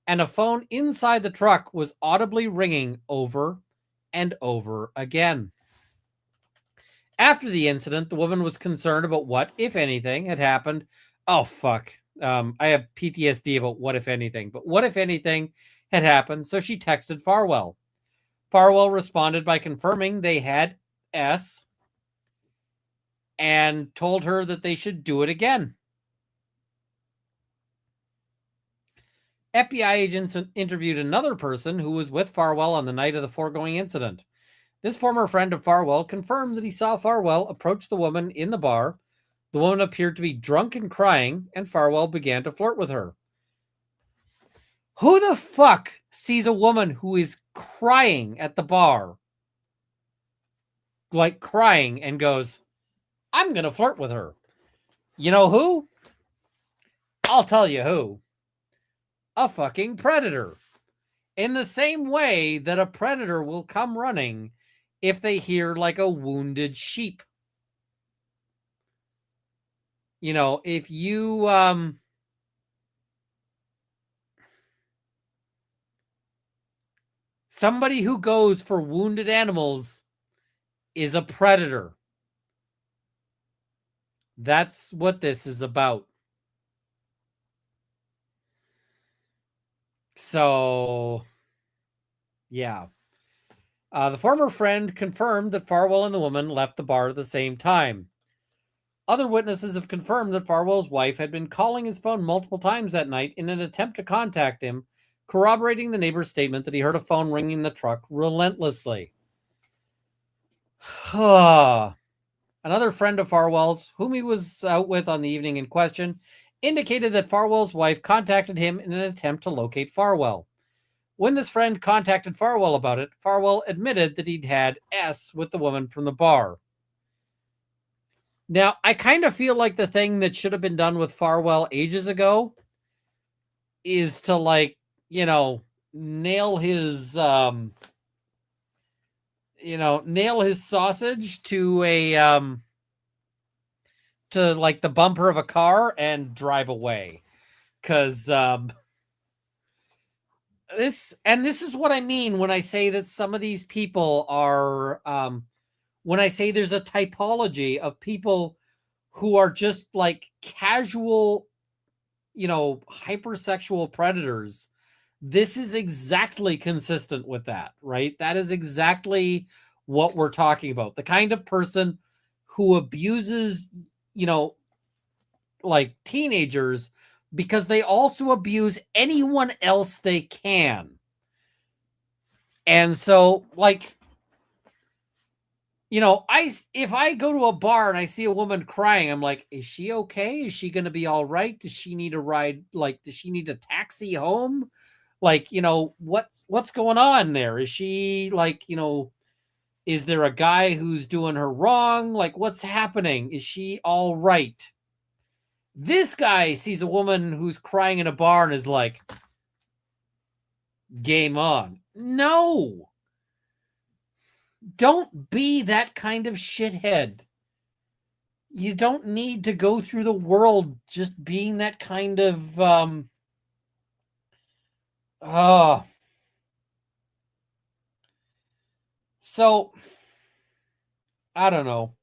and a phone inside the truck was audibly ringing over and over again. After the incident, the woman was concerned about what, if anything, had happened. Oh, fuck. I have PTSD about what, if anything, but what, if anything, had happened, so she texted Farwell. Farwell responded by confirming they had S and told her that they should do it again. FBI agents interviewed another person who was with Farwell on the night of the foregoing incident. This former friend of Farwell confirmed that he saw Farwell approach the woman in the bar. The woman appeared to be drunk and crying, and Farwell began to flirt with her. Who the fuck sees a woman who is crying at the bar, like crying, and goes, I'm going to flirt with her? You know who? I'll tell you who. A fucking predator. In the same way that a predator will come running if they hear like a wounded sheep. You know, if you somebody who goes for wounded animals is a predator. That's what this is about. So, yeah. The former friend confirmed that Farwell and the woman left the bar at the same time. Other witnesses have confirmed that Farwell's wife had been calling his phone multiple times that night in an attempt to contact him, corroborating the neighbor's statement that he heard a phone ringing in the truck relentlessly. Another friend of Farwell's, whom he was out with on the evening in question, indicated that Farwell's wife contacted him in an attempt to locate Farwell. When this friend contacted Farwell about it, Farwell admitted that he'd had S with the woman from the bar. Now, I kind of feel like the thing that should have been done with Farwell ages ago is to, like, you know, nail his sausage to a to like the bumper of a car and drive away. Because this is what I mean when I say that some of these people are when I say there's a typology of people who are just like casual, you know, hypersexual predators. This is exactly consistent with that, right? That is exactly what we're talking about. The kind of person who abuses, you know, like teenagers because they also abuse anyone else they can. And so, like, you know, if I go to a bar and I see a woman crying, I'm like, is she okay? Is she going to be all right? Does she need a ride? Like, does she need a taxi home? Like, you know, what's going on there? Is she like, you know, is there a guy who's doing her wrong? Like, what's happening? Is she all right? This guy sees a woman who's crying in a bar and is like, game on. No. Don't be that kind of shithead. You don't need to go through the world just being that kind of so I don't know.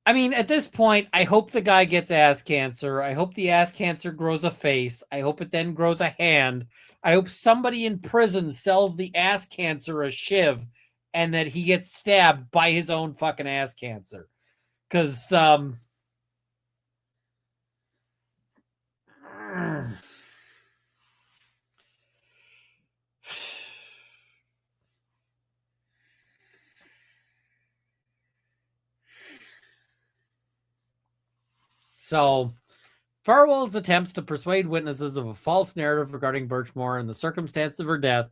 I mean, at this point, I hope the guy gets ass cancer. I hope the ass cancer grows a face. I hope it then grows a hand. I hope somebody in prison sells the ass cancer a shiv and that he gets stabbed by his own fucking ass cancer. Because, so Farwell's attempts to persuade witnesses of a false narrative regarding Birchmore and the circumstances of her death,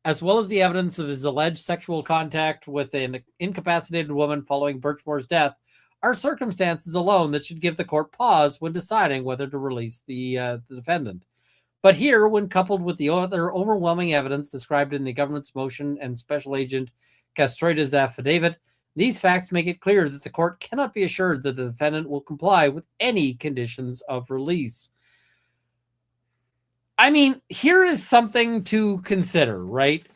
as well as the evidence of his alleged sexual contact with an incapacitated woman following Birchmore's death, are circumstances alone that should give the court pause when deciding whether to release the defendant. But here, when coupled with the other overwhelming evidence described in the government's motion and Special Agent Castroida's affidavit, these facts make it clear that the court cannot be assured that the defendant will comply with any conditions of release. I mean, here is something to consider, right?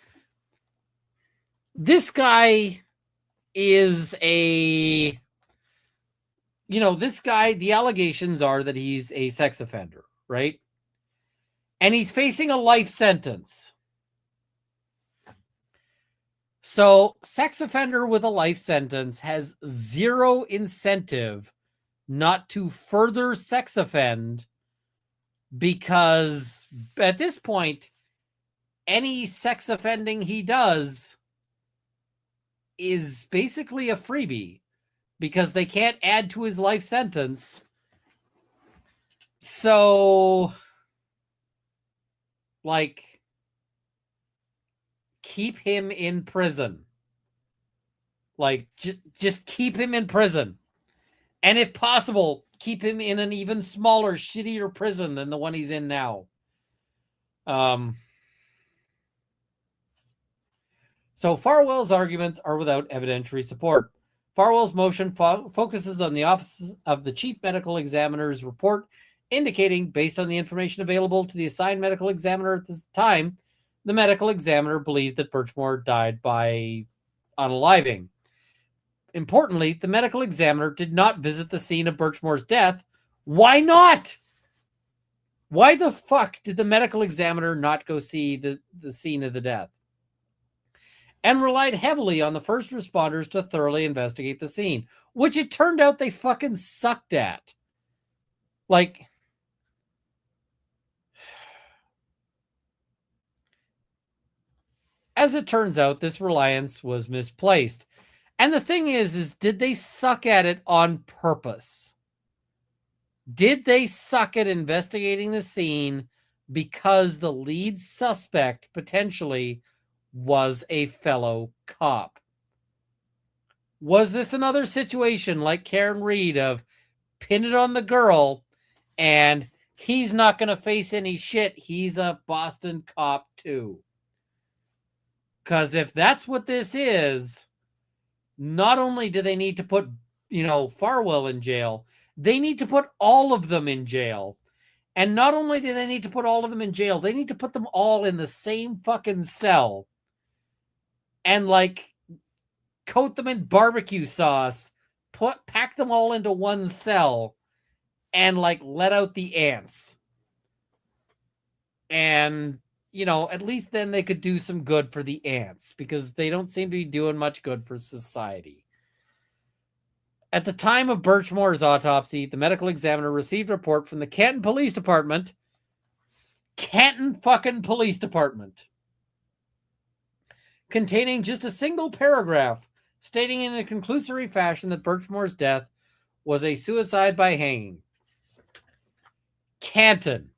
This guy is the allegations are that he's a sex offender, right? And he's facing a life sentence. So, sex offender with a life sentence has zero incentive not to further sex offend because at this point, any sex offending he does is basically a freebie because they can't add to his life sentence. So, like, keep him in prison. Like, just keep him in prison. And if possible, keep him in an even smaller, shittier prison than the one he's in now. So Farwell's arguments are without evidentiary support. Farwell's motion focuses on the Office of the Chief Medical Examiner's report, indicating, based on the information available to the assigned medical examiner at the time, the medical examiner believed that Birchmore died by unaliving. Importantly, the medical examiner did not visit the scene of Birchmore's death. Why not? Why the fuck did the medical examiner not go see the scene of the death? And relied heavily on the first responders to thoroughly investigate the scene, which it turned out they fucking sucked at. Like, as it turns out, this reliance was misplaced. And the thing is did they suck at it on purpose? Did they suck at investigating the scene because the lead suspect potentially was a fellow cop? Was this another situation like Karen Reed of pin it on the girl and he's not going to face any shit? He's a Boston cop too. Because if that's what this is, not only do they need to put, Farwell in jail, they need to put all of them in jail. And not only do they need to put all of them in jail, they need to put them all in the same fucking cell and coat them in barbecue sauce, pack them all into one cell and let out the ants. And, at least then they could do some good for the ants because they don't seem to be doing much good for society. At the time of Birchmore's autopsy, the medical examiner received a report from the Canton Police Department. Canton fucking Police Department. Containing just a single paragraph stating in a conclusory fashion that Birchmore's death was a suicide by hanging. Canton.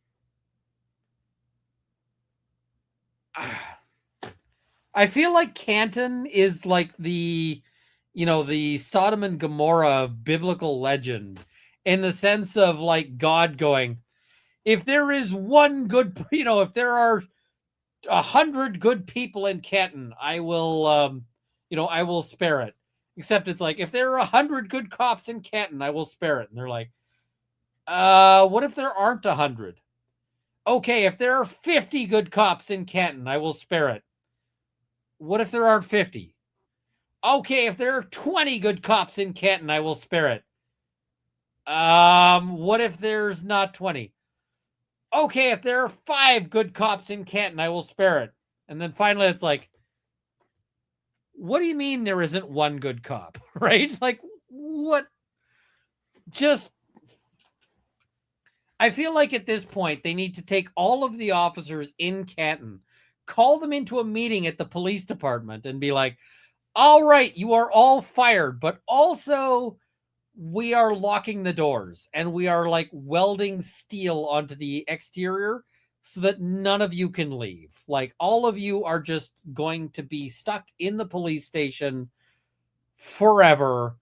I feel like Canton is like the Sodom and Gomorrah of biblical legend, in the sense of God going, if there is one good, if there are 100 good people in Canton, I will, I will spare it. Except it's if there are 100 good cops in Canton, I will spare it. And they're like, what if there aren't 100? Okay, if there are 50 good cops in Canton, I will spare it. What if there aren't 50? Okay, if there are 20 good cops in Canton, I will spare it. What if there's not 20? Okay, if there are 5 good cops in Canton, I will spare it. And then finally it's what do you mean there isn't one good cop? Right? What? Just, I feel like at this point they need to take all of the officers in Canton, call them into a meeting at the police department and be like, all right, you are all fired, but also we are locking the doors and we are welding steel onto the exterior so that none of you can leave. All of you are just going to be stuck in the police station forever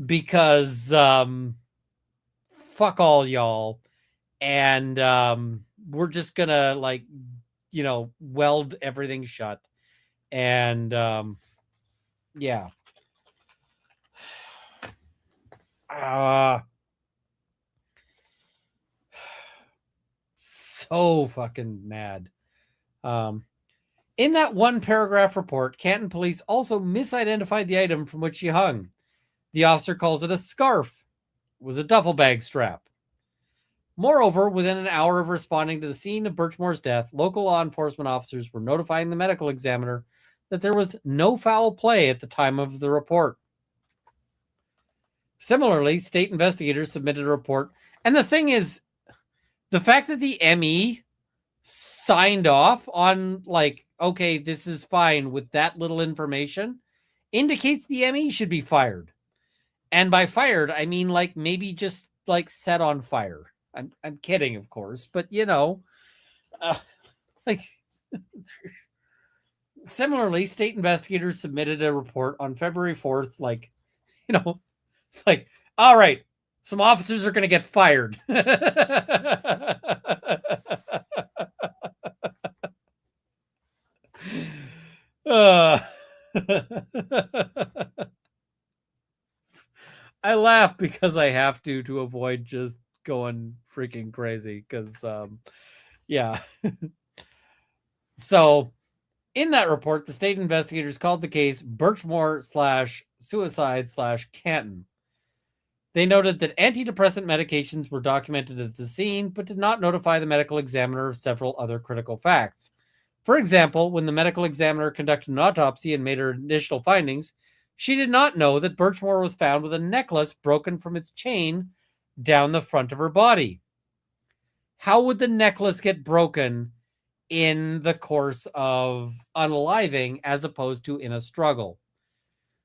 because fuck all y'all. And we're just gonna weld everything shut. And yeah. So fucking mad. In that one paragraph report, Canton police also misidentified the item from which she hung. The officer calls it a scarf. It was a duffel bag strap. Moreover, within an hour of responding to the scene of Birchmore's death, local law enforcement officers were notifying the medical examiner that there was no foul play at the time of the report. Similarly, state investigators submitted a report. And the thing is, The fact that the ME signed off on, like, okay, this is fine with that little information, indicates the ME should be fired. And by fired, I mean, like, maybe just, like, set on fire. I'm kidding, of course, but, like, similarly, state investigators submitted a report on February 4th, like, it's like, all right, some officers are going to get fired. uh, I laugh because I have to avoid just going freaking crazy. Because, yeah. So, in that report, the state investigators called the case Birchmore/suicide/Canton. They noted that antidepressant medications were documented at the scene, but did not notify the medical examiner of several other critical facts. For example, when the medical examiner conducted an autopsy and made her initial findings, she did not know that Birchmore was found with a necklace broken from its chain down the front of her body. How would the necklace get broken in the course of unaliving as opposed to in a struggle?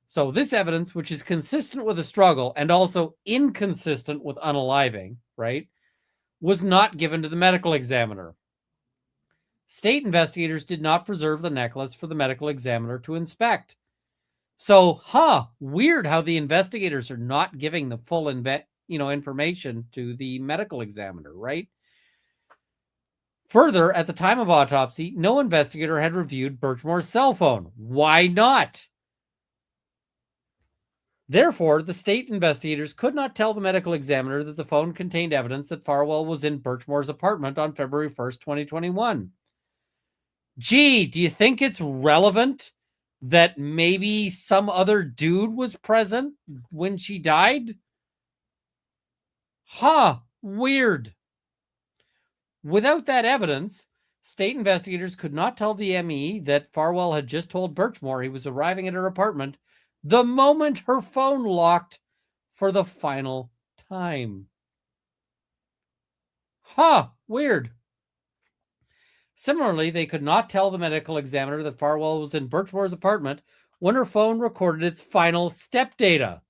So this evidence, which is consistent with a struggle and also inconsistent with unaliving, right, was not given to the medical examiner. State investigators did not preserve the necklace for the medical examiner to inspect. So, weird how the investigators are not giving the full information to the medical examiner, right? Further, at the time of autopsy, no investigator had reviewed Birchmore's cell phone. Why not? Therefore, the state investigators could not tell the medical examiner that the phone contained evidence that Farwell was in Birchmore's apartment on February 1st, 2021. Gee, do you think it's relevant that maybe some other dude was present when she died? Weird. Without that evidence, state investigators could not tell the ME that Farwell had just told Birchmore he was arriving at her apartment the moment her phone locked for the final time. Weird. Similarly, they could not tell the medical examiner that Farwell was in Birchmore's apartment when her phone recorded its final step data.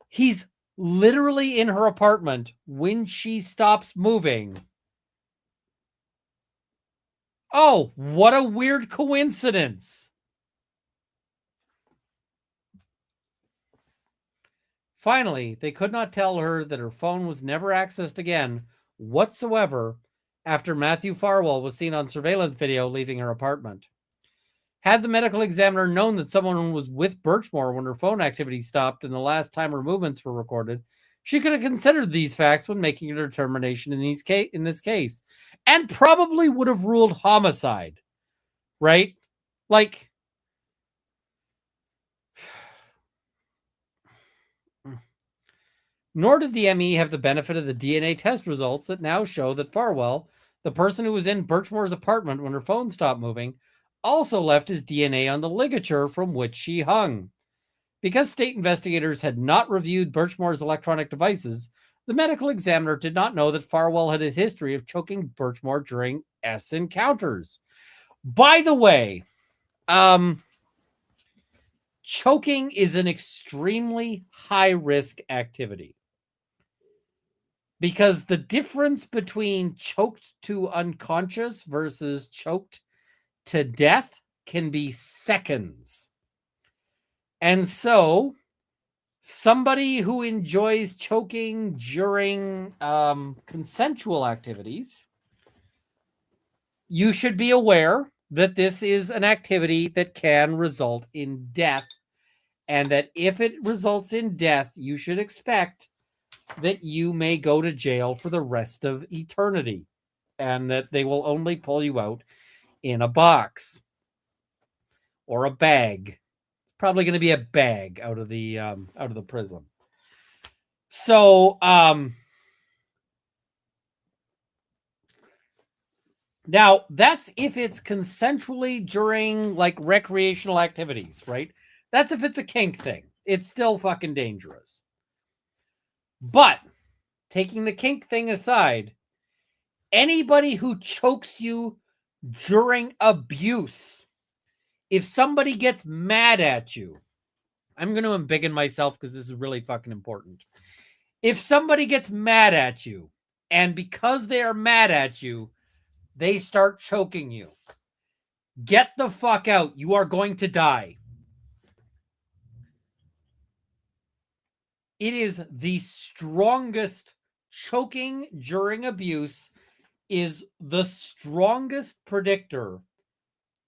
He's literally in her apartment when she stops moving. Oh, what a weird coincidence. Finally, they could not tell her that her phone was never accessed again whatsoever after Matthew Farwell was seen on surveillance video leaving her apartment. Had the medical examiner known that someone was with Birchmore when her phone activity stopped and the last time her movements were recorded, she could have considered these facts when making a determination in this case, and probably would have ruled homicide, right? Like, nor did the ME have the benefit of the DNA test results that now show that Farwell, the person who was in Birchmore's apartment when her phone stopped moving, also left his DNA on the ligature from which she hung. Because state investigators had not reviewed Birchmore's electronic devices, the medical examiner did not know that Farwell had a history of choking Birchmore during S encounters. By the way, choking is an extremely high-risk activity. Because the difference between choked to unconscious versus choked to death can be seconds. And so, somebody who enjoys choking during consensual activities, you should be aware that this is an activity that can result in death. And that if it results in death, you should expect that you may go to jail for the rest of eternity, and that they will only pull you out in a box or a bag. It's probably going to be a bag out of the prison. So now that's if it's consensually during like recreational activities, right? That's if it's a kink thing. It's still fucking dangerous. But taking the kink thing aside, anybody who chokes you during abuse, if somebody gets mad at you, I'm going to embiggen myself because this is really fucking important. If somebody gets mad at you, and because they are mad at you, they start choking you, get the fuck out. You are going to die. It is the strongest. Choking during abuse is the strongest predictor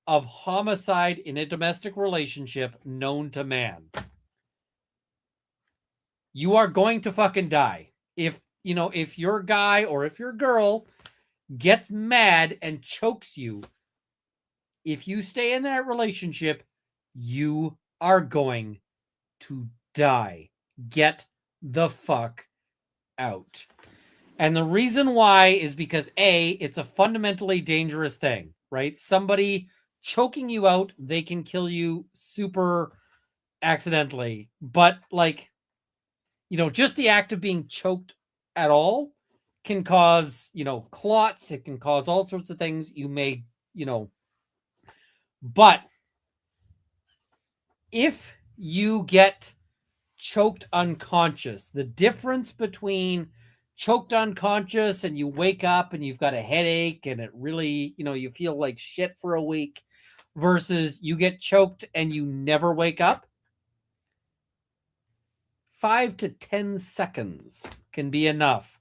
of homicide in a domestic relationship known to man. You are going to fucking die. If your guy or if your girl gets mad and chokes you, if you stay in that relationship, you are going to die. Get the fuck out. And the reason why is because A, it's a fundamentally dangerous thing, right? Somebody choking you out, they can kill you super accidentally. But just the act of being choked at all can cause, clots. It can cause all sorts of things. You may, but if you get choked unconscious, the difference between choked unconscious and you wake up and you've got a headache and it really, you feel like shit for a week versus you get choked and you never wake up, 5 to 10 seconds can be enough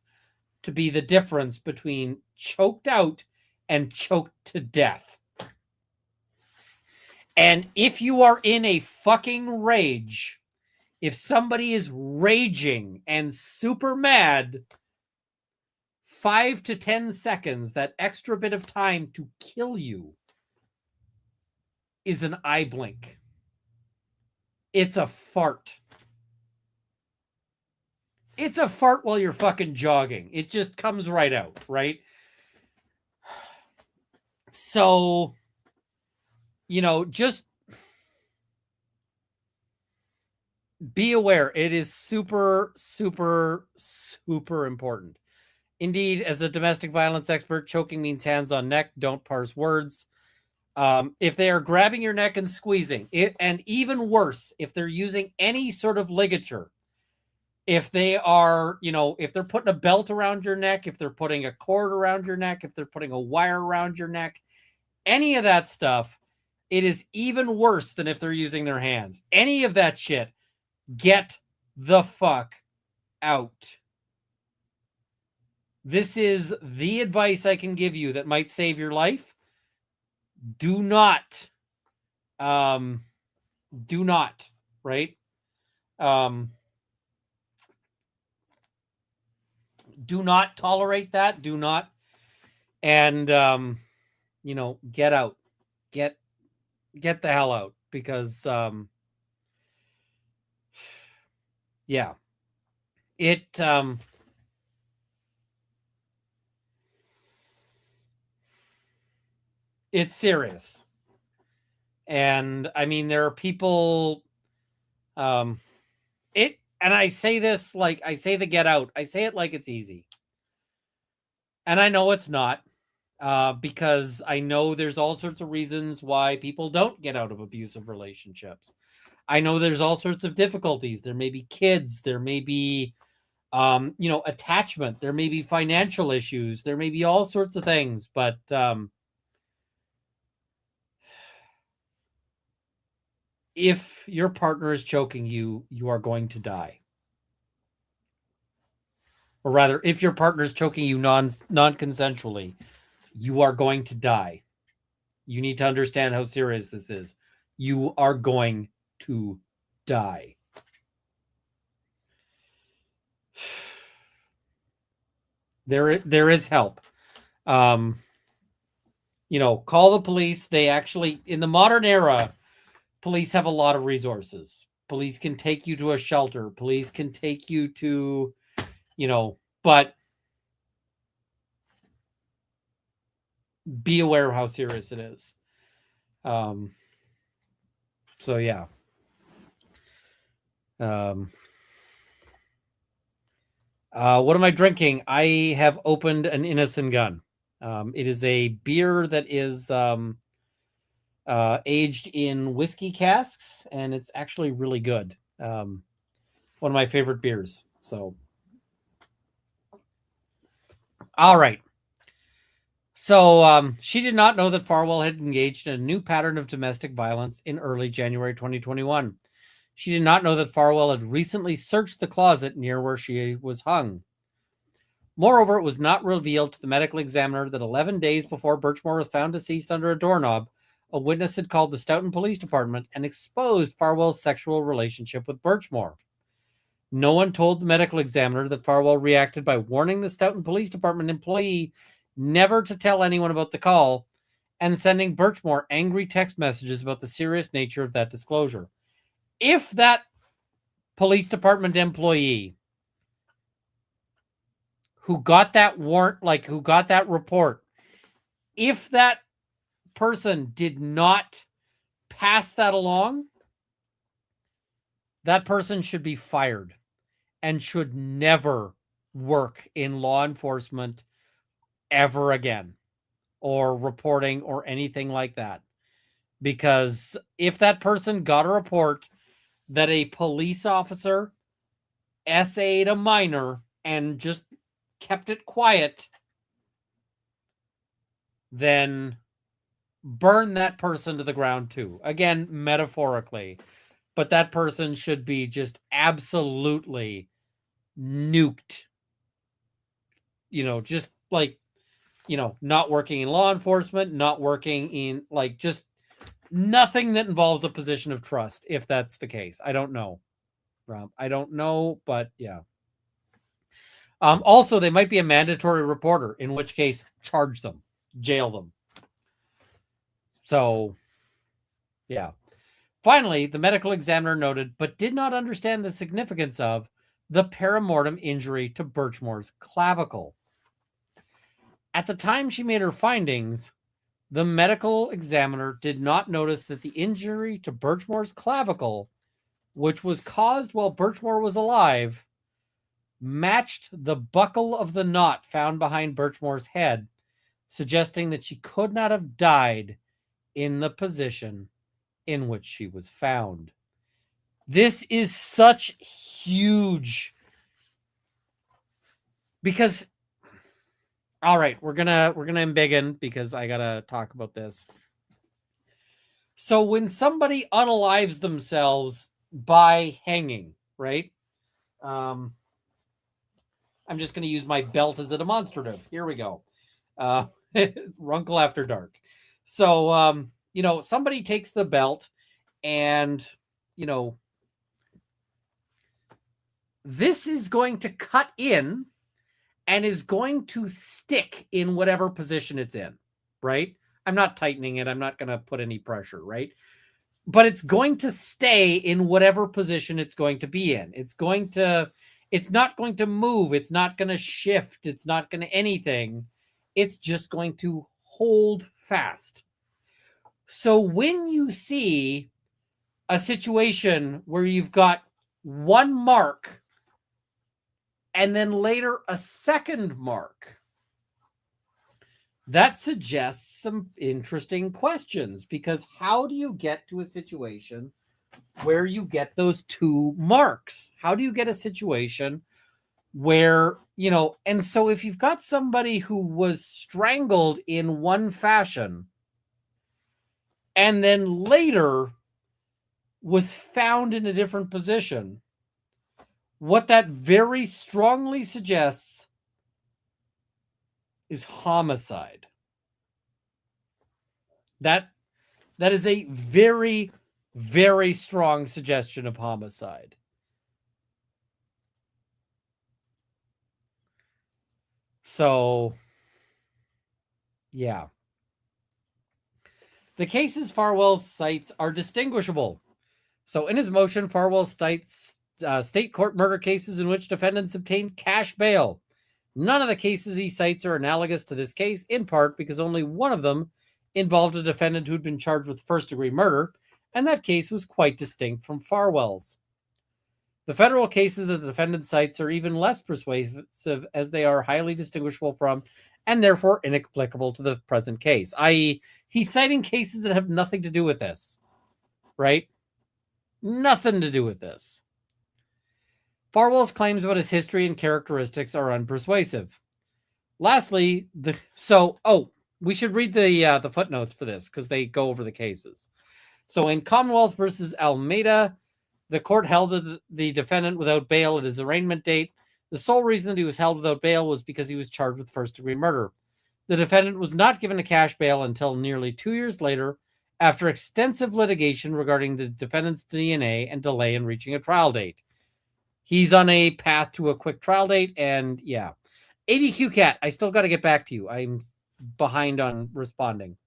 to be the difference between choked out and choked to death. And if you are in a fucking rage, if somebody is raging and super mad, 5 to 10 seconds, that extra bit of time to kill you, is an eye blink. It's a fart. It's a fart while you're fucking jogging. It just comes right out, right? So, just be aware. It is super, super, super important. Indeed, as a domestic violence expert, choking means hands on neck. Don't parse words. If they are grabbing your neck and squeezing it, and even worse, if they're using any sort of ligature, if they are, if they're putting a belt around your neck, if they're putting a cord around your neck, if they're putting a wire around your neck, any of that stuff, it is even worse than if they're using their hands. Any of that shit, get the fuck out. This is the advice I can give you that might save your life. Do not, right? Do not tolerate that. Do not. And, get out. Get the hell out because, yeah, it's serious. And I mean, there are people, and I say this, like I say the get out, I say it like it's easy. And I know it's not, because I know there's all sorts of reasons why people don't get out of abusive relationships. I know there's all sorts of difficulties. There may be kids, there may be, attachment, there may be financial issues, there may be all sorts of things, but, if your partner is choking you, you are going to die. Or rather, if your partner is choking you non-consensually, you are going to die. You need to understand how serious this is. You are going to die. There is help. Call the police. They actually, in the modern era, police have a lot of resources. Police can take you to a shelter. Police can take you to, but be aware of how serious it is. So yeah. What am I drinking? I have opened an Innocent Gun. It is a beer that is aged in whiskey casks, and it's actually really good. One of my favorite beers. So, all right. So she did not know that Farwell had engaged in a new pattern of domestic violence in early January 2021. She did not know that Farwell had recently searched the closet near where she was hung. Moreover, it was not revealed to the medical examiner that 11 days before Birchmore was found deceased under a doorknob, a witness had called the Stoughton Police Department and exposed Farwell's sexual relationship with Birchmore. No one told the medical examiner that Farwell reacted by warning the Stoughton Police Department employee never to tell anyone about the call and sending Birchmore angry text messages about the serious nature of that disclosure. If that police department employee who got that warrant, like who got that report, if that person did not pass that along, that person should be fired and should never work in law enforcement ever again, or reporting or anything like that. Because if that person got a report that a police officer SA'd a minor and just kept it quiet, then burn that person to the ground too. Again, metaphorically. But that person should be just absolutely nuked. Just like, not working in law enforcement, not working in, like, just nothing that involves a position of trust, if that's the case. I don't know. I don't know, but yeah. Also, they might be a mandatory reporter, in which case, charge them, jail them. So, yeah. Finally, the medical examiner noted, but did not understand the significance of the perimortem injury to Birchmore's clavicle. At the time she made her findings, the medical examiner did not notice that the injury to Birchmore's clavicle, which was caused while Birchmore was alive, matched the buckle of the knot found behind Birchmore's head, suggesting that she could not have died in the position in which she was found. This is such huge, because, all right, we're gonna embiggen because I gotta talk about this. So when somebody unalives themselves by hanging, right? I'm just gonna use my belt as a demonstrative. Here we go. Runkle After Dark. So somebody takes the belt and this is going to cut in and is going to stick in whatever position it's in, right? I'm not tightening it. I'm not going to put any pressure, right? But it's going to stay in whatever position it's going to be in. It's not going to move. It's not going to shift. It's not going to anything. It's just going to hold fast. So when you see a situation where you've got one mark and then later a second mark, that suggests some interesting questions, because how do you get to a situation where you get those two marks? How do you get a situation where, and so if you've got somebody who was strangled in one fashion and then later was found in a different position, what that very strongly suggests is homicide. That is a very, very strong suggestion of homicide. So, yeah. The cases Farwell cites are distinguishable. So in his motion, Farwell cites state court murder cases in which defendants obtained cash bail. None of the cases he cites are analogous to this case, in part because only one of them involved a defendant who'd been charged with first-degree murder, and that case was quite distinct from Farwell's. The federal cases that the defendant cites are even less persuasive as they are highly distinguishable from and therefore inapplicable to the present case, i.e., he's citing cases that have nothing to do with this, right? Nothing to do with this. Farwell's claims about his history and characteristics are unpersuasive. Lastly, we should read the footnotes for this because they go over the cases. So in Commonwealth versus Almeida, the court held the defendant without bail at his arraignment date. The sole reason that he was held without bail was because he was charged with first-degree murder. The defendant was not given a cash bail until nearly 2 years later, after extensive litigation regarding the defendant's DNA and delay in reaching a trial date. He's on a path to a quick trial date, and yeah. ABQ Cat, I still got to get back to you. I'm behind on responding.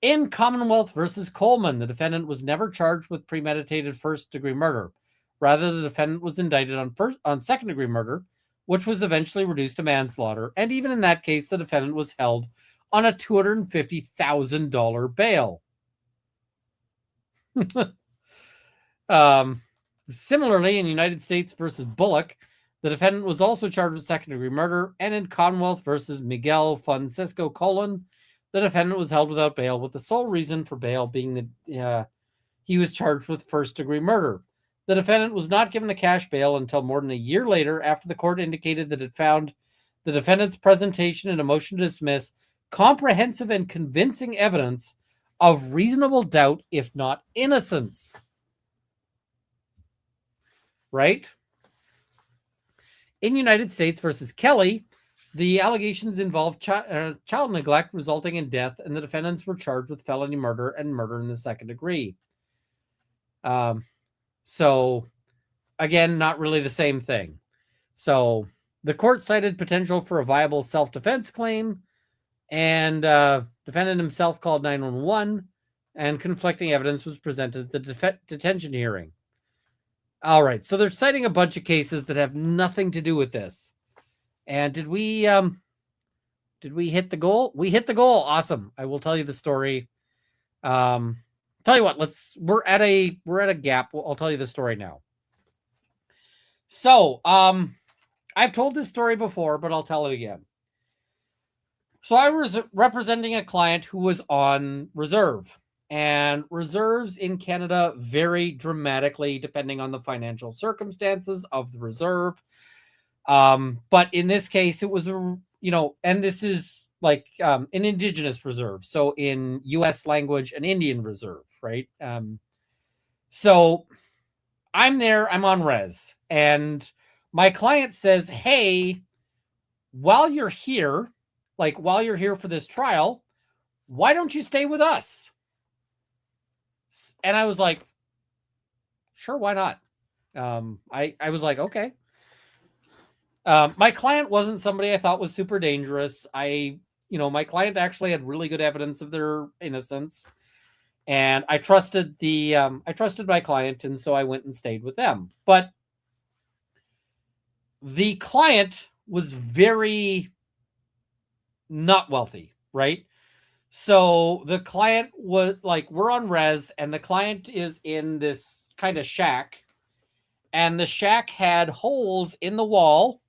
In Commonwealth versus Coleman, the defendant was never charged with premeditated first-degree murder. Rather, the defendant was indicted on second-degree murder, which was eventually reduced to manslaughter. And even in that case, the defendant was held on a $250,000 bail. Similarly, in United States versus Bullock, the defendant was also charged with second-degree murder, and in Commonwealth versus Miguel Francisco Colon, the defendant was held without bail, with the sole reason for bail being that he was charged with first-degree murder. The defendant was not given a cash bail until more than a year later, after the court indicated that it found the defendant's presentation in a motion to dismiss comprehensive and convincing evidence of reasonable doubt, if not innocence. Right? In United States versus Kelly, the allegations involved child neglect resulting in death, and the defendants were charged with felony murder and murder in the second degree. So, again, not really the same thing. So, the court cited potential for a viable self-defense claim, and defendant himself called 911, and conflicting evidence was presented at the detention hearing. All right, so they're citing a bunch of cases that have nothing to do with this. And did we hit the goal? We hit the goal. Awesome. I will tell you the story. Tell you what, we're at a gap. I'll tell you the story now. So, I've told this story before, but I'll tell it again. So I was representing a client who was on reserve. And reserves in Canada vary dramatically depending on the financial circumstances of the reserve. But in this case, it was and this is like an Indigenous reserve. So in U.S. language, an Indian reserve, right? So I'm there, I'm on res, and my client says, hey, while you're here for this trial, why don't you stay with us? And I was like, sure, why not? I was like, okay. My client wasn't somebody I thought was super dangerous. My client actually had really good evidence of their innocence, and I trusted my client, and so I went and stayed with them. But the client was very not wealthy, right? So the client was like, we're on res, and the client is in this kind of shack, and the shack had holes in the wall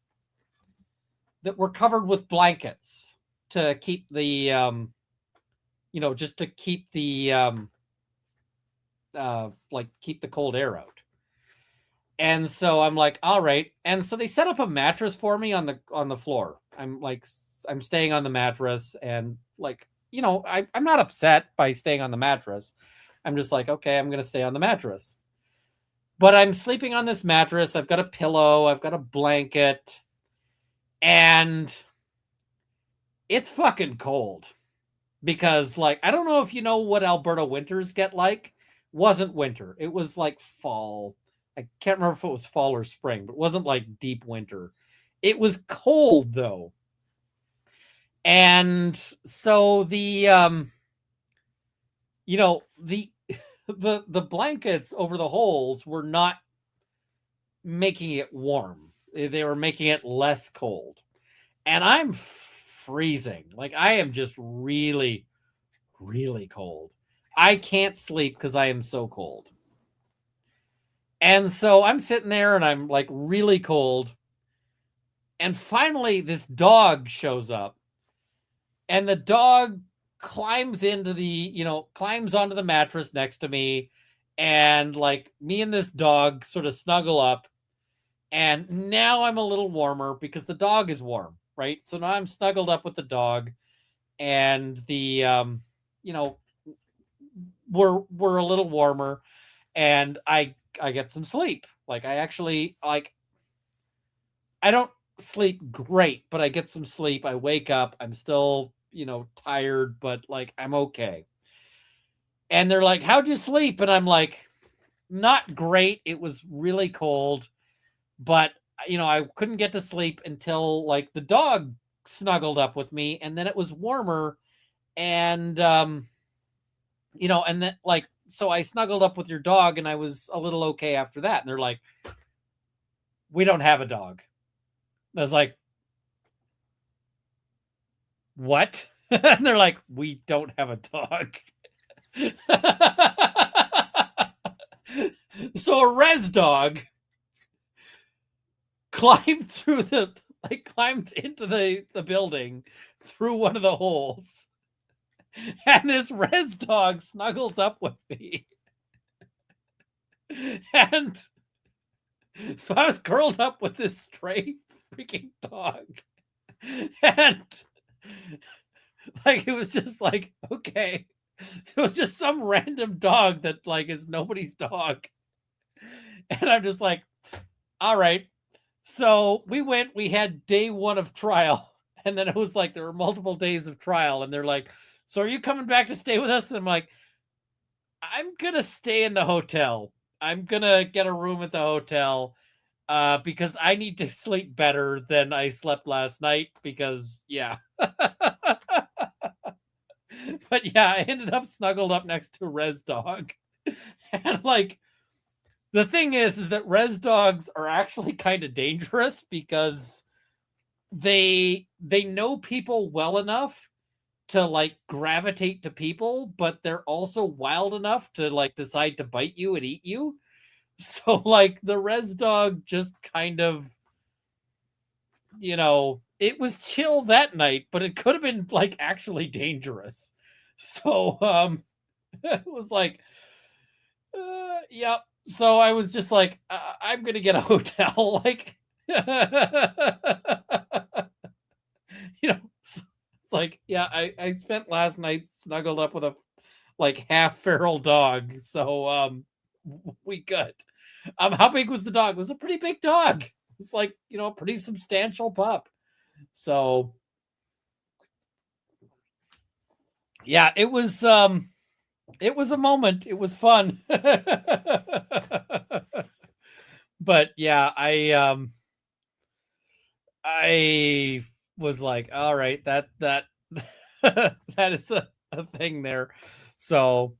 that were covered with blankets to keep the, just to keep the, keep the cold air out. And so I'm like, all right. And so they set up a mattress for me on the floor. I'm staying on the mattress, and I'm not upset by staying on the mattress. I'm just like, okay, I'm going to stay on the mattress. But I'm sleeping on this mattress. I've got a pillow. I've got a blanket. And it's fucking cold. Because, I don't know if you know what Alberta winters get like. Wasn't winter. It was like fall. I can't remember if it was fall or spring, but it wasn't like deep winter. It was cold, though. And so the the blankets over the holes were not making it warm. They were making it less cold. And I'm freezing. I am just really, really cold. I can't sleep because I am so cold. And so I'm sitting there and I'm like really cold. And finally, this dog shows up, and the dog climbs into climbs onto the mattress next to me. And like me and this dog sort of snuggle up. And now I'm a little warmer because the dog is warm, right? So now I'm snuggled up with the dog, and you know, we're a little warmer, and I get some sleep. Like I actually like I don't sleep great, but I get some sleep. I wake up, I'm still, tired, but like I'm okay. And they're like, "How'd you sleep?" And I'm like, "Not great. It was really cold, but I couldn't get to sleep until like the dog snuggled up with me, and then it was warmer, and and then like so I snuggled up with your dog, and I was a little okay after that." And they're like, "We don't have a dog." And I was like, "What?" And they're like, "We don't have a dog." So a res dog climbed into the building through one of the holes, and this res dog snuggles up with me. And so I was curled up with this stray freaking dog. And like it was just like, okay. So it was just some random dog that like is nobody's dog. And I'm just like, all right. So we had day one of trial. And then it was like there were multiple days of trial. And they're like, "So are you coming back to stay with us?" And I'm like, "I'm gonna stay in the hotel. I'm gonna get a room at the hotel because I need to sleep better than I slept last night because yeah." But yeah, I ended up snuggled up next to Res Dog. And like the thing is that res dogs are actually kind of dangerous because they know people well enough to like gravitate to people, but they're also wild enough to like decide to bite you and eat you. So like the res dog just kind of, it was chill that night, but it could have been like actually dangerous. So it was like yep. So I was just like, I'm gonna get a hotel. Like, it's like, yeah, I spent last night snuggled up with a like half feral dog. So we good. How big was the dog? It was a pretty big dog. It's like, a pretty substantial pup. So yeah, it was a moment. It was fun. But yeah, I was like, all right, that that is a thing there. So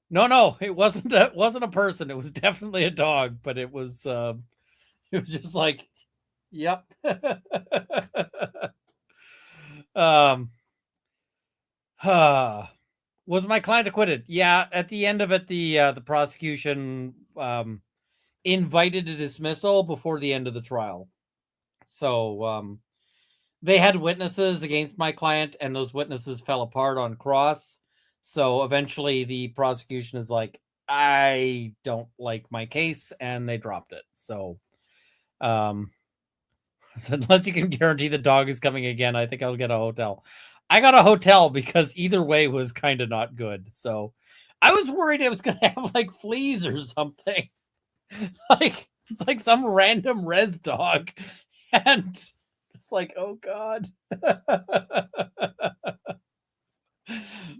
no, it wasn't a person. It was definitely a dog, but it was it was just like, yep. um was my client acquitted? Yeah, at the end of it, the prosecution invited a dismissal before the end of the trial. So they had witnesses against my client, and those witnesses fell apart on cross. So eventually the prosecution is like, "I don't like my case," and they dropped it. So um unless you can guarantee the dog is coming again, I think I'll get a hotel. I got a hotel because either way was kind of not good. So I was worried it was going to have like fleas or something. Like it's like some random res dog. And it's like, oh god.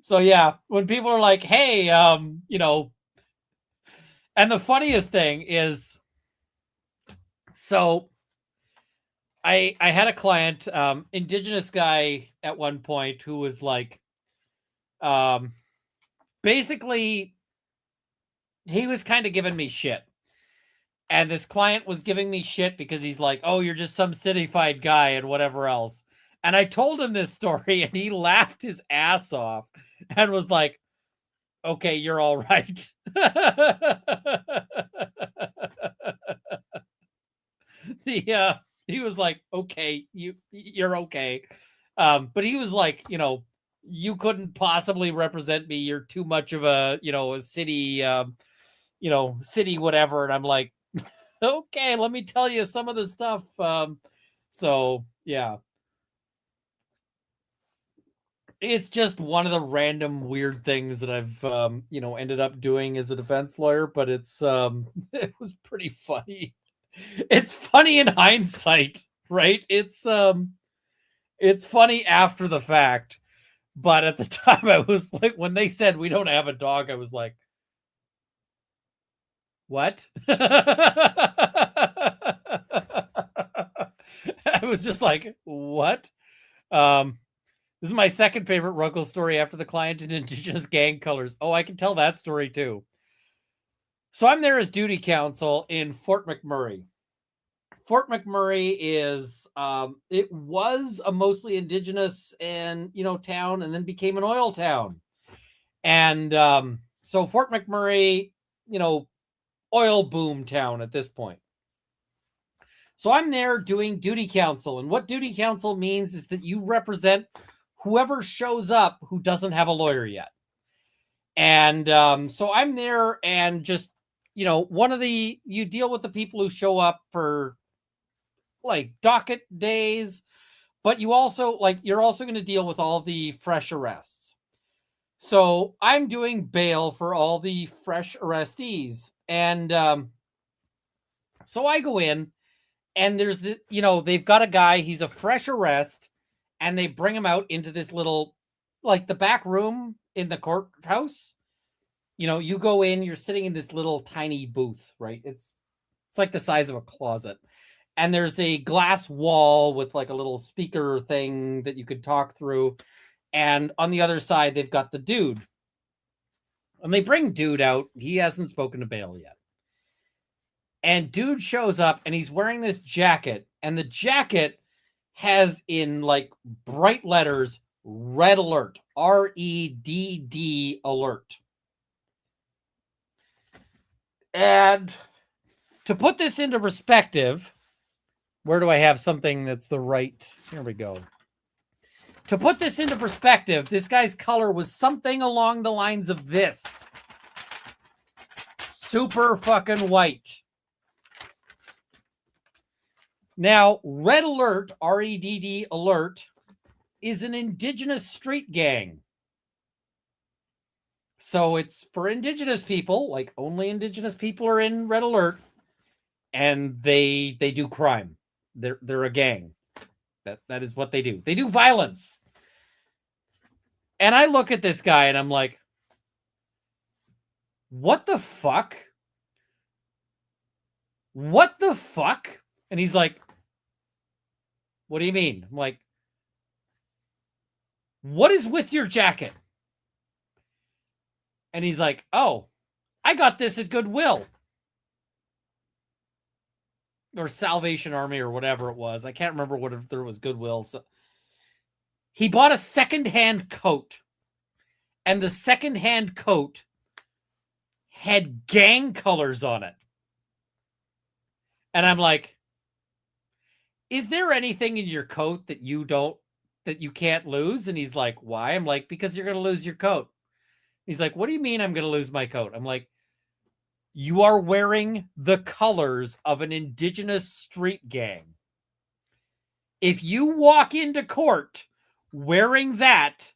So yeah, when people are like, "Hey, and the funniest thing is, so I had a client, indigenous guy at one point who was like, um, basically he was kind of giving me shit. And this client was giving me shit because he's like, "Oh, you're just some cityfied guy and whatever else." And I told him this story and he laughed his ass off and was like, okay, you're all right. the He was like, okay, you're okay. But he was like, you couldn't possibly represent me. You're too much of a, a city, city whatever. And I'm like, okay, let me tell you some of the stuff. So yeah, it's just one of the random weird things that I've ended up doing as a defense lawyer, but it's it was pretty funny. It's funny in hindsight, right? It's funny after the fact, but at the time I was like, when they said we don't have a dog, I was like, what? I was just like, what? Um, this is my second favorite Runkle story after the client in Indigenous gang colors. Oh, I can tell that story too. So I'm there as duty counsel in Fort McMurray. Fort McMurray is it was a mostly indigenous and town, and then became an oil town. And so Fort McMurray, oil boom town at this point. So I'm there doing duty counsel, and what duty counsel means is that you represent whoever shows up who doesn't have a lawyer yet. And so I'm there, and just you deal with the people who show up for like docket days, but you're also going to deal with all the fresh arrests. So I'm doing bail for all the fresh arrestees, and so I go in, and there's they've got a guy, he's a fresh arrest, and they bring him out into this little, like, the back room in the courthouse. You go in, you're sitting in this little tiny booth, right? It's like the size of a closet. And there's a glass wall with like a little speaker thing that you could talk through. And on the other side, they've got the dude. And they bring dude out. He hasn't spoken to bail yet. And dude shows up, and he's wearing this jacket. And the jacket has, in like bright letters, red alert, REDD alert. And to put this into perspective, where do I have something that's the right? Here we go. To put this into perspective, this guy's color was something along the lines of this. Super fucking white. Now, Red Alert, REDD Alert, is an indigenous street gang. So it's for indigenous people, like only indigenous people are in Red Alert, and they do crime. They're a gang. That is what they do. They do violence. And I look at this guy and I'm like, what the fuck? What the fuck? And he's like, what do you mean? I'm like, what is with your jacket? And he's like, oh, I got this at Goodwill. Or Salvation Army or whatever it was. I can't remember what, if there was Goodwill. So he bought a secondhand coat. And the secondhand coat had gang colors on it. And I'm like, is there anything in your coat that you can't lose? And he's like, why? I'm like, because you're going to lose your coat. He's like, what do you mean I'm going to lose my coat? I'm like, you are wearing the colors of an indigenous street gang. If you walk into court wearing that,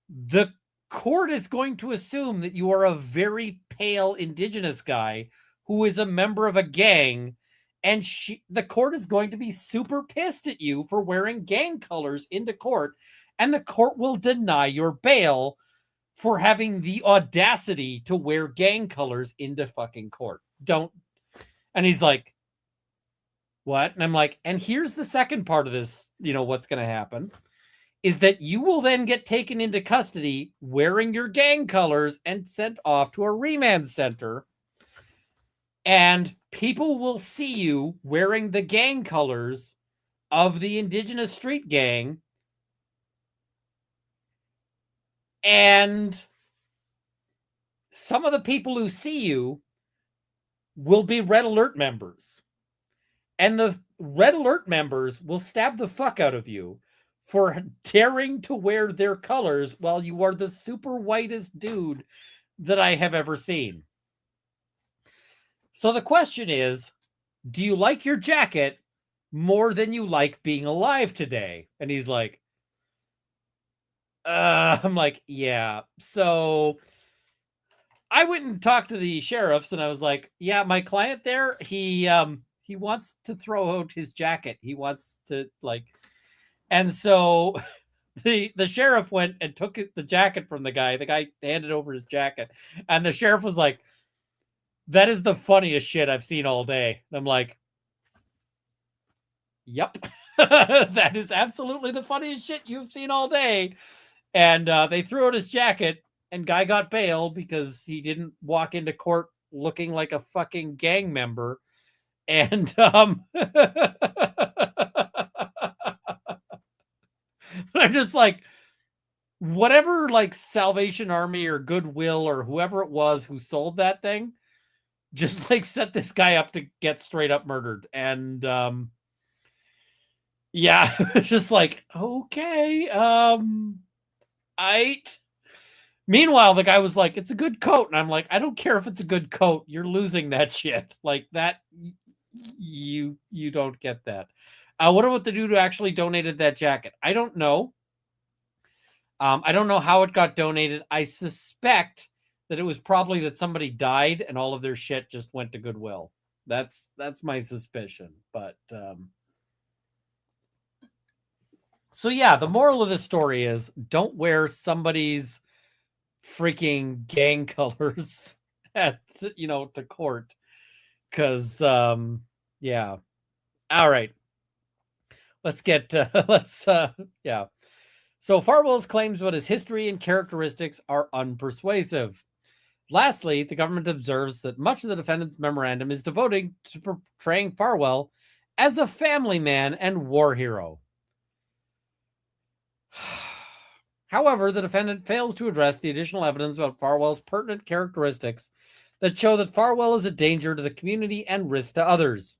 the court is going to assume that you are a very pale indigenous guy who is a member of a gang, and the court is going to be super pissed at you for wearing gang colors into court, and the court will deny your bail for having the audacity to wear gang colors into fucking court. Don't. And he's like, what? And I'm like, and here's the second part of this, what's going to happen is that you will then get taken into custody wearing your gang colors and sent off to a remand center. And people will see you wearing the gang colors of the indigenous street gang. And some of the people who see you will be Red Alert members. And the Red Alert members will stab the fuck out of you for daring to wear their colors while you are the super whitest dude that I have ever seen. So the question is, do you like your jacket more than you like being alive today? And he's like, I'm like, yeah. So I went and talked to the sheriffs and I was like, yeah, my client there, he wants to throw out his jacket. He wants to and so the sheriff went and took the jacket from the guy. The guy handed over his jacket and the sheriff was like, that is the funniest shit I've seen all day. And I'm like, yep, that is absolutely the funniest shit you've seen all day. And they threw out his jacket and guy got bail because he didn't walk into court looking like a fucking gang member. And I'm just like, whatever Salvation Army or Goodwill or whoever it was who sold that thing, just set this guy up to get straight up murdered. And yeah, it's just like, okay, meanwhile, the guy was like, it's a good coat. And I'm like, I don't care if it's a good coat. You're losing that shit. Like that, you don't get that. What about the dude who actually donated that jacket? I don't know. I don't know how it got donated. I suspect that it was probably that somebody died and all of their shit just went to Goodwill. That's my suspicion. But so yeah, the moral of the story is don't wear somebody's freaking gang colors at to court. Cause yeah. All right. Let's get yeah. So Farwell's claims about his history and characteristics are unpersuasive. Lastly, the government observes that much of the defendant's memorandum is devoted to portraying Farwell as a family man and war hero. However, the defendant fails to address the additional evidence about Farwell's pertinent characteristics that show that Farwell is a danger to the community and risk to others.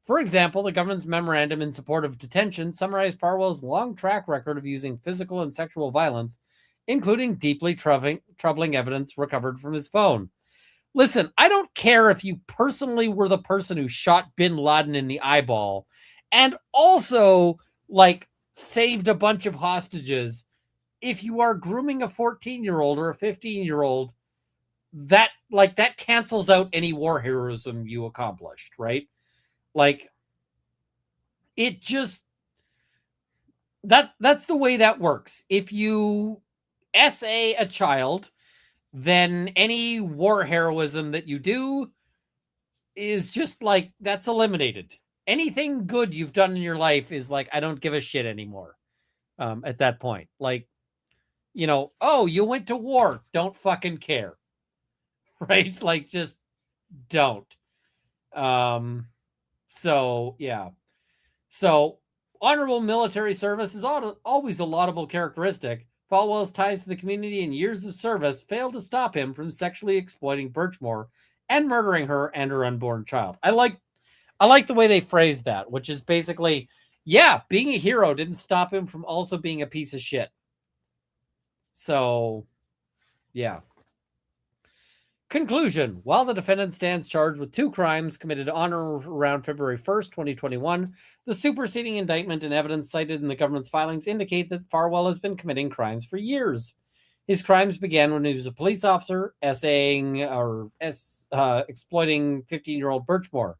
For example, the government's memorandum in support of detention summarized Farwell's long track record of using physical and sexual violence, including deeply troubling evidence recovered from his phone. Listen, I don't care if you personally were the person who shot bin Laden in the eyeball and also saved a bunch of hostages. If you are grooming a 14-year-old or a 15-year-old, that cancels out any war heroism you accomplished, right? It just that's the way that works. If you SA a child, then any war heroism that you do is just that's eliminated. Anything good you've done in your life is I don't give a shit anymore. At that point, oh, you went to war, don't fucking care, right? Just don't. So yeah. So honorable military service is always a laudable characteristic. Falwell's ties to the community and years of service failed to stop him from sexually exploiting Birchmore and murdering her and her unborn child. I like the way they phrased that, which is basically, yeah, being a hero didn't stop him from also being a piece of shit. So, yeah. Conclusion. While the defendant stands charged with 2 crimes committed on or around February 1st, 2021, the superseding indictment and evidence cited in the government's filings indicate that Farwell has been committing crimes for years. His crimes began when he was a police officer, exploiting 15-year-old Birchmore.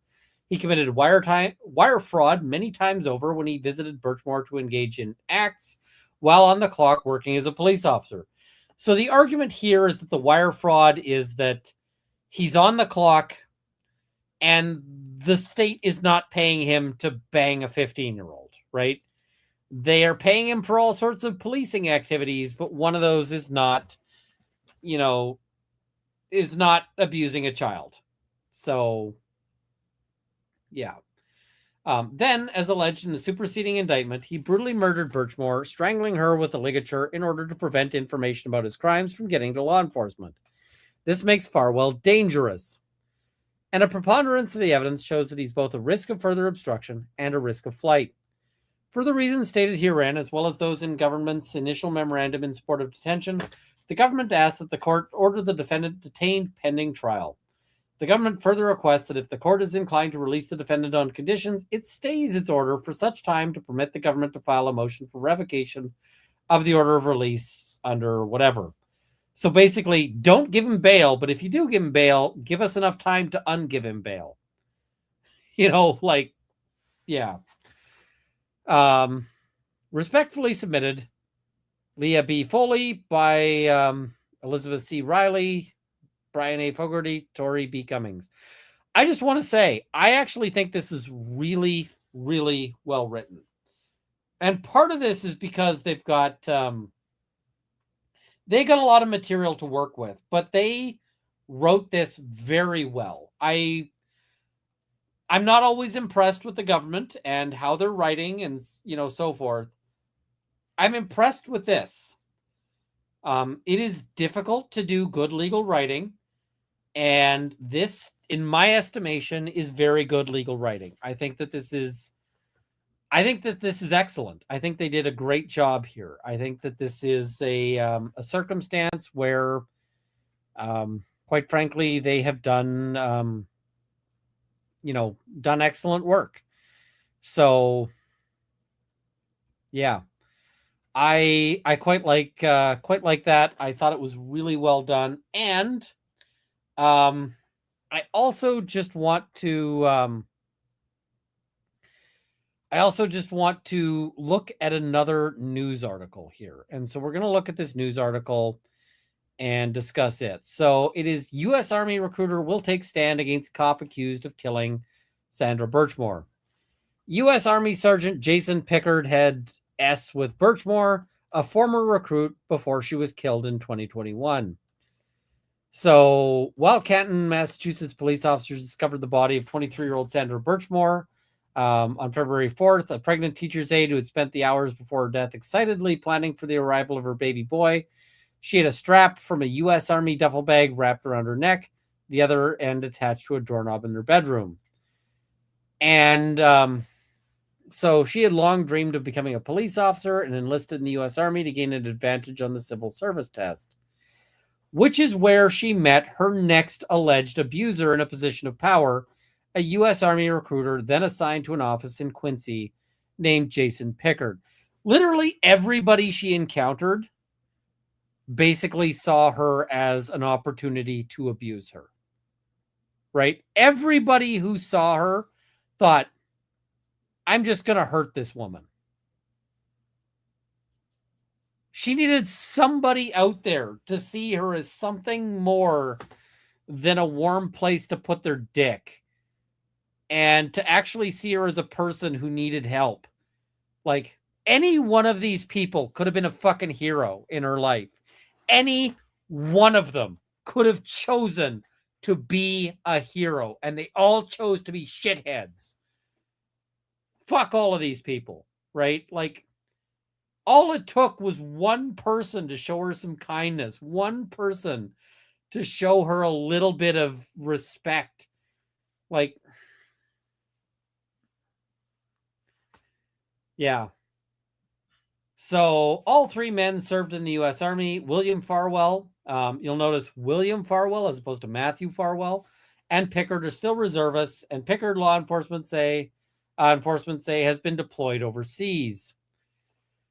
He committed wire fraud many times over when he visited Birchmore to engage in acts while on the clock working as a police officer. So the argument here is that the wire fraud is that he's on the clock and the state is not paying him to bang a 15-year-old, right? They are paying him for all sorts of policing activities, but one of those is not, is not abusing a child. So, yeah. Then, as alleged in the superseding indictment, he brutally murdered Birchmore, strangling her with a ligature in order to prevent information about his crimes from getting to law enforcement. This makes Farwell dangerous. And a preponderance of the evidence shows that he's both a risk of further obstruction and a risk of flight. For the reasons stated herein, as well as those in government's initial memorandum in support of detention, the government asks that the court order the defendant detained pending trial. The government further requests that if the court is inclined to release the defendant on conditions, it stays its order for such time to permit the government to file a motion for revocation of the order of release under whatever. So basically, don't give him bail, but if you do give him bail, give us enough time to ungive him bail. Yeah. Respectfully submitted, Leah B. Foley by Elizabeth C. Riley, Brian A. Fogarty, Tori B. Cummings. I just want to say, I actually think this is really, really well written. And part of this is because they've got they got a lot of material to work with, but they wrote this very well. I'm not always impressed with the government and how they're writing and so forth. I'm impressed with this. It is difficult to do good legal writing, and this, in my estimation, is very good legal writing. I think that this is excellent. I think they did a great job here. I think that this is a circumstance where, quite frankly, they have done done excellent work. So, yeah, I quite like that. I thought it was really well done, and I also just want to look at another news article here. And so we're going to look at this news article and discuss it. So it is U.S. Army recruiter will take stand against cop accused of killing Sandra Birchmore. U.S. Army Sergeant Jason Pickard had S with Birchmore, a former recruit, before she was killed in 2021. So while Canton, Massachusetts police officers discovered the body of 23-year-old Sandra Birchmore on February 4th, a pregnant teacher's aide who had spent the hours before her death excitedly planning for the arrival of her baby boy. She had a strap from a U.S. Army duffel bag wrapped around her neck, the other end attached to a doorknob in her bedroom. And so she had long dreamed of becoming a police officer and enlisted in the U.S. Army to gain an advantage on the civil service test, which is where she met her next alleged abuser in a position of power, a U.S. Army recruiter then assigned to an office in Quincy named Jason Pickard. Literally everybody she encountered basically saw her as an opportunity to abuse her, right? Everybody who saw her thought, I'm just going to hurt this woman. She needed somebody out there to see her as something more than a warm place to put their dick, and to actually see her as a person who needed help. Like, any one of these people could have been a fucking hero in her life. Any one of them could have chosen to be a hero, and they all chose to be shitheads. Fuck all of these people, right? Like, all it took was one person to show her some kindness, one person to show her a little bit of respect. Like, yeah. So all three men served in the U.S. Army. William Farwell, you'll notice William Farwell as opposed to Matthew Farwell, and Pickard are still reservists. And Pickard, law enforcement say has been deployed overseas.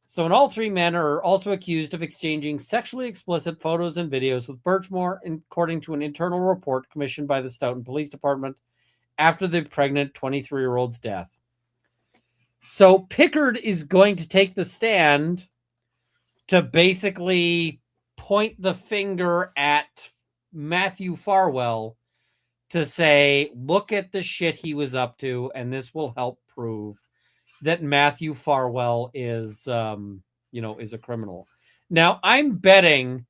So, and all three men are also accused of exchanging sexually explicit photos and videos with Birchmore, according to an internal report commissioned by the Stoughton Police Department after the pregnant 23-year-old's death. So Pickard is going to take the stand to basically point the finger at Matthew Farwell to say, look at the shit he was up to, and this will help prove that Matthew Farwell is a criminal. Now, I'm betting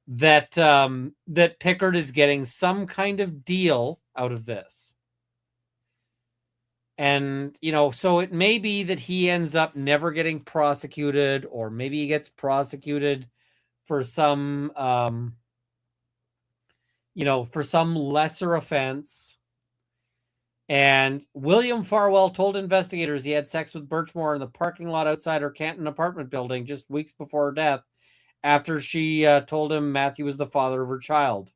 that that Pickard is getting some kind of deal out of this. And, so it may be that he ends up never getting prosecuted, or maybe he gets prosecuted for some, for some lesser offense. And William Farwell told investigators he had sex with Birchmore in the parking lot outside her Canton apartment building just weeks before her death, after she told him Matthew was the father of her child.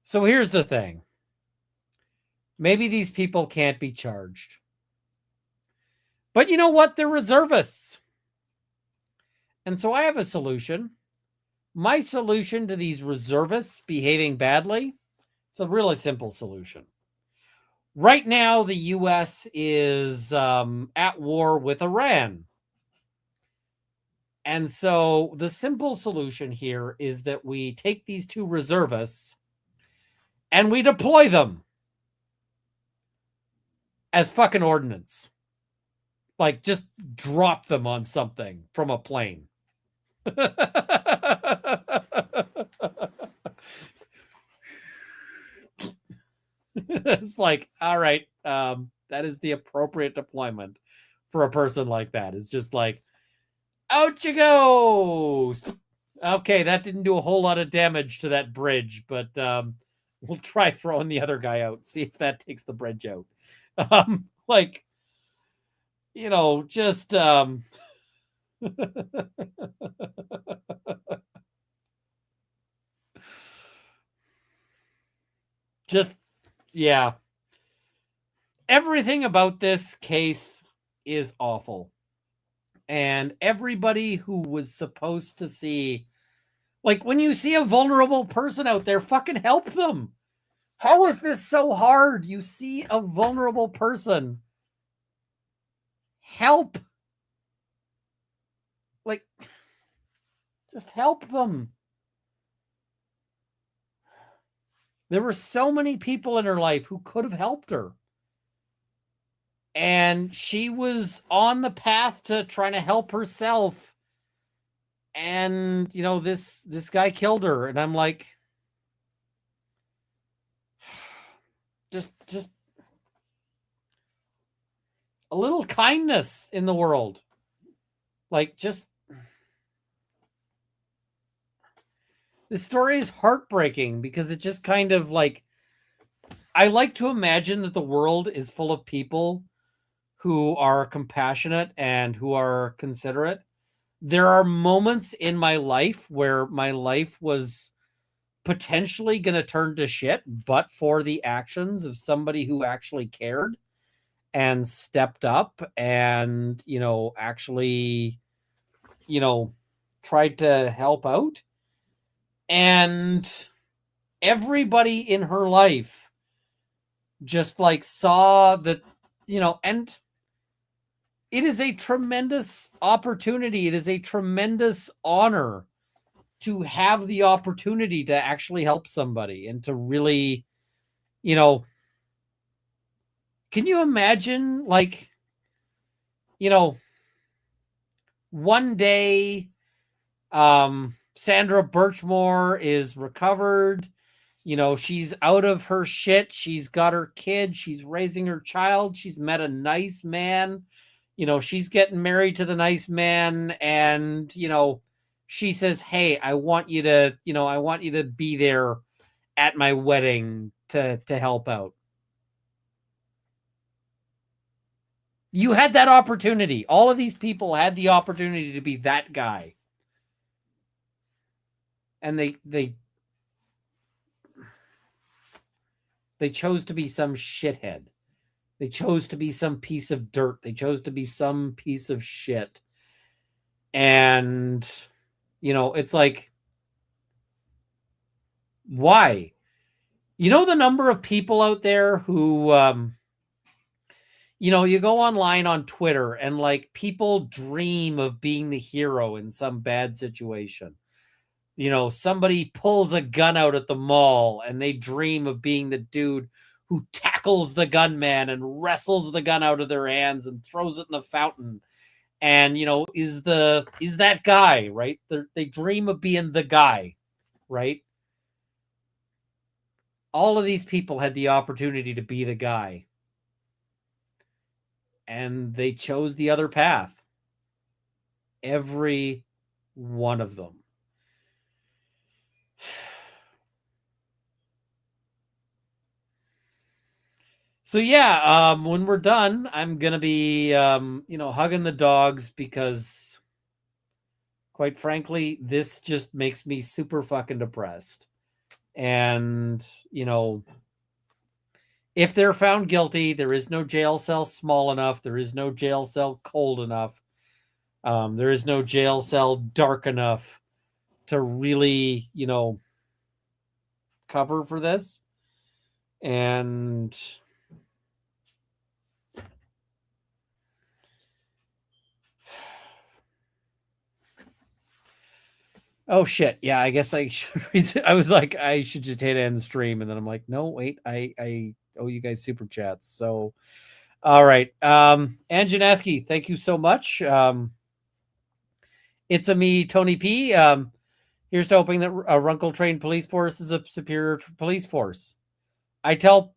So here's the thing. Maybe these people can't be charged. But you know what? They're reservists. And so I have a solution. My solution to these reservists behaving badly, it's a really simple solution. Right now, the U.S. is at war with Iran. And so the simple solution here is that we take these two reservists and we deploy them as fucking ordnance. Like, just drop them on something from a plane. It's like, all right, that is the appropriate deployment for a person like that. It's just like, out you go. Okay, that didn't do a whole lot of damage to that bridge, but we'll try throwing the other guy out, see if that takes the bridge out. Like, just just, yeah. Everything about this case is awful. And everybody who was supposed to see, like, when you see a vulnerable person out there, fucking help them. How is this so hard? You see a vulnerable person. Help. Like, just help them. There were so many people in her life who could have helped her. And she was on the path to trying to help herself. And, this guy killed her. And I'm like, just a little kindness in the world. Like, just, this story is heartbreaking because it just kind of like, I like to imagine that the world is full of people who are compassionate and who are considerate. There are moments in my life where my life was potentially going to turn to shit, but for the actions of somebody who actually cared and stepped up and, actually, tried to help out. And everybody in her life just like saw that, and it is a tremendous opportunity. It is a tremendous honor to have the opportunity to actually help somebody and to really, can you imagine, like, one day, Sandra Birchmore is recovered. She's out of her shit. She's got her kid. She's raising her child. She's met a nice man. She's getting married to the nice man. And, she says, hey, I want you to be there at my wedding to help out. You had that opportunity. All of these people had the opportunity to be that guy. And they chose to be some shithead. They chose to be some piece of dirt. They chose to be some piece of shit. And, it's like, why? The number of people out there who, you go online on Twitter and like people dream of being the hero in some bad situation. Somebody pulls a gun out at the mall and they dream of being the dude who tackles the gunman and wrestles the gun out of their hands and throws it in the fountain. And, is that guy, right? They dream of being the guy, right? All of these people had the opportunity to be the guy. And they chose the other path. Every one of them. So yeah, when we're done, I'm gonna be hugging the dogs because quite frankly, this just makes me super fucking depressed. And if they're found guilty, there is no jail cell small enough, there is no jail cell cold enough, there is no jail cell dark enough to really, cover for this. And oh shit. Yeah, I guess I should. I was like, I should just hit end the stream, and then I'm like, no, wait, I owe you guys super chats. So, all right, Anjaneski, thank you so much. It's a me, Tony P. Here's to hoping that a Runkle trained police force is a superior police force. I tell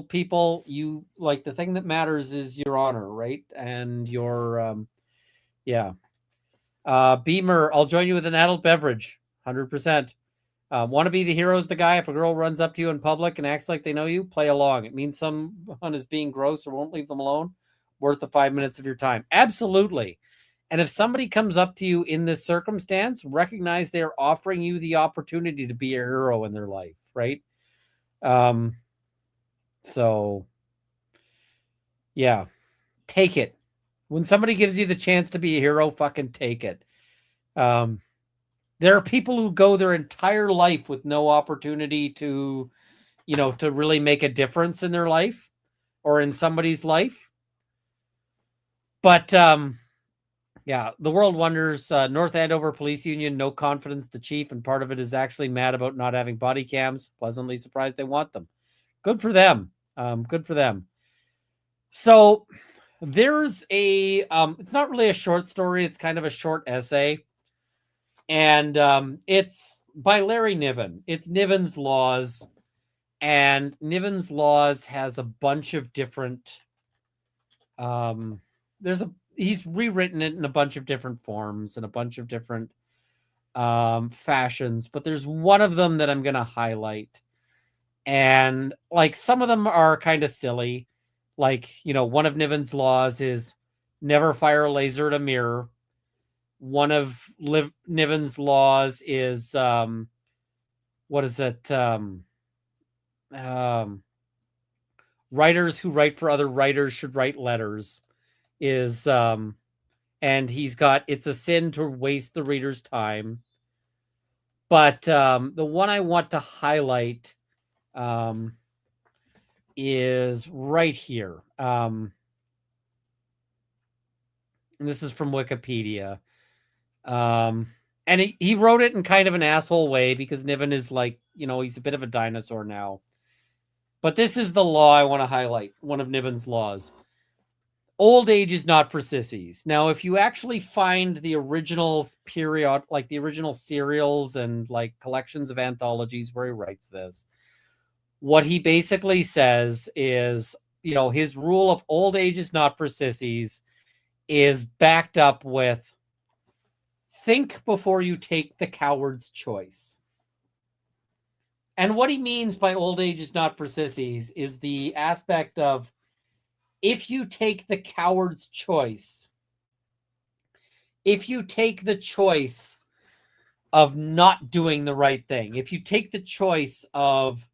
people, you like, the thing that matters is your honor, right? And your yeah. Beamer, I'll join you with an adult beverage. 100%. Want to be the hero's the guy? If a girl runs up to you in public and acts like they know you, play along. It means someone is being gross or won't leave them alone. Worth the 5 minutes of your time. Absolutely. And if somebody comes up to you in this circumstance, recognize they're offering you the opportunity to be a hero in their life, right? So, yeah, take it. When somebody gives you the chance to be a hero, fucking take it. There are people who go their entire life with no opportunity to, to really make a difference in their life or in somebody's life. But yeah, the world wonders. North Andover Police Union, no confidence the chief, and part of it is actually mad about not having body cams. Pleasantly surprised they want them. Good for them. Good for them. So there's a it's not really a short story, it's kind of a short essay, and it's by Larry Niven. It's Niven's Laws, and Niven's Laws has a bunch of different he's rewritten it in a bunch of different forms and a bunch of different fashions, but there's one of them that I'm going to highlight. And like, some of them are kind of silly. Like, one of Niven's laws is never fire a laser at a mirror. One of Niven's laws is what is it? Writers who write for other writers should write letters. Is and he's got, it's a sin to waste the reader's time. But the one I want to highlight is right here. And this is from Wikipedia. And he wrote it in kind of an asshole way because Niven is like, he's a bit of a dinosaur now. But this is the law I want to highlight, one of Niven's laws. Old age is not for sissies. Now, if you actually find the original period, like the original serials and like collections of anthologies where he writes this, what he basically says is, his rule of old age is not for sissies is backed up with think before you take the coward's choice. And what he means by old age is not for sissies is the aspect of, if you take the coward's choice, if you take the choice of not doing the right thing, if you take the choice of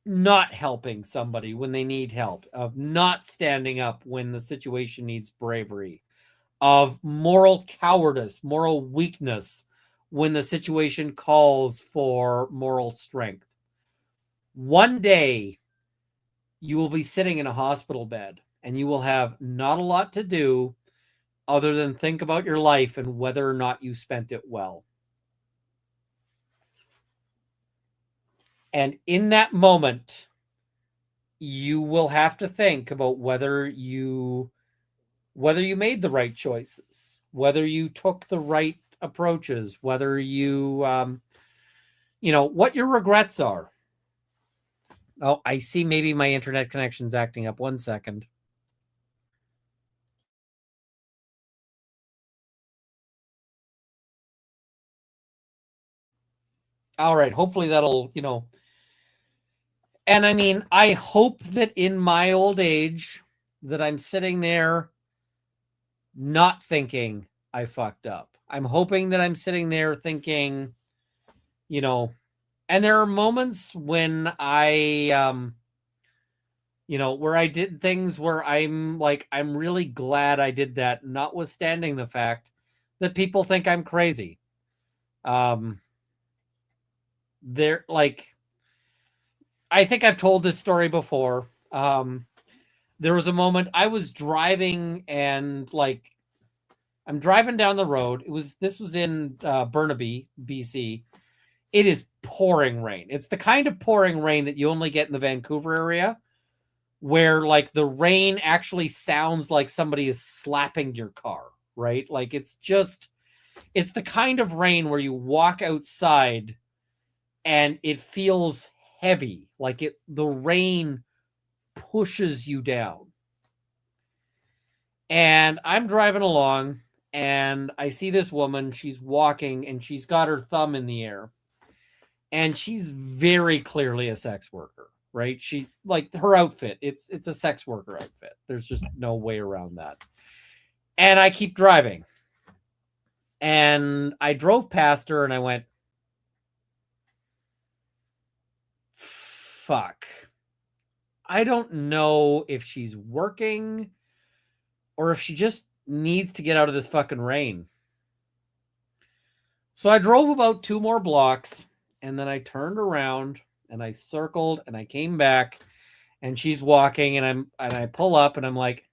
not helping somebody when they need help, of not standing up when the situation needs bravery, of moral cowardice, moral weakness when the situation calls for moral strength, one day you will be sitting in a hospital bed and you will have not a lot to do other than think about your life and whether or not you spent it well. And in that moment, you will have to think about whether you made the right choices, whether you took the right approaches, whether you, what your regrets are. Oh, I see maybe my internet connection's acting up. 1 second. All right. Hopefully that'll, and I mean, I hope that in my old age that I'm sitting there not thinking I fucked up. I'm hoping that I'm sitting there thinking, you know, and there are moments when where I did things where I'm like, I'm really glad I did that, notwithstanding the fact that people think I'm crazy. Um, they're like, I think I've told this story before. There was a moment I was driving and like, I'm driving down the road. This was in Burnaby, BC. It is pouring rain. It's the kind of pouring rain that you only get in the Vancouver area, where like the rain actually sounds like somebody is slapping your car, right? Like it's the kind of rain where you walk outside and it feels heavy, like the rain pushes you down. And I'm driving along and I see this woman, she's walking and she's got her thumb in the air. And she's very clearly a sex worker, right? She like her outfit, it's a sex worker outfit. There's just no way around that. And I keep driving. And I drove past her and I went, fuck. I don't know if she's working or if she just needs to get out of this fucking rain. So I drove about 2 more blocks and then I turned around and I circled and I came back and she's walking and I pull up and I'm like,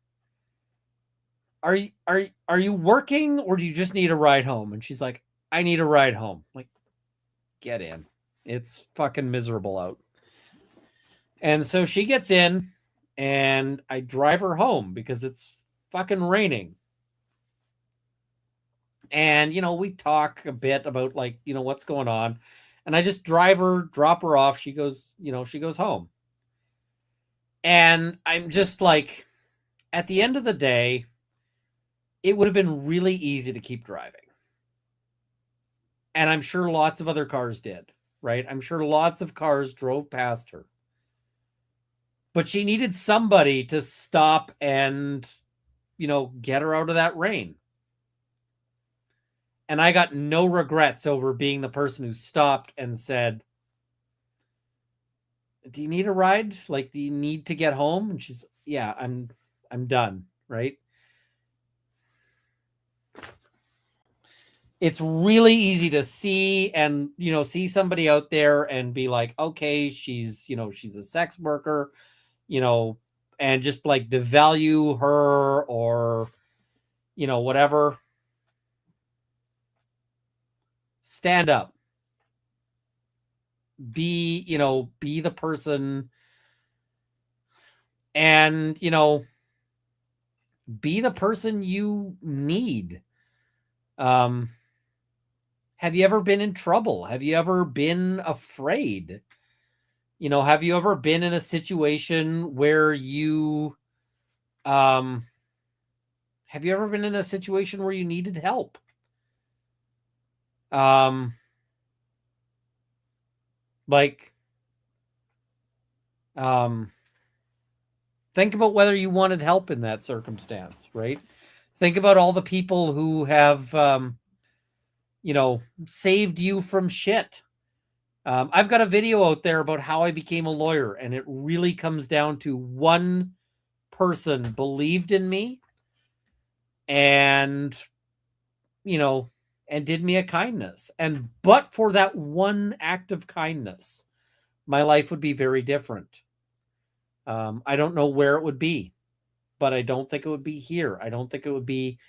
are you working or do you just need a ride home? And she's like, I need a ride home. I'm like, get in. It's fucking miserable out. And so she gets in and I drive her home because it's fucking raining. And we talk a bit about like, what's going on. And I just drive her, drop her off. She goes, she goes home. And I'm just like, at the end of the day, it would have been really easy to keep driving. And I'm sure lots of other cars did, right? I'm sure lots of cars drove past her. But she needed somebody to stop and, get her out of that rain. And I got no regrets over being the person who stopped and said, do you need a ride? Like, do you need to get home? And she's, yeah, I'm done, right? It's really easy to see and see somebody out there and be like, okay, she's a sex worker, and just like devalue her or whatever. Stand up, be the person, and be the person you need. um have you ever been in trouble? Have you ever been afraid? Have you ever been in a situation where you um have you ever been in a situation where you needed help? um like um think about whether you wanted help in that circumstance, right? Think about all the people who have saved you from shit. I've got a video out there about how I became a lawyer, and it really comes down to one person believed in me and, and did me a kindness. And but for that one act of kindness, my life would be very different. I don't know where it would be, but I don't think it would be here. I don't think it would be,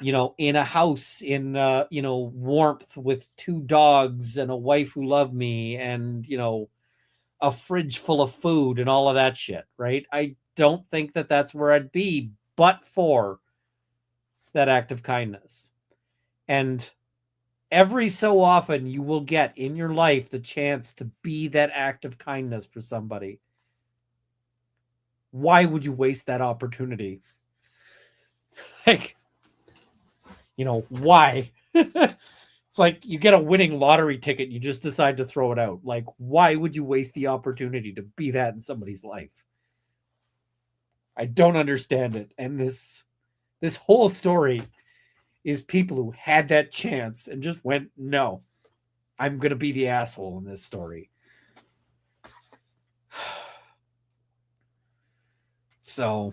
in a house in, warmth with 2 dogs and a wife who loved me and, a fridge full of food and all of that shit, right? I don't think that that's where I'd be, but for that act of kindness. And every so often you will get in your life the chance to be that act of kindness for somebody. Why would you waste that opportunity? Like, why? It's like you get a winning lottery ticket, you just decide to throw it out. Like, why would you waste the opportunity to be that in somebody's life? I don't understand it. And this whole story is people who had that chance and just went, no, I'm going to be the asshole in this story. So,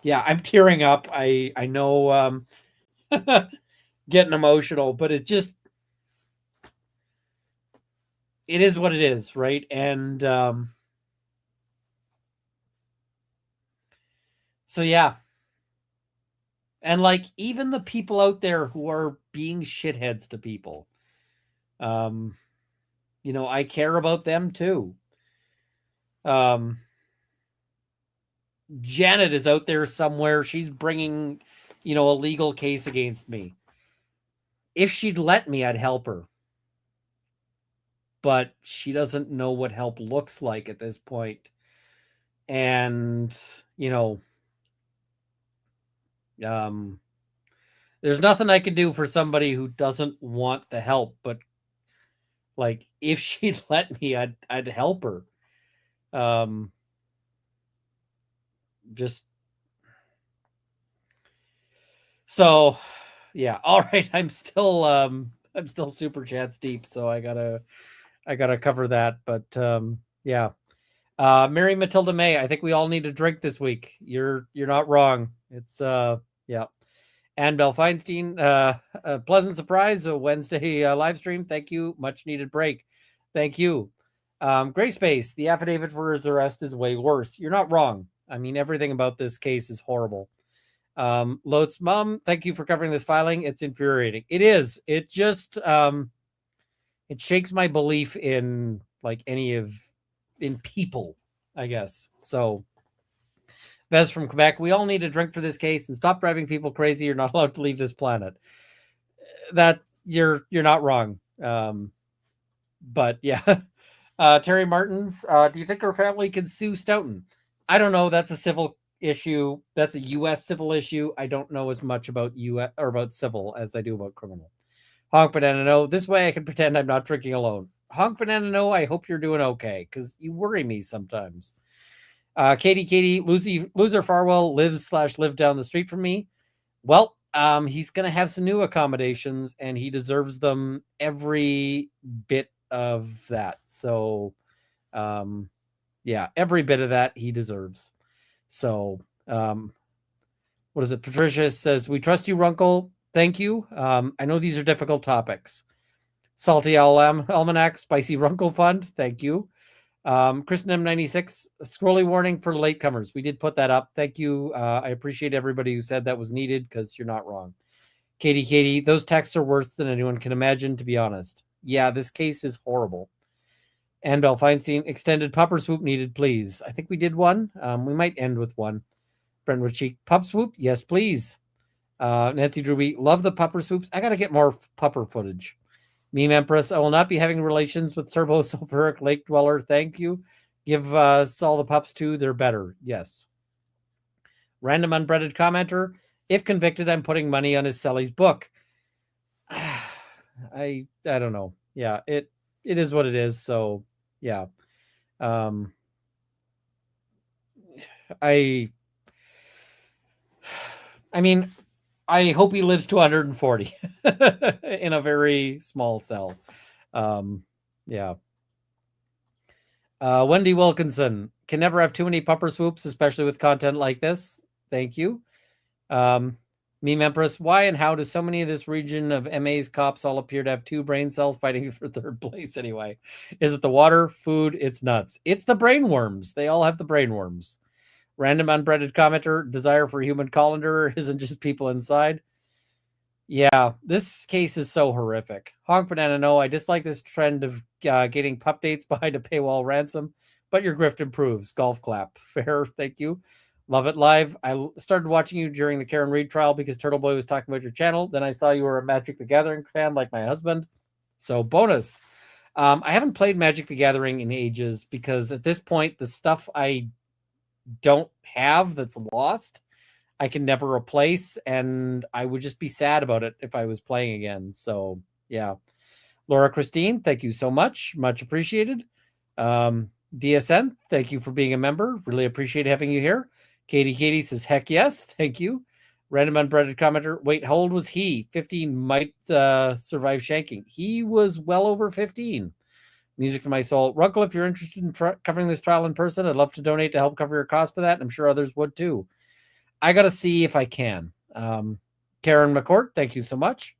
yeah, I'm tearing up. I know getting emotional, but it is what it is, right? And so yeah. And like even the people out there who are being shitheads to people, um, I care about them too. Janet is out there somewhere. She's bringing, a legal case against me. If she'd let me, I'd help her. But she doesn't know what help looks like at this point. And, there's nothing I can do for somebody who doesn't want the help, but like if she'd let me, I'd help her. Just so yeah. All right. I'm still super chats deep, so I gotta cover that. But yeah. Mary Matilda May, I think we all need a drink this week. You're not wrong. It's yeah. And Belle Feinstein, a pleasant surprise, a Wednesday live stream. Thank you. Much needed break. Thank you. Gray Space, the affidavit for his arrest is way worse. You're not wrong. I mean, everything about this case is horrible. Lote's mom, thank you for covering this filing. It's infuriating. It is. It just it shakes my belief in like in people, I guess. So Vez from Quebec, we all need a drink for this case and stop driving people crazy. You're not allowed to leave this planet. That you're not wrong. But yeah. Terry Martins, do you think her family can sue Stoughton? I don't know. That's a civil issue. That's a U.S. civil issue. I don't know as much about U.S. or about civil as I do about criminal. Honk Banana No. This way I can pretend I'm not drinking alone. Honk Banana No, I hope you're doing okay because you worry me sometimes. Katie, loser Farwell lives/lived down the street from me. Well, he's going to have some new accommodations and he deserves them every bit of that. So, yeah, every bit of that he deserves. So, what is it? Patricia says, we trust you, Runkle. Thank you. I know these are difficult topics. Salty Almanac, Spicy Runkle Fund. Thank you. Kristen M96, scrolly warning for latecomers. We did put that up. Thank you. I appreciate everybody who said that was needed because you're not wrong. Katie, those texts are worse than anyone can imagine, to be honest. Yeah, this case is horrible. And Belle Feinstein, extended pupper swoop needed, please. I think we did one. We might end with one. Brentwood Cheek, pup swoop? Yes, please. Nancy Druby, love the pupper swoops. I got to get more pupper footage. Meme Empress, I will not be having relations with Turbo Sulfuric Lake Dweller. Thank you. Give us all the pups too. They're better. Yes. Random unbreaded commenter, if convicted, I'm putting money on his Selly's book. I don't know. Yeah, it is what it is. So yeah. I mean, I hope he lives to 140 in a very small cell. Yeah. Wendy Wilkinson, can never have too many pupper swoops, especially with content like this. Thank you. Meme Empress, why and how do so many of this region of MA's cops all appear to have two brain cells fighting for third place anyway? Is it the water, food? It's nuts. It's the brain worms. They all have the brain worms. Random unbreaded commenter, desire for human colander isn't just people inside. Yeah, this case is so horrific. Honk Banana, no, I dislike this trend of getting pup dates behind a paywall ransom, but your grift improves. Golf clap. Fair, thank you. Love it live. I started watching you during the Karen Reed trial because Turtle Boy was talking about your channel. Then I saw you were a Magic the Gathering fan like my husband. So bonus. I haven't played Magic the Gathering in ages because at this point, the stuff I don't have that's lost, I can never replace, and I would just be sad about it if I was playing again. So Yeah. Laura Christine, thank you so much. Much appreciated. DSN, thank you for being a member. Really appreciate having you here. Katie says, heck yes. Thank you. Random unbreaded commenter. Wait, how old was he? 15 might survive shanking. He was well over 15. Music to my soul. Runkle, if you're interested in covering this trial in person, I'd love to donate to help cover your cost for that. And I'm sure others would too. I got to see if I can. Karen McCourt, thank you so much.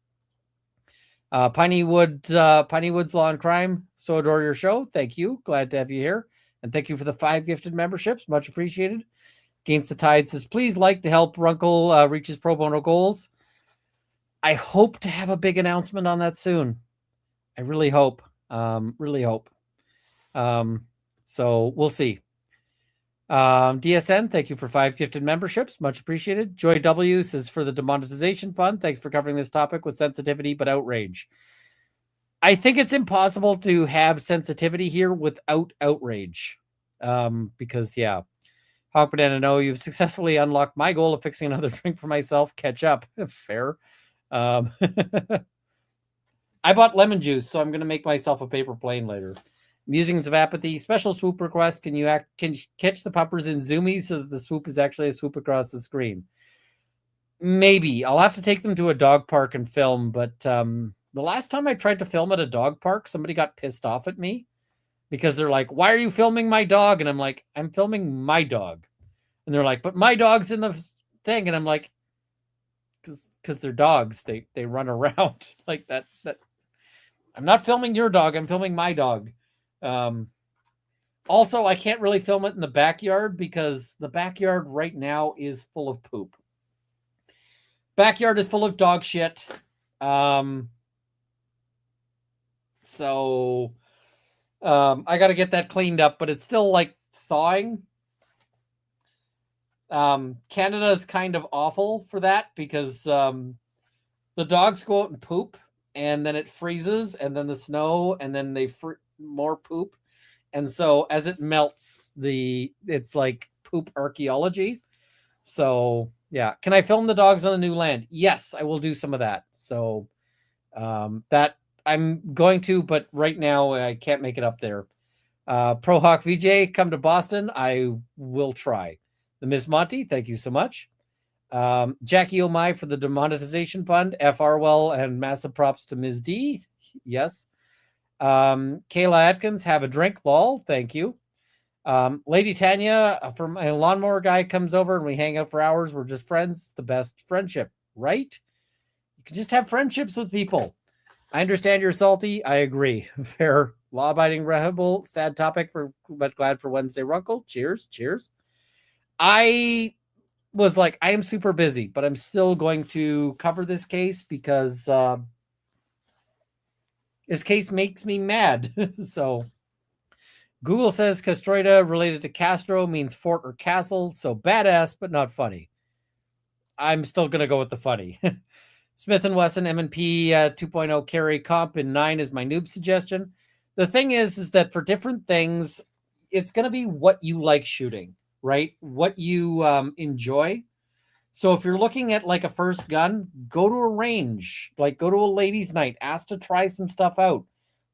Piney Woods Law and Crime. So adore your show. Thank you. Glad to have you here. And thank you for the 5 gifted memberships. Much appreciated. Against the Tide says, please like to help Runkle reach his pro bono goals. I hope to have a big announcement on that soon. I really hope. Really hope. So we'll see. DSN, thank you for 5 gifted memberships. Much appreciated. Joy W says, for the demonetization fund, thanks for covering this topic with sensitivity but outrage. I think it's impossible to have sensitivity here without outrage. Because, yeah. Hawk Banana, no, you've successfully unlocked my goal of fixing another drink for myself. Catch up. Fair. I bought lemon juice, so I'm going to make myself a paper plane later. Musings of Apathy. Special swoop request. Can you catch the puppers in zoomies so that the swoop is actually a swoop across the screen? Maybe. I'll have to take them to a dog park and film, but the last time I tried to film at a dog park, somebody got pissed off at me because they're like, why are you filming my dog? And I'm like, I'm filming my dog. And they're like, but my dog's in the thing. And I'm like, because they're dogs. They run around like that. I'm not filming your dog. I'm filming my dog. Also, I can't really film it in the backyard because the backyard right now is full of poop. Backyard is full of dog shit. So I got to get that cleaned up, but it's still like thawing. Canada is kind of awful for that because the dogs go out and poop and then it freezes and then the snow and then they more poop. And so as it melts, it's like poop archaeology. So yeah. Can I film the dogs on the new land? Yes, I will do some of that. So that I'm going to, but right now I can't make it up there. Pro Hawk VJ, come to Boston. I will try. The Miss Monty, thank you so much. Jackie O'Mai for the demonetization fund. F. Farwell and massive props to Ms. D. Yes. Kayla Atkins, have a drink. Lol, thank you. Lady Tanya from my lawnmower guy comes over and we hang out for hours. We're just friends. It's the best friendship, right? You can just have friendships with people. I understand you're salty. I agree. Fair. Law-abiding rebel. Sad topic, but glad for Wednesday Runkle. Cheers. Cheers. I was like, I am super busy, but I'm still going to cover this case because this case makes me mad. So Google says Castroida related to Castro means fort or castle. So badass, but not funny. I'm still going to go with the funny. Smith & Wesson M&P 2.0 carry comp in 9 is my noob suggestion. The thing is that for different things, it's going to be what you like shooting, right? What you enjoy. So if you're looking at like a first gun, go to a range, like go to a ladies' night, ask to try some stuff out.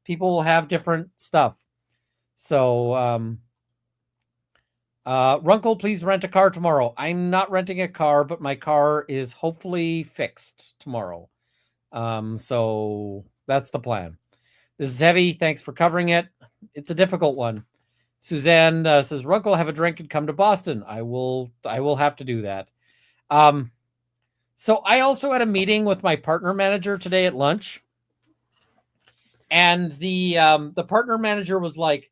People will have different stuff. So, Runkle, please rent a car tomorrow. I'm not renting a car, but my car is hopefully fixed tomorrow. So that's the plan. This is heavy. Thanks for covering it. It's a difficult one. Suzanne says, Runkle, have a drink and come to Boston. I will have to do that. So I also had a meeting with my partner manager today at lunch. And the partner manager was like,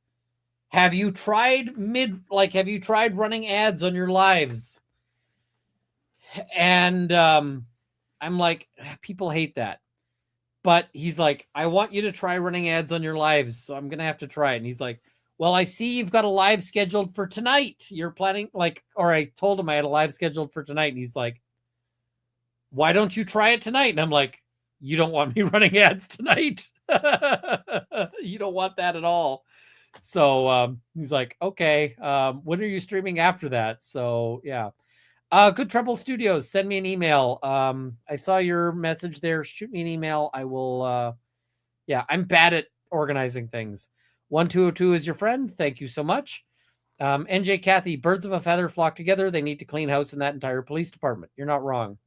have you tried running ads on your lives? And I'm like, people hate that. But he's like, I want you to try running ads on your lives, so I'm going to have to try it. And he's like, well, I see you've got a live scheduled for tonight. You're planning or I told him I had a live scheduled for tonight. And he's like, why don't you try it tonight? And I'm like, you don't want me running ads tonight. You don't want that at all. So he's like, okay, when are you streaming after that? So yeah. Good Trouble Studios, send me an email. I saw your message there. Shoot me an email. I will Yeah, I'm bad at organizing things. 1202 is your friend. Thank you so much. NJ Kathy, birds of a feather flock together. They need to clean house in that entire police department. You're not wrong.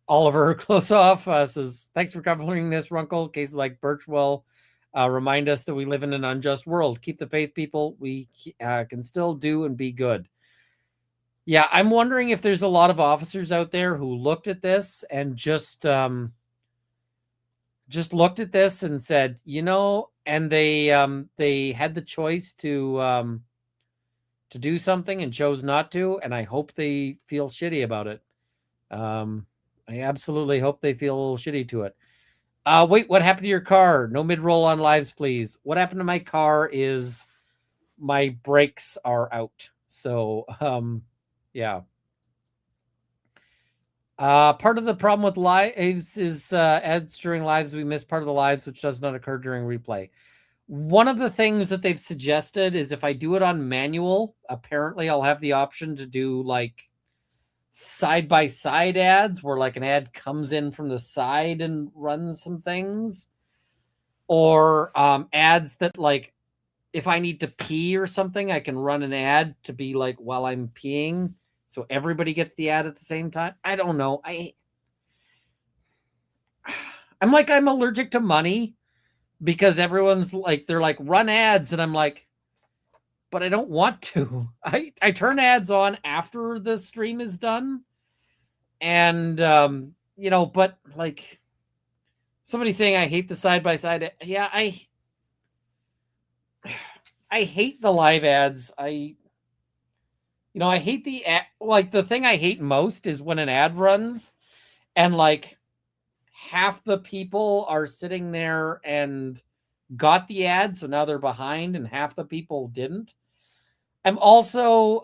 Oliver close off says, thanks for covering this, Runkle. Cases like Birchwell remind us that we live in an unjust world. Keep the faith, people. We can still do and be good. Yeah, I'm wondering if there's a lot of officers out there who looked at this and just looked at this and said, and they had the choice to do something and chose not to, and I hope they feel shitty about it. I absolutely hope they feel shitty to it. Wait, what happened to your car? No mid-roll on lives, please. What happened to my car is my brakes are out. So, yeah. Part of the problem with lives is ads during lives. We miss part of the lives, which does not occur during replay. One of the things that they've suggested is if I do it on manual, apparently I'll have the option to do like side-by-side ads where like an ad comes in from the side and runs some things, or ads that like if I need to pee or something, I can run an ad to be like while I'm peeing, so everybody gets the ad at the same time. I don't know. I'm allergic to money because everyone's like, they're like, run ads, and I'm like, but I don't want to. I turn ads on after the stream is done, and but like somebody saying I hate the side by side. Yeah, I hate the live ads. I hate the ad. Like the thing I hate most is when an ad runs and like half the people are sitting there and got the ad, so now they're behind, and half the people didn't. I'm also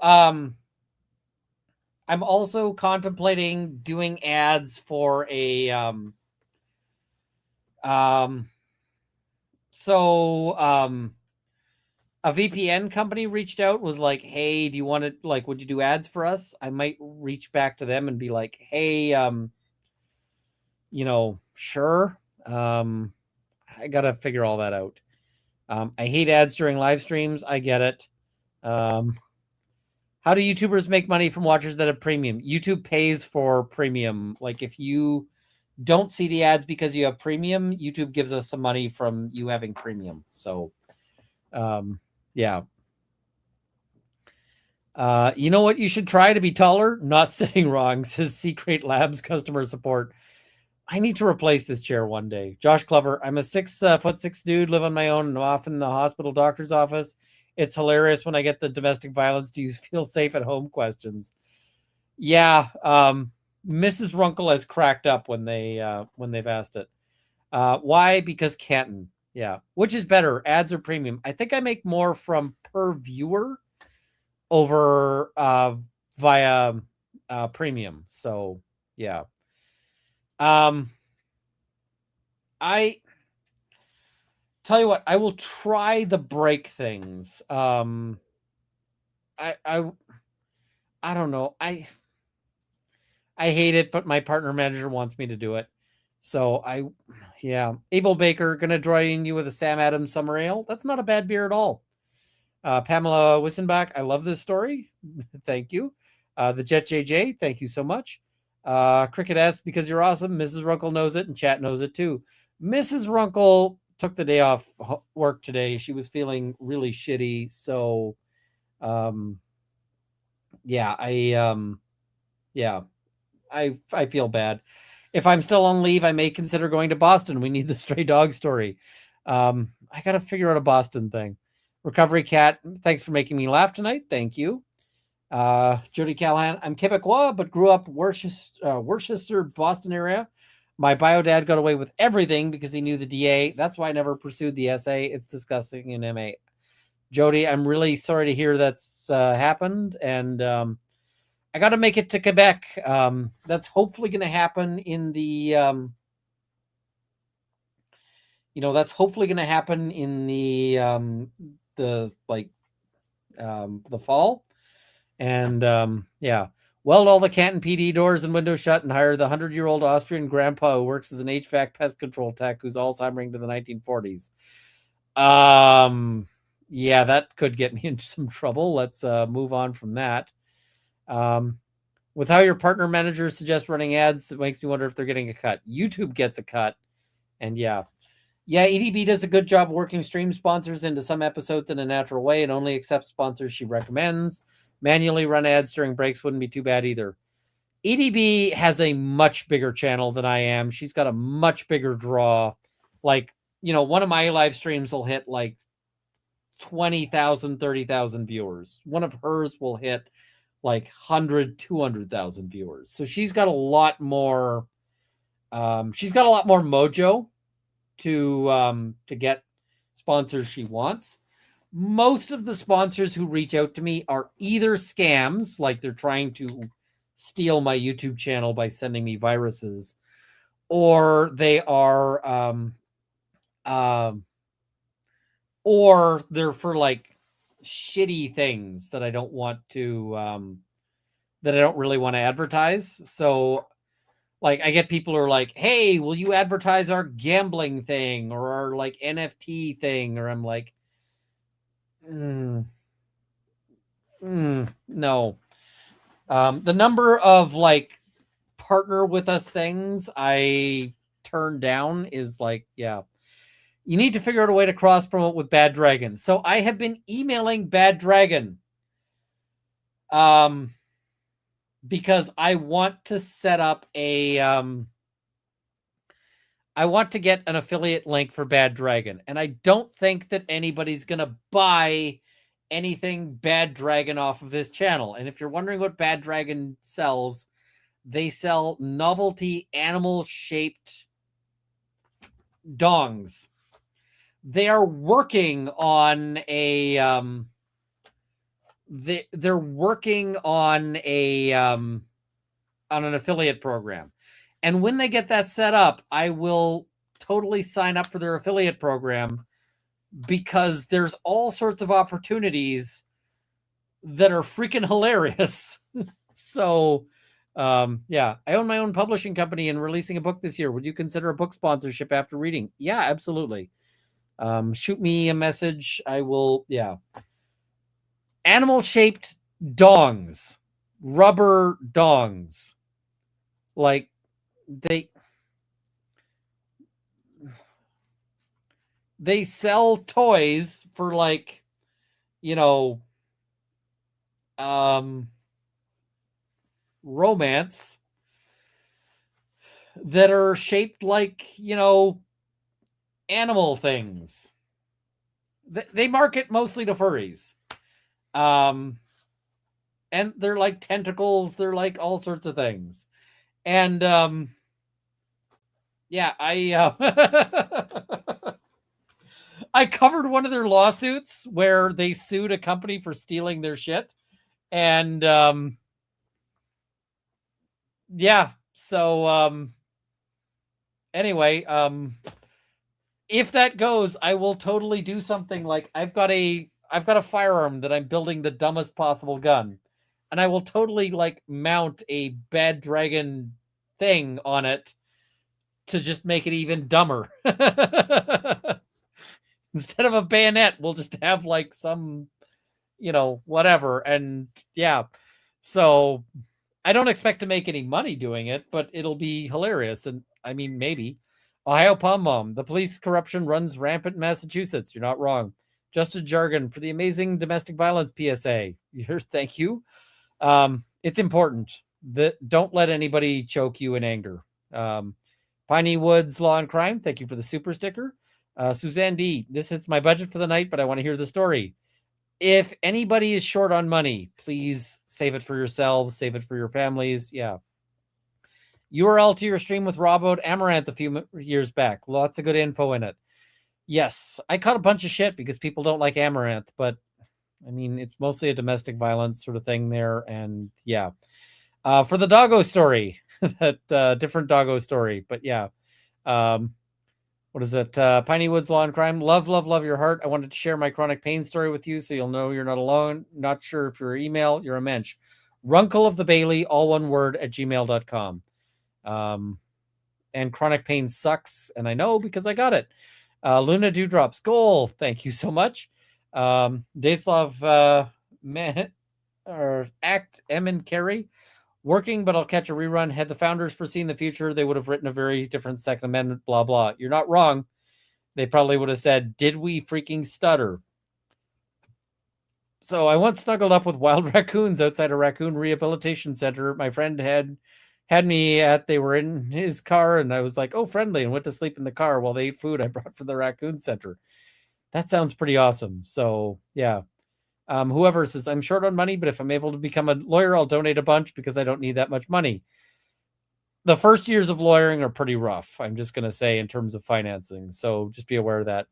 contemplating doing ads for a a VPN company reached out, was like, hey, do you want to, like, would you do ads for us? I might reach back to them and be like, hey, sure. I gotta figure all that out. I hate ads during live streams. I get it. How do YouTubers make money from watchers that have premium? YouTube pays for premium. Like if you don't see the ads because you have premium, YouTube gives us some money from you having premium. So, yeah. You know what? You should try to be taller. Not sitting wrong, says Secret Labs customer support. I need to replace this chair one day. Josh Clover, I'm a 6'6" dude, live on my own, and often in the hospital doctor's office. It's hilarious when I get the domestic violence. Do you feel safe at home questions? Yeah, Mrs. Runkle has cracked up when they've asked it. Why? Because Canton. Yeah. Which is better, ads or premium? I think I make more from per viewer over via premium. So yeah. I tell you what, I will try the break things. I don't know. I hate it, but my partner manager wants me to do it. So yeah. Abel Baker, gonna join you with a Sam Adams summer ale. That's not a bad beer at all. Pamela Wissenbach, I love this story. Thank you. The Jet JJ, thank you so much. Cricket S, because you're awesome. Mrs. Runkle knows it, and chat knows it too. Mrs. Runkle took the day off work today. She was feeling really shitty. So, yeah, I feel bad. If I'm still on leave, I may consider going to Boston. We need the stray dog story. I got to figure out a Boston thing. Recovery Cat, thanks for making me laugh tonight. Thank you. Jody Callahan, I'm Quebecois, but grew up Worcester, Boston area. My bio dad got away with everything because he knew the DA. That's why I never pursued the essay. It's disgusting in MA. Jody, I'm really sorry to hear that's happened. And I got to make it to Quebec. That's hopefully going to happen in the, that's hopefully going to happen in the fall. And yeah, Weld all the Canton PD doors and windows shut and hire the 100-year-old Austrian grandpa who works as an HVAC pest control tech who's Alzheimer's to the 1940s. Yeah, that could get me into some trouble. Let's move on from that. With how your partner managers suggest running ads, that makes me wonder if they're getting a cut. YouTube gets a cut. And yeah, EDB does a good job working stream sponsors into some episodes in a natural way and only accepts sponsors she recommends. Manually run ads during breaks wouldn't be too bad either. EDB has a much bigger channel than I am. She's got a much bigger draw. Like, one of my live streams will hit like 20,000, 30,000 viewers. One of hers will hit like 100, 200,000 viewers. So she's got a lot more mojo to get sponsors she wants. Most of the sponsors who reach out to me are either scams, like they're trying to steal my YouTube channel by sending me viruses, or they are or they're for like shitty things that I don't want to that I don't really want to advertise. So like I get people who are like, hey, will you advertise our gambling thing or our like NFT thing? Or I'm like, no. The number of like partner with us things I turn down is like, yeah. You need to figure out a way to cross promote with Bad Dragon. So I have been emailing Bad Dragon because I want to set up a I want to get an affiliate link for Bad Dragon, and I don't think that anybody's going to buy anything Bad Dragon off of this channel. And if you're wondering what Bad Dragon sells, they sell novelty animal-shaped dongs. They are working on a they're working on a on an affiliate program. And when they get that set up, I will totally sign up for their affiliate program because there's all sorts of opportunities that are freaking hilarious. So, yeah, I own my own publishing company and releasing a book this year. Would you consider a book sponsorship after reading? Yeah, absolutely. Shoot me a message. I will. Yeah. Animal-shaped dongs, rubber dongs. Like they sell toys for like, romance that are shaped like, animal things. They market mostly to furries. And they're like tentacles. They're like all sorts of things. And, yeah, I covered one of their lawsuits where they sued a company for stealing their shit. And, yeah, so, anyway, if that goes, I will totally do something like I've got a firearm that I'm building the dumbest possible gun, and I will totally like mount a Bad Dragon thing on it to just make it even dumber. Instead of a bayonet, we'll just have like some, whatever. And yeah, so I don't expect to make any money doing it, but it'll be hilarious. And I mean, maybe. Ohio Pom Mom, the police corruption runs rampant in Massachusetts. You're not wrong. Justin Jargon for the amazing domestic violence PSA. Thank you. It's important that don't let anybody choke you in anger. Piney Woods Law and Crime, thank you for the super sticker. Suzanne D, this is my budget for the night, but I want to hear the story. If anybody is short on money, please save it for yourselves, save it for your families. Yeah. URL to your stream with Rob about Amaranth a few years back. Lots of good info in it. Yes, I caught a bunch of shit because people don't like Amaranth, but I mean, it's mostly a domestic violence sort of thing there. And yeah, for the doggo story, that different doggo story, but yeah. What is it? Piney Woods Law and Crime. Love, love, love your heart. I wanted to share my chronic pain story with you so you'll know you're not alone. Not sure if you're email, you're a mensch. Runkle of the Bailey, all one word, at gmail.com. And chronic pain sucks, and I know because I got it. Luna Dewdrops, goal. Thank you so much. Daislav or Act M and Carey, working, but I'll catch a rerun. Had the founders foreseen the future, they would have written a very different Second Amendment, blah, blah. You're not wrong. They probably would have said, did we freaking stutter? So I once snuggled up with wild raccoons outside a raccoon rehabilitation center. My friend had me at, they were in his car, and I was like, oh, friendly, and went to sleep in the car while they ate food I brought from the raccoon center. That sounds pretty awesome. So yeah. Whoever says, I'm short on money, but if I'm able to become a lawyer, I'll donate a bunch because I don't need that much money. The first years of lawyering are pretty rough, I'm just going to say, in terms of financing. So just be aware of that.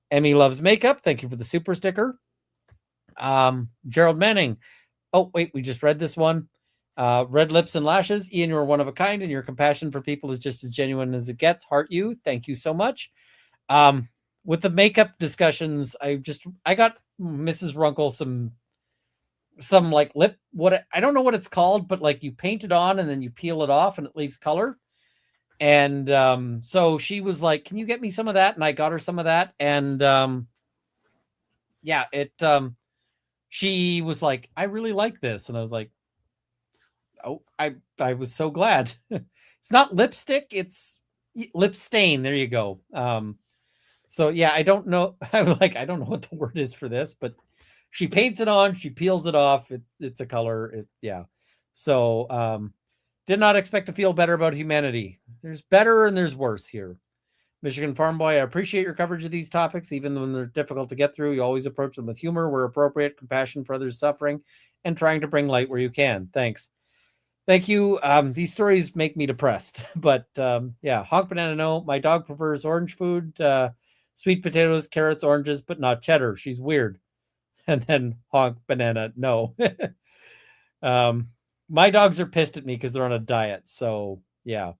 Emmy loves makeup. Thank you for the super sticker. Gerald Manning. Oh, wait, we just read this one. Red lips and lashes. Ian, you're one of a kind, and your compassion for people is just as genuine as it gets. Heart you. Thank you so much. With the makeup discussions, I got Mrs. Runkle some like lip, what I don't know what it's called, but like you paint it on and then you peel it off and it leaves color. And so she was like, can you get me some of that? And I got her some of that. And yeah, she was like, I really like this. And I was like, oh, I was so glad. It's not lipstick, it's lip stain. There you go. So yeah, I don't know. I'm like, I don't know what the word is for this, but she paints it on, she peels it off. It's a color. Yeah. So did not expect to feel better about humanity. There's better and there's worse here. Michigan Farm Boy, I appreciate your coverage of these topics, even when they're difficult to get through. You always approach them with humor where appropriate, compassion for others' suffering, and trying to bring light where you can. Thanks. Thank you. These stories make me depressed, but yeah, honk banana. No, my dog prefers orange food, sweet potatoes, carrots, oranges, but not cheddar. She's weird. And then honk banana. No. My dogs are pissed at me because they're on a diet. So yeah.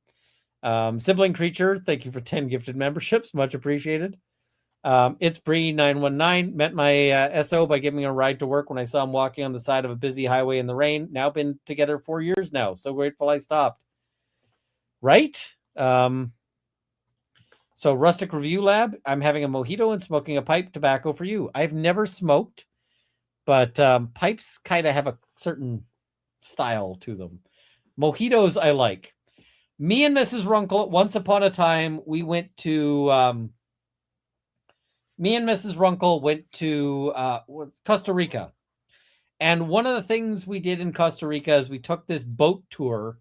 Sibling Creature, thank you for 10 gifted memberships. Much appreciated. It's Bree919. Met my SO by giving me a ride to work when I saw him walking on the side of a busy highway in the rain. Now been together 4 years now. So grateful I stopped. Right? So Rustic Review Lab, I'm having a mojito and smoking a pipe. Tobacco for you. I've never smoked, but pipes kind of have a certain style to them. Mojitos I like. Me and Mrs. Runkle, once upon a time, we went to me and Mrs. Runkle went to Costa Rica. And one of the things we did in Costa Rica is we took this boat tour,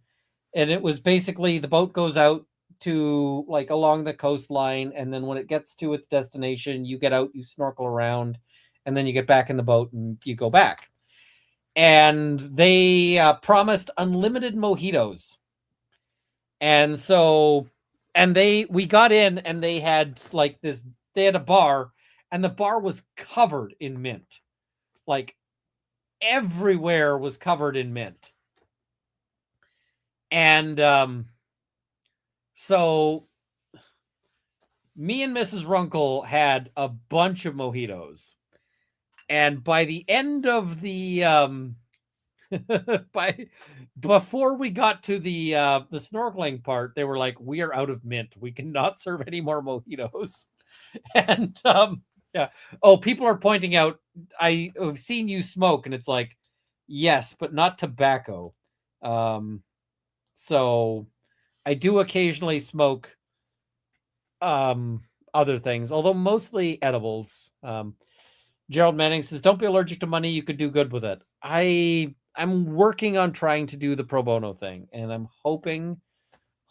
and it was basically the boat goes out to like along the coastline, and then when it gets to its destination, you get out, you snorkel around, and then you get back in the boat and you go back. And they promised unlimited mojitos. And so, we got in, and they had like this, they had a bar, and the bar was covered in mint. Like everywhere was covered in mint. And so me and Mrs. Runkle had a bunch of mojitos. And by the end of the before we got to the snorkeling part, they were like, we are out of mint. We cannot serve any more mojitos. And yeah. Oh, people are pointing out, I have seen you smoke, and it's like, yes, but not tobacco. So I do occasionally smoke other things, although mostly edibles. Gerald Manning says, don't be allergic to money. You could do good with it. I'm working on trying to do the pro bono thing, and I'm hoping.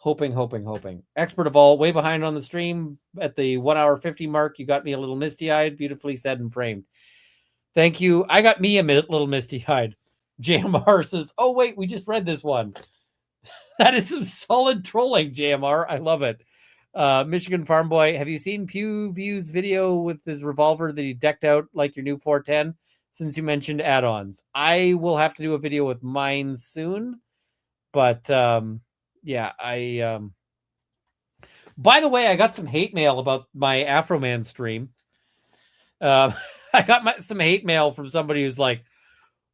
Expert of all, way behind on the stream at the 1 hour 50 mark. You got me a little misty-eyed, beautifully said and framed. Thank you. I got me a little misty-eyed. JMR says, oh, wait, we just read this one. That is some solid trolling, JMR. I love it. Michigan Farm Boy, have you seen Pew View's video with his revolver that he decked out like your new 410? Since you mentioned add-ons, I will have to do a video with mine soon. But yeah, by the way, I got some hate mail about my Afroman stream. I got some hate mail from somebody who's like,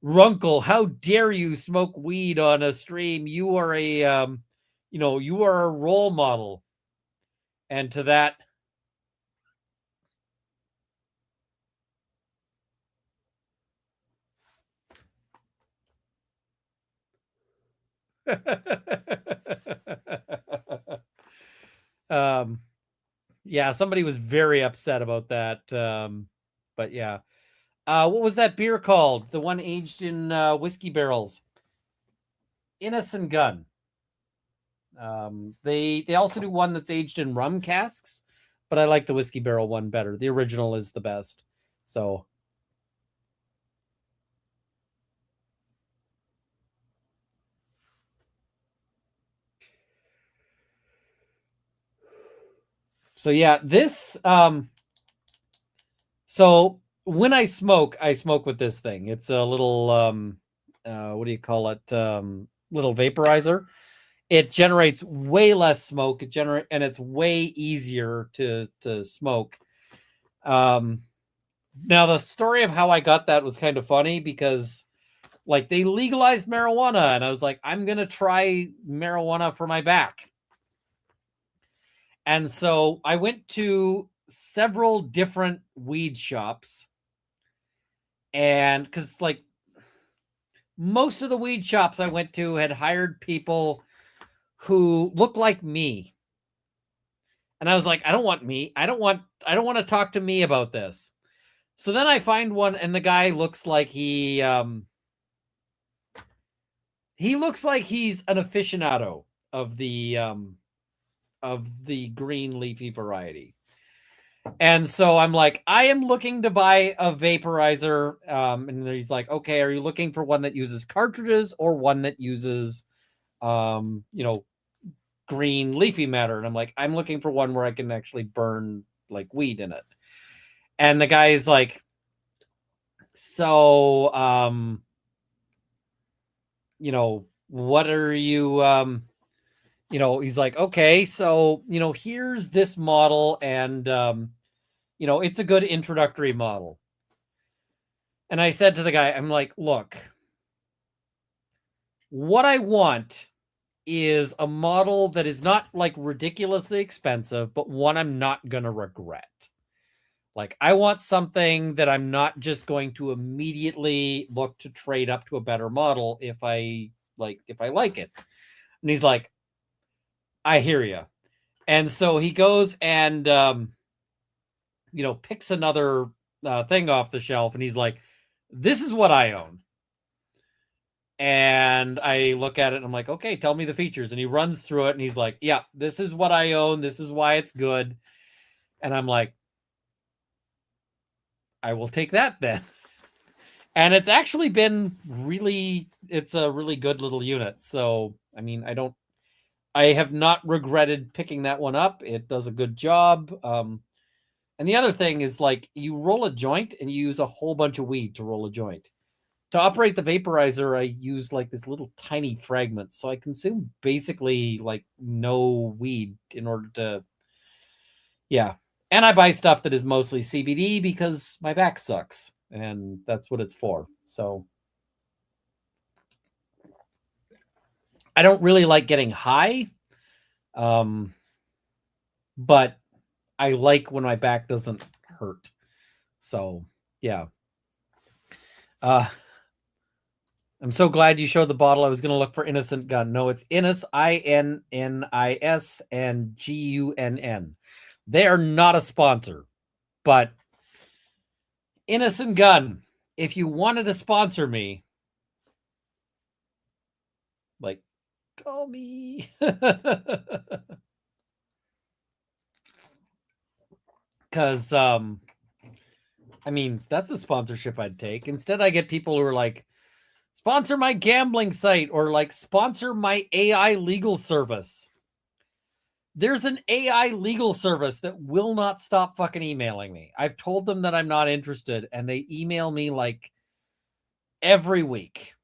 Runkle, how dare you smoke weed on a stream? You are you are a role model. And to that, um, yeah, somebody was very upset about that. But yeah, what was that beer called? The one aged in whiskey barrels. Innocent Gun. They also do one that's aged in rum casks, but I like the whiskey barrel one better. The original is the best. So yeah, this so when I smoke with this thing. It's a little what do you call it? Little vaporizer. It generates way less smoke. And it's way easier to smoke. Um Now the story of how I got that was kind of funny because like they legalized marijuana and I was like, I'm gonna try marijuana for my back. And so I went to several different weed shops. And because like most of the weed shops I went to had hired people who looked like me. And I was like, I don't want me. I don't want to talk to me about this. So then I find one and the guy looks like he looks like he's an aficionado of the green leafy variety. And so I'm like, I am looking to buy a vaporizer. And he's like, okay, are you looking for one that uses cartridges or one that uses, you know, green leafy matter? And I'm like, I'm looking for one where I can actually burn like weed in it. And the guy is like, so, what are you, he's like, okay, so, here's this model and, it's a good introductory model. And I said to the guy, I'm like, look, what I want is a model that is not like ridiculously expensive, but one I'm not going to regret. Like, I want something that I'm not just going to immediately look to trade up to a better model if I like it. And he's like, I hear you. And so he goes and picks another thing off the shelf and he's like, this is what I own. And I look at it and I'm like, okay, tell me the features. And he runs through it and he's like, yeah, this is what I own. This is why it's good. And I'm like, I will take that then. And it's actually been it's a really good little unit. So, I mean, I have not regretted picking that one up. It does a good job. And the other thing is like you roll a joint and you use a whole bunch of weed to roll a joint. To operate the vaporizer, I use like this little tiny fragment. So I consume basically like no weed in order to, yeah. And I buy stuff that is mostly CBD because my back sucks and that's what it's for. So I don't really like getting high. But I like when my back doesn't hurt. So yeah. I'm so glad you showed the bottle. I was going to look for Innocent Gun. No, it's Innis, INNIS, and GUNN. They are not a sponsor, but Innocent Gun, if you wanted to sponsor me, like, call me. Because, I mean, that's a sponsorship I'd take. Instead, I get people who are like, sponsor my gambling site or like sponsor my AI legal service. There's an AI legal service that will not stop fucking emailing me. I've told them that I'm not interested and they email me like every week.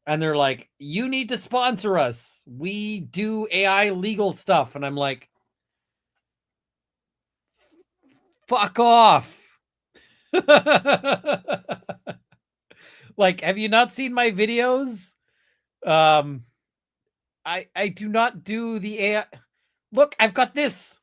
And they're like, you need to sponsor us. We do AI legal stuff. And I'm like, fuck off. Like, have you not seen my videos? I do not do the AI. Look, I've got this.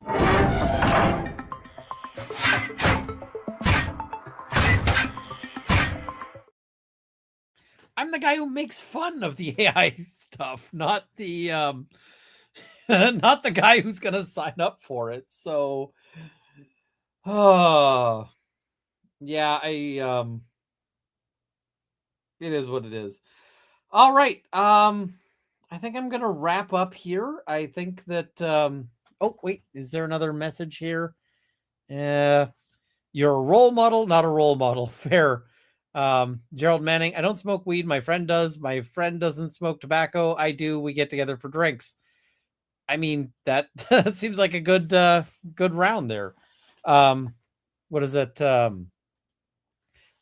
I'm the guy who makes fun of the AI stuff, not the not the guy who's gonna sign up for it. So oh yeah, it is what it is. All right. I think I'm gonna wrap up here. I think that oh wait, is there another message here? You're a role model, not a role model. Fair. Gerald Manning, I don't smoke weed. My friend does. My friend doesn't smoke tobacco. I do. We get together for drinks. I mean, that that seems like a good round there. What is it?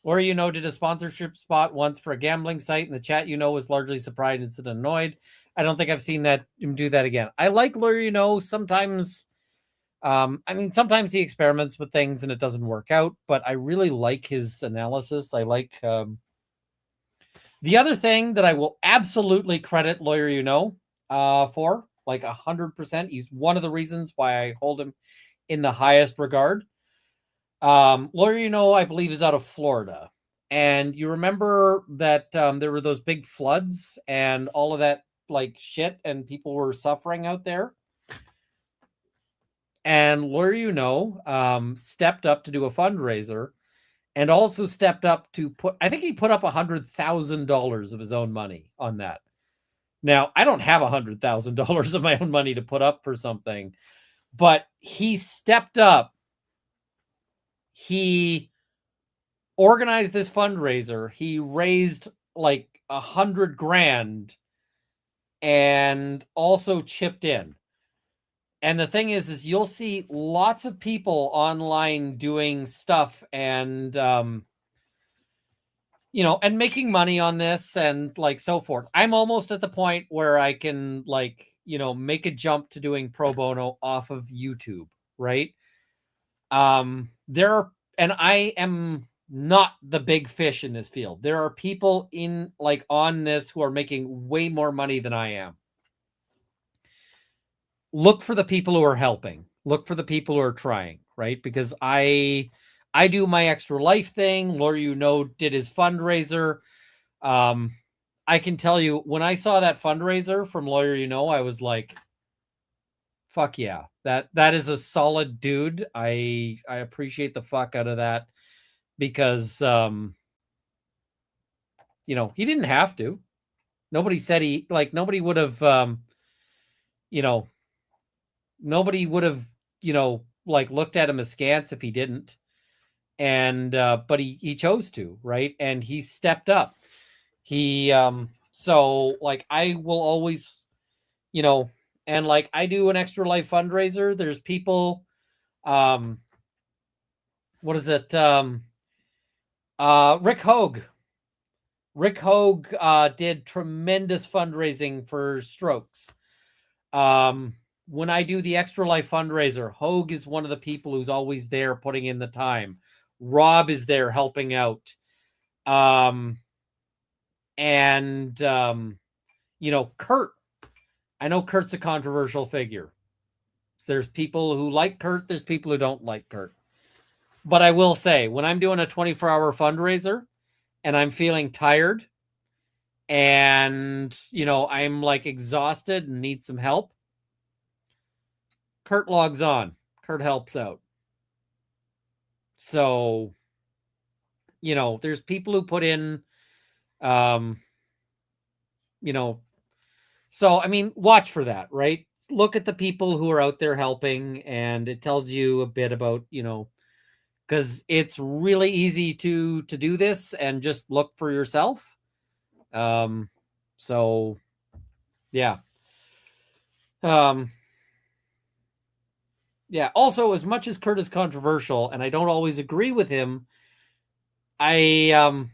Laura, did a sponsorship spot once for a gambling site, and the chat, was largely surprised and annoyed. I don't think I've seen that him do that again. I like Laura, sometimes. Sometimes he experiments with things and it doesn't work out, but I really like his analysis. I like the other thing that I will absolutely credit Lawyer for, like 100%. He's one of the reasons why I hold him in the highest regard. Lawyer I believe, is out of Florida. And you remember that there were those big floods and all of that like shit, and people were suffering out there. And Lawyer stepped up to do a fundraiser, and also stepped up to I think he put up $100,000 of his own money on that. Now, I don't have $100,000 of my own money to put up for something, but he stepped up. He organized this fundraiser. He raised like $100,000 and also chipped in. And the thing is you'll see lots of people online doing stuff and, and making money on this and like so forth. I'm almost at the point where I can make a jump to doing pro bono off of YouTube, right? And I am not the big fish in this field. There are people on this who are making way more money than I am. Look for the people who are helping. Look for the people who are trying, right? Because I do my extra life thing. Lawyer did his fundraiser. I can tell you, when I saw that fundraiser from Lawyer I was like, fuck yeah. That is a solid dude. I appreciate the fuck out of that, because he didn't have to. Nobody said nobody would have nobody would have, looked at him askance if he didn't. And, but he chose to, right? And he stepped up. He, so I will always, and I do an extra life fundraiser. There's people, what is it? Rick Hogue. Rick Hogue, did tremendous fundraising for strokes. When I do the Extra Life fundraiser, Hogue is one of the people who's always there putting in the time. Rob is there helping out. Kurt. I know Kurt's a controversial figure. There's people who like Kurt. There's people who don't like Kurt. But I will say, when I'm doing a 24-hour fundraiser and I'm feeling tired and, I'm exhausted and need some help, Kurt logs on. Kurt helps out. So, there's people who put in, so, watch for that, right? Look at the people who are out there helping, and it tells you a bit about, because it's really easy to do this and just look for yourself. So, yeah. Yeah. Also, as much as Kurt is controversial, and I don't always agree with him, I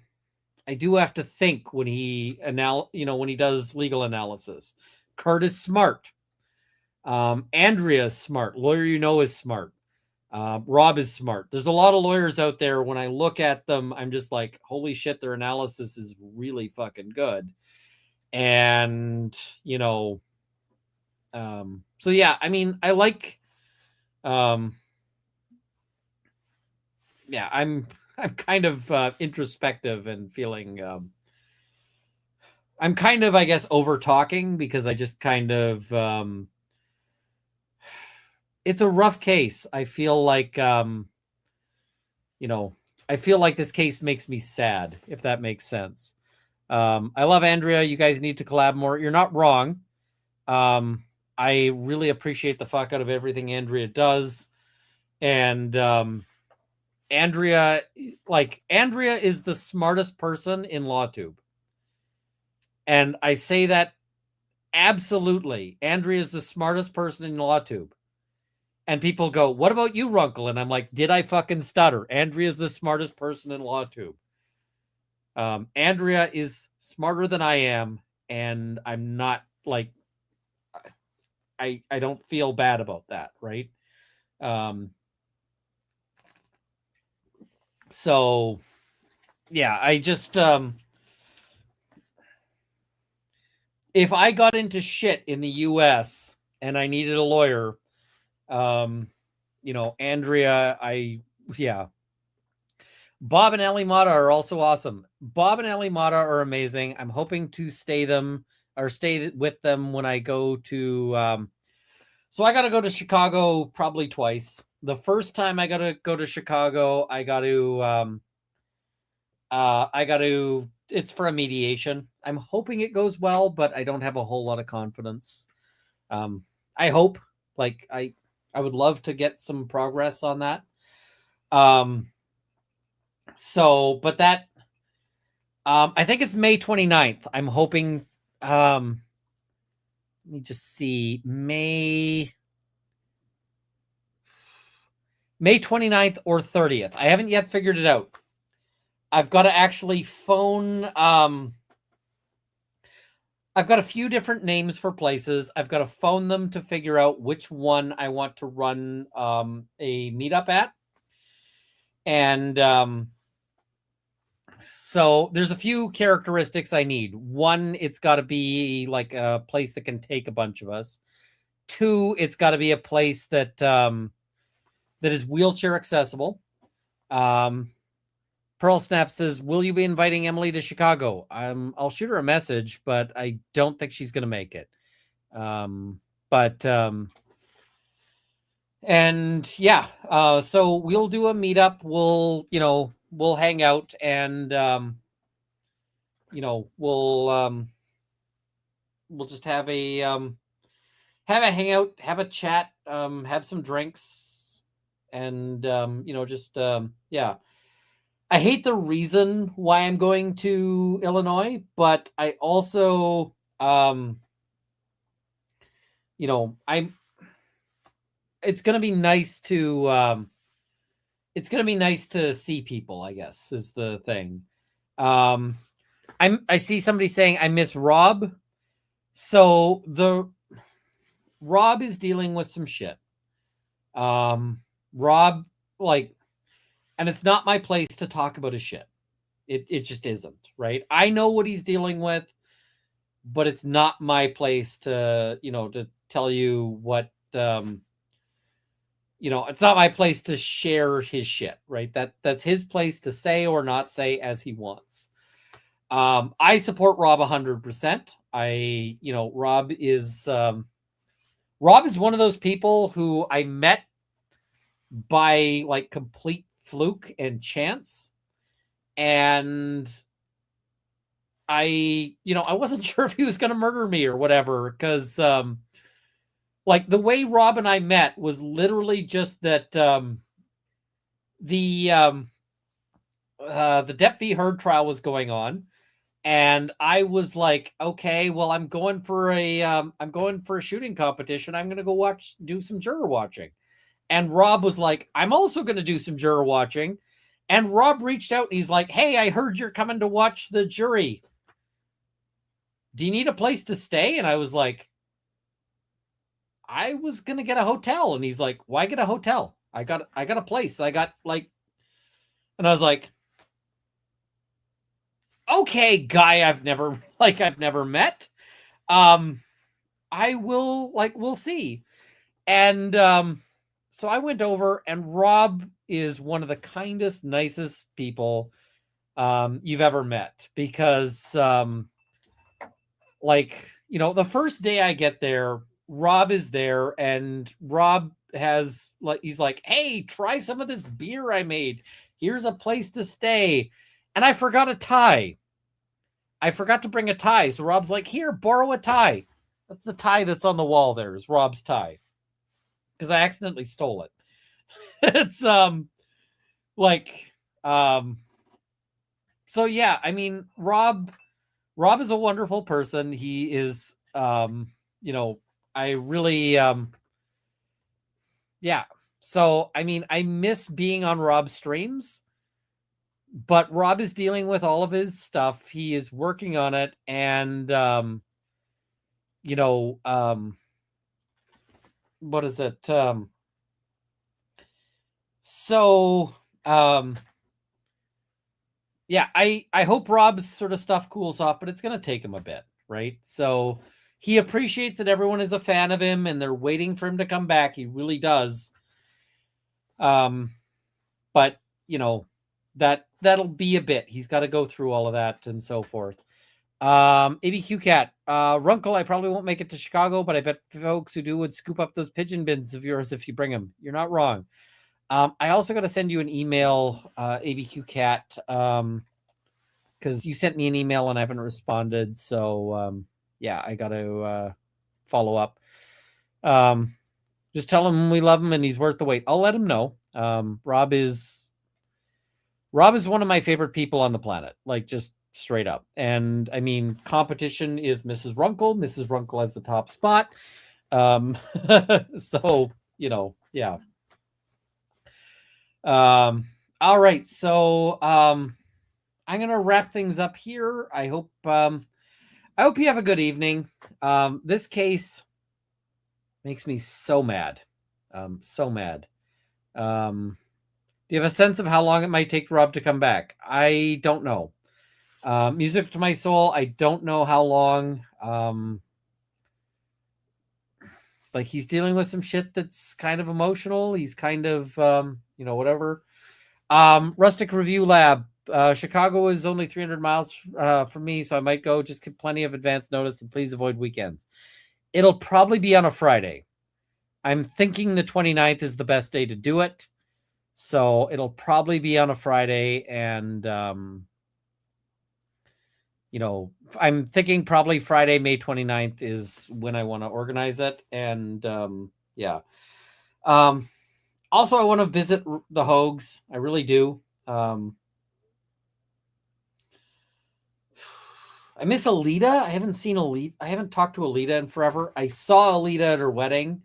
do have to think when he when he does legal analysis. Kurt is smart. Andrea is smart. Lawyer is smart. Rob is smart. There's a lot of lawyers out there. When I look at them, I'm just like, holy shit, their analysis is really fucking good. And, so yeah, I mean, I like, yeah, I'm kind of introspective and feeling, I'm kind of, I guess, over talking because I just kind of, it's a rough case. I feel like, I feel like this case makes me sad, if that makes sense. I love Andrea. You guys need to collab more. You're not wrong. I really appreciate the fuck out of everything Andrea does. And Andrea is the smartest person in LawTube. And I say that absolutely. Andrea is the smartest person in LawTube. And people go, what about you, Runkle? And I'm like, did I fucking stutter? Andrea is the smartest person in LawTube. Andrea is smarter than I am, and I'm not like, I don't feel bad about that, right? So yeah, I just if I got into shit in the US and I needed a lawyer, Andrea, yeah. Bob and Ellie Mata are also awesome. Bob and Ellie Mata are amazing. I'm hoping to stay with them when I go to so I got to go to Chicago probably twice. The first time I got to go to Chicago, I got to it's for a mediation. I'm hoping it goes well, but I don't have a whole lot of confidence. I hope, like, I would love to get some progress on that. But that, I think it's May 29th. I'm hoping, let me just see, May 29th or 30th. I haven't yet figured it out. I've got to actually phone, I've got a few different names for places. I've got to phone them to figure out which one I want to run a meetup at. And so there's a few characteristics I need. One, it's got to be like a place that can take a bunch of us. Two, it's got to be a place that that is wheelchair accessible. Pearl Snap says, will you be inviting Emily to Chicago? I'll shoot her a message, but I don't think she's going to make it. And yeah, so we'll do a meetup. We'll hang out and, we'll just have a hangout, have a chat, have some drinks and, yeah. I hate the reason why I'm going to Illinois, but I also, it's going to be nice to, see people, I guess, is the thing. I see somebody saying I miss Rob. So Rob is dealing with some shit. Rob, and it's not my place to talk about his shit. It just isn't, right? I know what he's dealing with, but it's not my place to, to tell you what, it's not my place to share his shit, right? That's his place to say or not say as he wants. I support Rob 100%. Rob is one of those people who I met by like complete fluke and chance. And I wasn't sure if he was going to murder me or whatever, because like the way Rob and I met was literally just that the Depp v. Heard trial was going on, and I was like, okay, well, I'm going for a shooting competition. I'm going to go do some juror watching. And Rob was like, I'm also going to do some juror watching. And Rob reached out and he's like, hey, I heard you're coming to watch the jury. Do you need a place to stay? And I was like, I was going to get a hotel. And he's like, why get a hotel? I got a place. I got like, and I was like, okay, guy I've never met. Um, I will we'll see. And so I went over, and Rob is one of the kindest, nicest people you've ever met, because the first day I get there, Rob is there, and Rob he's like, "Hey, try some of this beer I made. Here's a place to stay." And I forgot a tie. I forgot to bring a tie. So Rob's like, "Here, borrow a tie." That's the tie that's on the wall there, is Rob's tie. Because I accidentally stole it. It's like so yeah, I mean, Rob is a wonderful person. He is I really yeah. So I mean, I miss being on Rob's streams, but Rob is dealing with all of his stuff. He is working on it, and you know, what is it? So yeah, I hope Rob's sort of stuff cools off, but it's going to take him a bit, right? So he appreciates that everyone is a fan of him and they're waiting for him to come back. He really does. But that'll be a bit. He's got to go through all of that and so forth. ABQ Cat, Runkle, I probably won't make it to Chicago, but I bet folks who do would scoop up those pigeon bins of yours if you bring them. You're not wrong. I also got to send you an email, ABQ Cat, because you sent me an email and I haven't responded. So yeah, I got to follow up. Just tell him we love him and he's worth the wait. I'll let him know. Rob is one of my favorite people on the planet, like just straight up. And I mean, competition is Mrs. Runkle. Mrs. Runkle has the top spot. So yeah. All right, so I'm gonna wrap things up here. I hope you have a good evening. This case makes me so mad. So mad. Do you have a sense of how long it might take Rob to come back? I don't know. Music to my soul, I don't know how long. Like, he's dealing with some shit that's kind of emotional. He's kind of whatever. Rustic Review Lab. Chicago is only 300 miles from me, so I might go. Just get plenty of advance notice, and please avoid weekends. It'll probably be on a Friday. I'm thinking the 29th is the best day to do it. So it'll probably be on a Friday, and I'm thinking probably Friday, May 29th is when I want to organize it. And yeah. Also, I want to visit the Hoags. I really do. I miss Alita. I haven't seen Alita. I haven't talked to Alita in forever. I saw Alita at her wedding.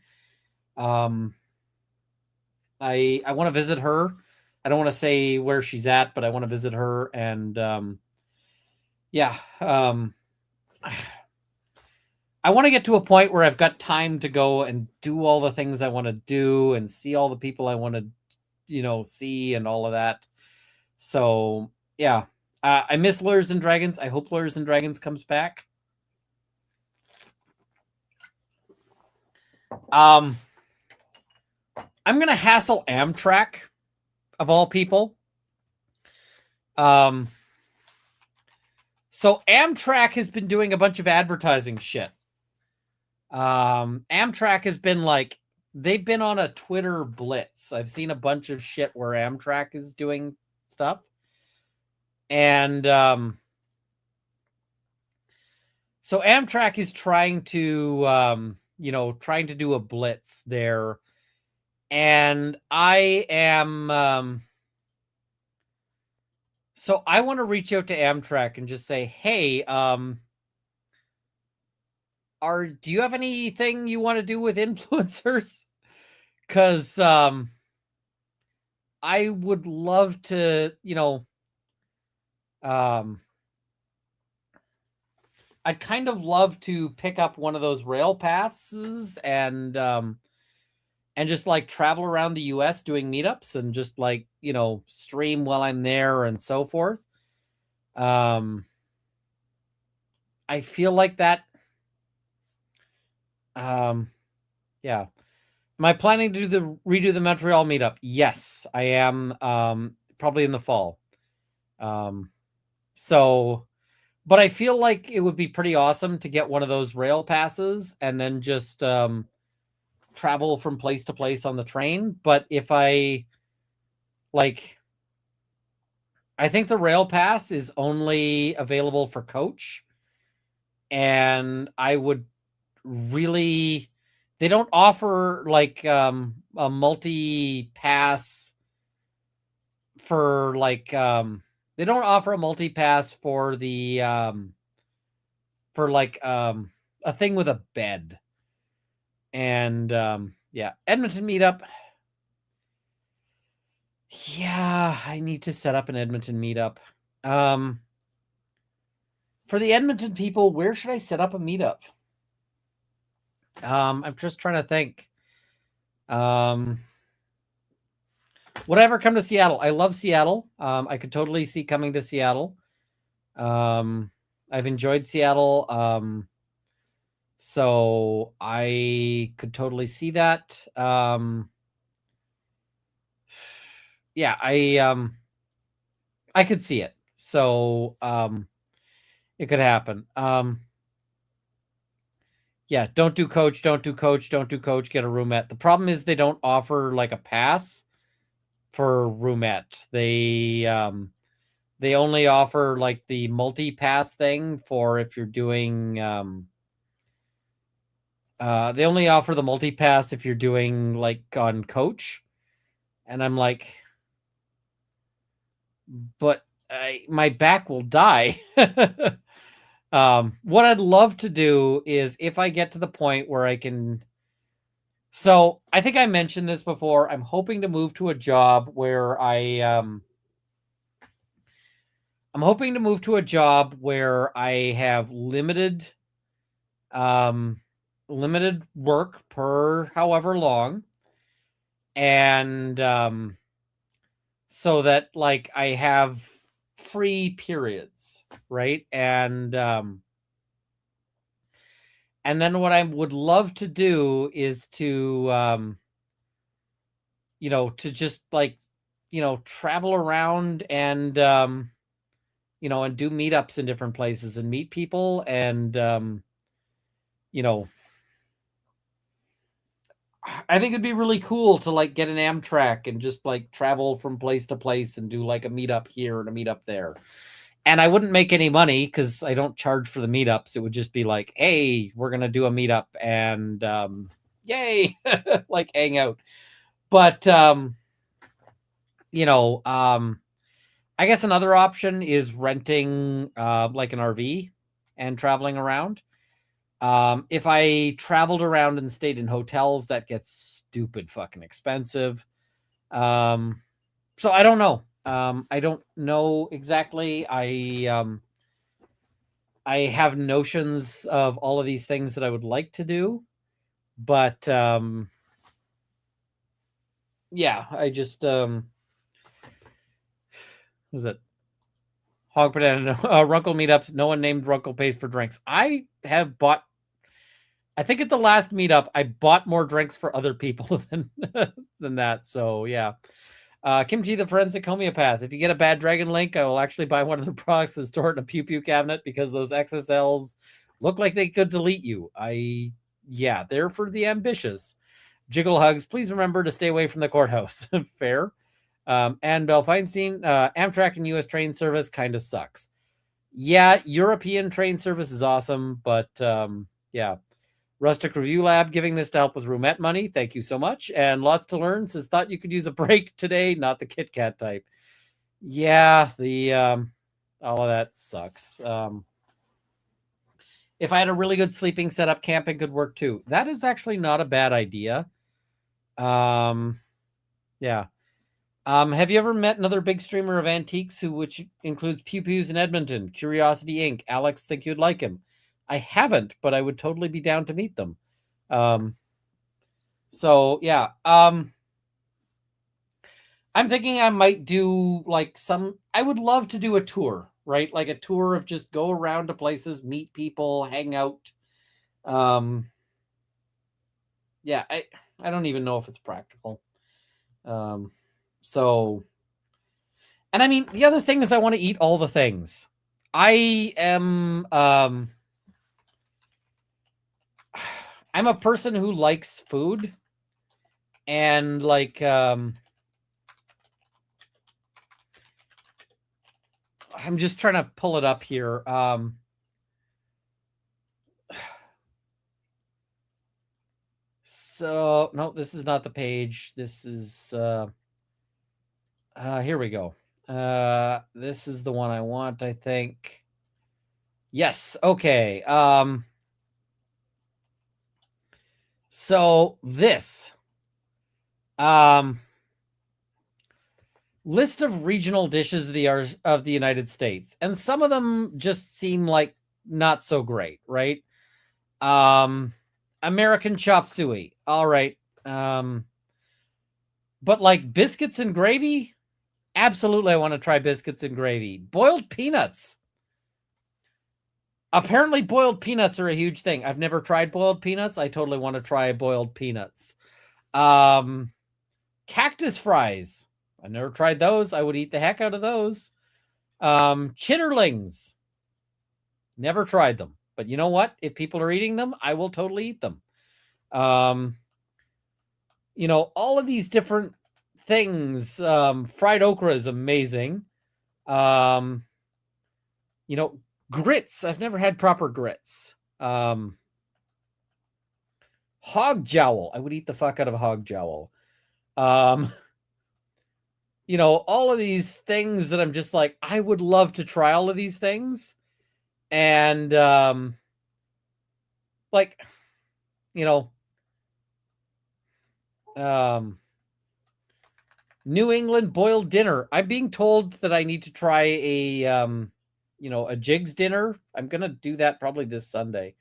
I want to visit her. I don't want to say where she's at, but I want to visit her. And yeah. I want to get to a point where I've got time to go and do all the things I want to do and see all the people I want to, see and all of that. So yeah, I miss Lawyers and Dragons. I hope Lawyers and Dragons comes back. I'm gonna hassle Amtrak, of all people. So Amtrak has been doing a bunch of advertising shit. Amtrak has been they've been on a Twitter blitz. I've seen a bunch of shit where Amtrak is doing stuff. And so Amtrak is trying to do a blitz there. And I am so I want to reach out to Amtrak and just say, hey, do you have anything you want to do with influencers? Because I would love to, I'd kind of love to pick up one of those rail passes and and just like travel around the US doing meetups and just like, stream while I'm there and so forth. I feel like that. Yeah. Am I planning to redo the Montreal meetup? Yes, I am. Probably in the fall. So, but I feel like it would be pretty awesome to get one of those rail passes and then just travel from place to place on the train. But if I think the rail pass is only available for coach, and I would really, they don't offer like a multi pass for they don't offer a multi pass for the for like a thing with a bed. And yeah, Edmonton meetup. Yeah, I need to set up an Edmonton meetup. For the Edmonton people, where should I set up a meetup? I'm just trying to think. Would I ever come to Seattle? I love Seattle. I could totally see coming to Seattle. I've enjoyed Seattle. So I could totally see that. Yeah, I could see it. So it could happen. Yeah, don't do coach, don't do coach, don't do coach, get a roomette. The problem is they don't offer like a pass for roomette. They only offer like the multi-pass thing for if you're doing they only offer the multi-pass if you're doing like on coach. And I'm like, but my back will die. What I'd love to do is if I get to the point where I can. So I think I mentioned this before. I'm hoping to move to a job where I'm hoping to move to a job where I have limited work per however long, and so that like I have free periods, right? And then what I would love to do is to to just like travel around and and do meetups in different places and meet people and I think it'd be really cool to like get an Amtrak and just like travel from place to place and do like a meetup here and a meetup there. And I wouldn't make any money because I don't charge for the meetups. It would just be like, hey, we're gonna do a meetup and yay, like hang out. But I guess another option is renting like an RV and traveling around. If I traveled around and stayed in hotels, that gets stupid fucking expensive. So I don't know. I don't know exactly. I have notions of all of these things that I would like to do, but yeah, I just was it Hog Banana Runkle meetups? No one named Runkle pays for drinks. I have bought. I think at the last meetup, I bought more drinks for other people than that. So yeah. Kim G, the forensic homeopath. If you get a bad dragon link, I will actually buy one of the products and store it in a pew pew cabinet because those XSLs look like they could delete you. Yeah, they're for the ambitious. Jiggle hugs. Please remember to stay away from the courthouse. Fair. And Belle Feinstein, Amtrak and U.S. train service kind of sucks. Yeah, European train service is awesome, but yeah. Rustic Review Lab giving this to help with roomette money. Thank you so much. And Lots to Learn says, thought you could use a break today, not the Kit Kat type. Yeah, the all of that sucks. If I had a really good sleeping setup, camping could work too. That is actually not a bad idea. Yeah. Have you ever met another big streamer of antiques which includes Pew Pews in Edmonton? Curiosity Inc. Alex, think you'd like him? I haven't, but I would totally be down to meet them. So yeah, I'm thinking I might do like I would love to do a tour, right? Like a tour of just go around to places, meet people, hang out. Um, yeah, I don't even know if it's practical. Um, so, and I mean, the other thing is I want to eat all the things. I am, I'm a person who likes food and like, I'm just trying to pull it up here. So no, this is not the page. This is here we go. This is the one I want, I think. Yes, okay. So this um list of regional dishes of the United States, and some of them just seem like not so great, right? Um American chop suey. All right. Um but like biscuits and gravy, absolutely, I want to try biscuits and gravy. Boiled peanuts. Apparently, boiled peanuts are a huge thing. I've never tried boiled peanuts. I totally want to try boiled peanuts. Um, Cactus fries. I've never tried those. I would eat the heck out of those. Chitterlings. Never tried them. But you know what? If people are eating them, I will totally eat them. Um, all of these different things. Fried okra is amazing. Um, you know, grits. I've never had proper grits. Hog jowl. I would eat the fuck out of a hog jowl. Um, all of these things that I'm just like, I would love to try all of these things. And like, you know, um New England boiled dinner. I'm being told that I need to try a Jigs dinner. I'm gonna do that probably this Sunday.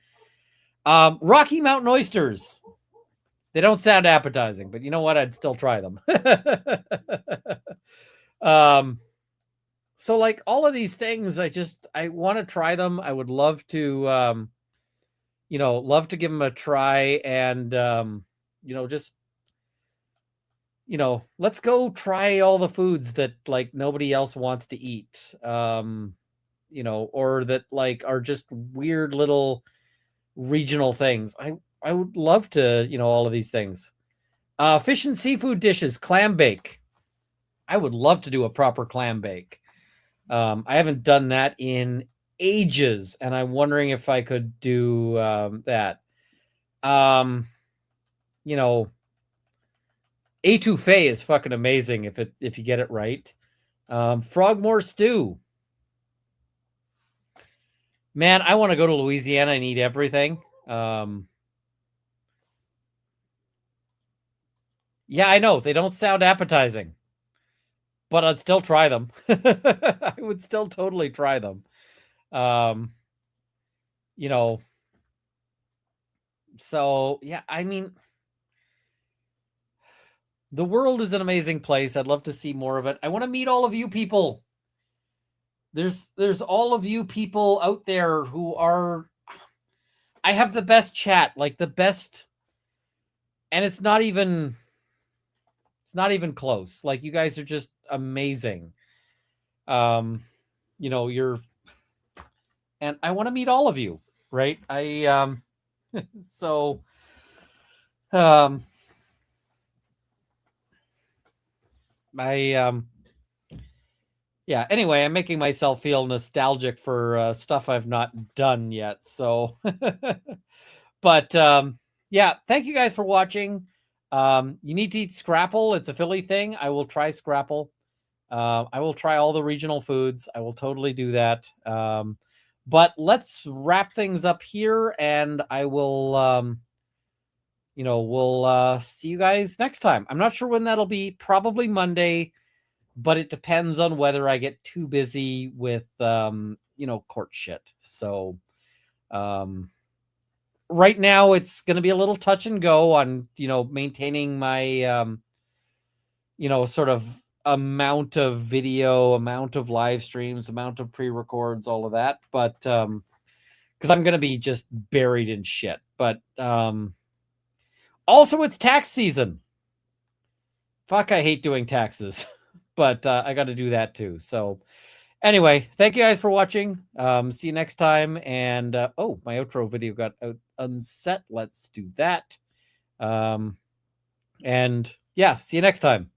Rocky Mountain oysters. They don't sound appetizing, but you know what? I'd still try them. um, so like all of these things, I want to try them. I would love to, love to give them a try, and just let's go try all the foods that like nobody else wants to eat. Or that like are just weird little regional things. I would love to, all of these things. Fish and seafood dishes, clam bake. I would love to do a proper clam bake. I haven't done that in ages, and I'm wondering if I could do that. Um, you know, Etouffee is fucking amazing if you get it right. Frogmore stew. Man, I want to go to Louisiana and eat everything. Yeah, I know they don't sound appetizing, but I'd still try them. I would still totally try them. Um, you know, so yeah, I mean, the world is an amazing place. I'd love to see more of it. I want to meet all of you people. There's all of you people out there who are I have the best chat, like the best, and it's not even close. Like you guys are just amazing. Um, you're and I want to meet all of you, right? So um I yeah, anyway, I'm making myself feel nostalgic for stuff I've not done yet. So but yeah, thank you guys for watching. You need to eat Scrapple. It's a Philly thing. I will try Scrapple. I will try all the regional foods. I will totally do that. But let's wrap things up here, and I will, we'll see you guys next time. I'm not sure when that'll be. Probably Monday, but it depends on whether I get too busy with, court shit. So, um, right now it's going to be a little touch and go on, maintaining my, sort of amount of video, amount of live streams, amount of pre-records, all of that. But, because I'm going to be just buried in shit. But, also it's tax season. Fuck, I hate doing taxes, but I got to do that too. So anyway, thank you guys for watching. See you next time. And oh, my outro video got unset. Let's do that. And yeah, see you next time.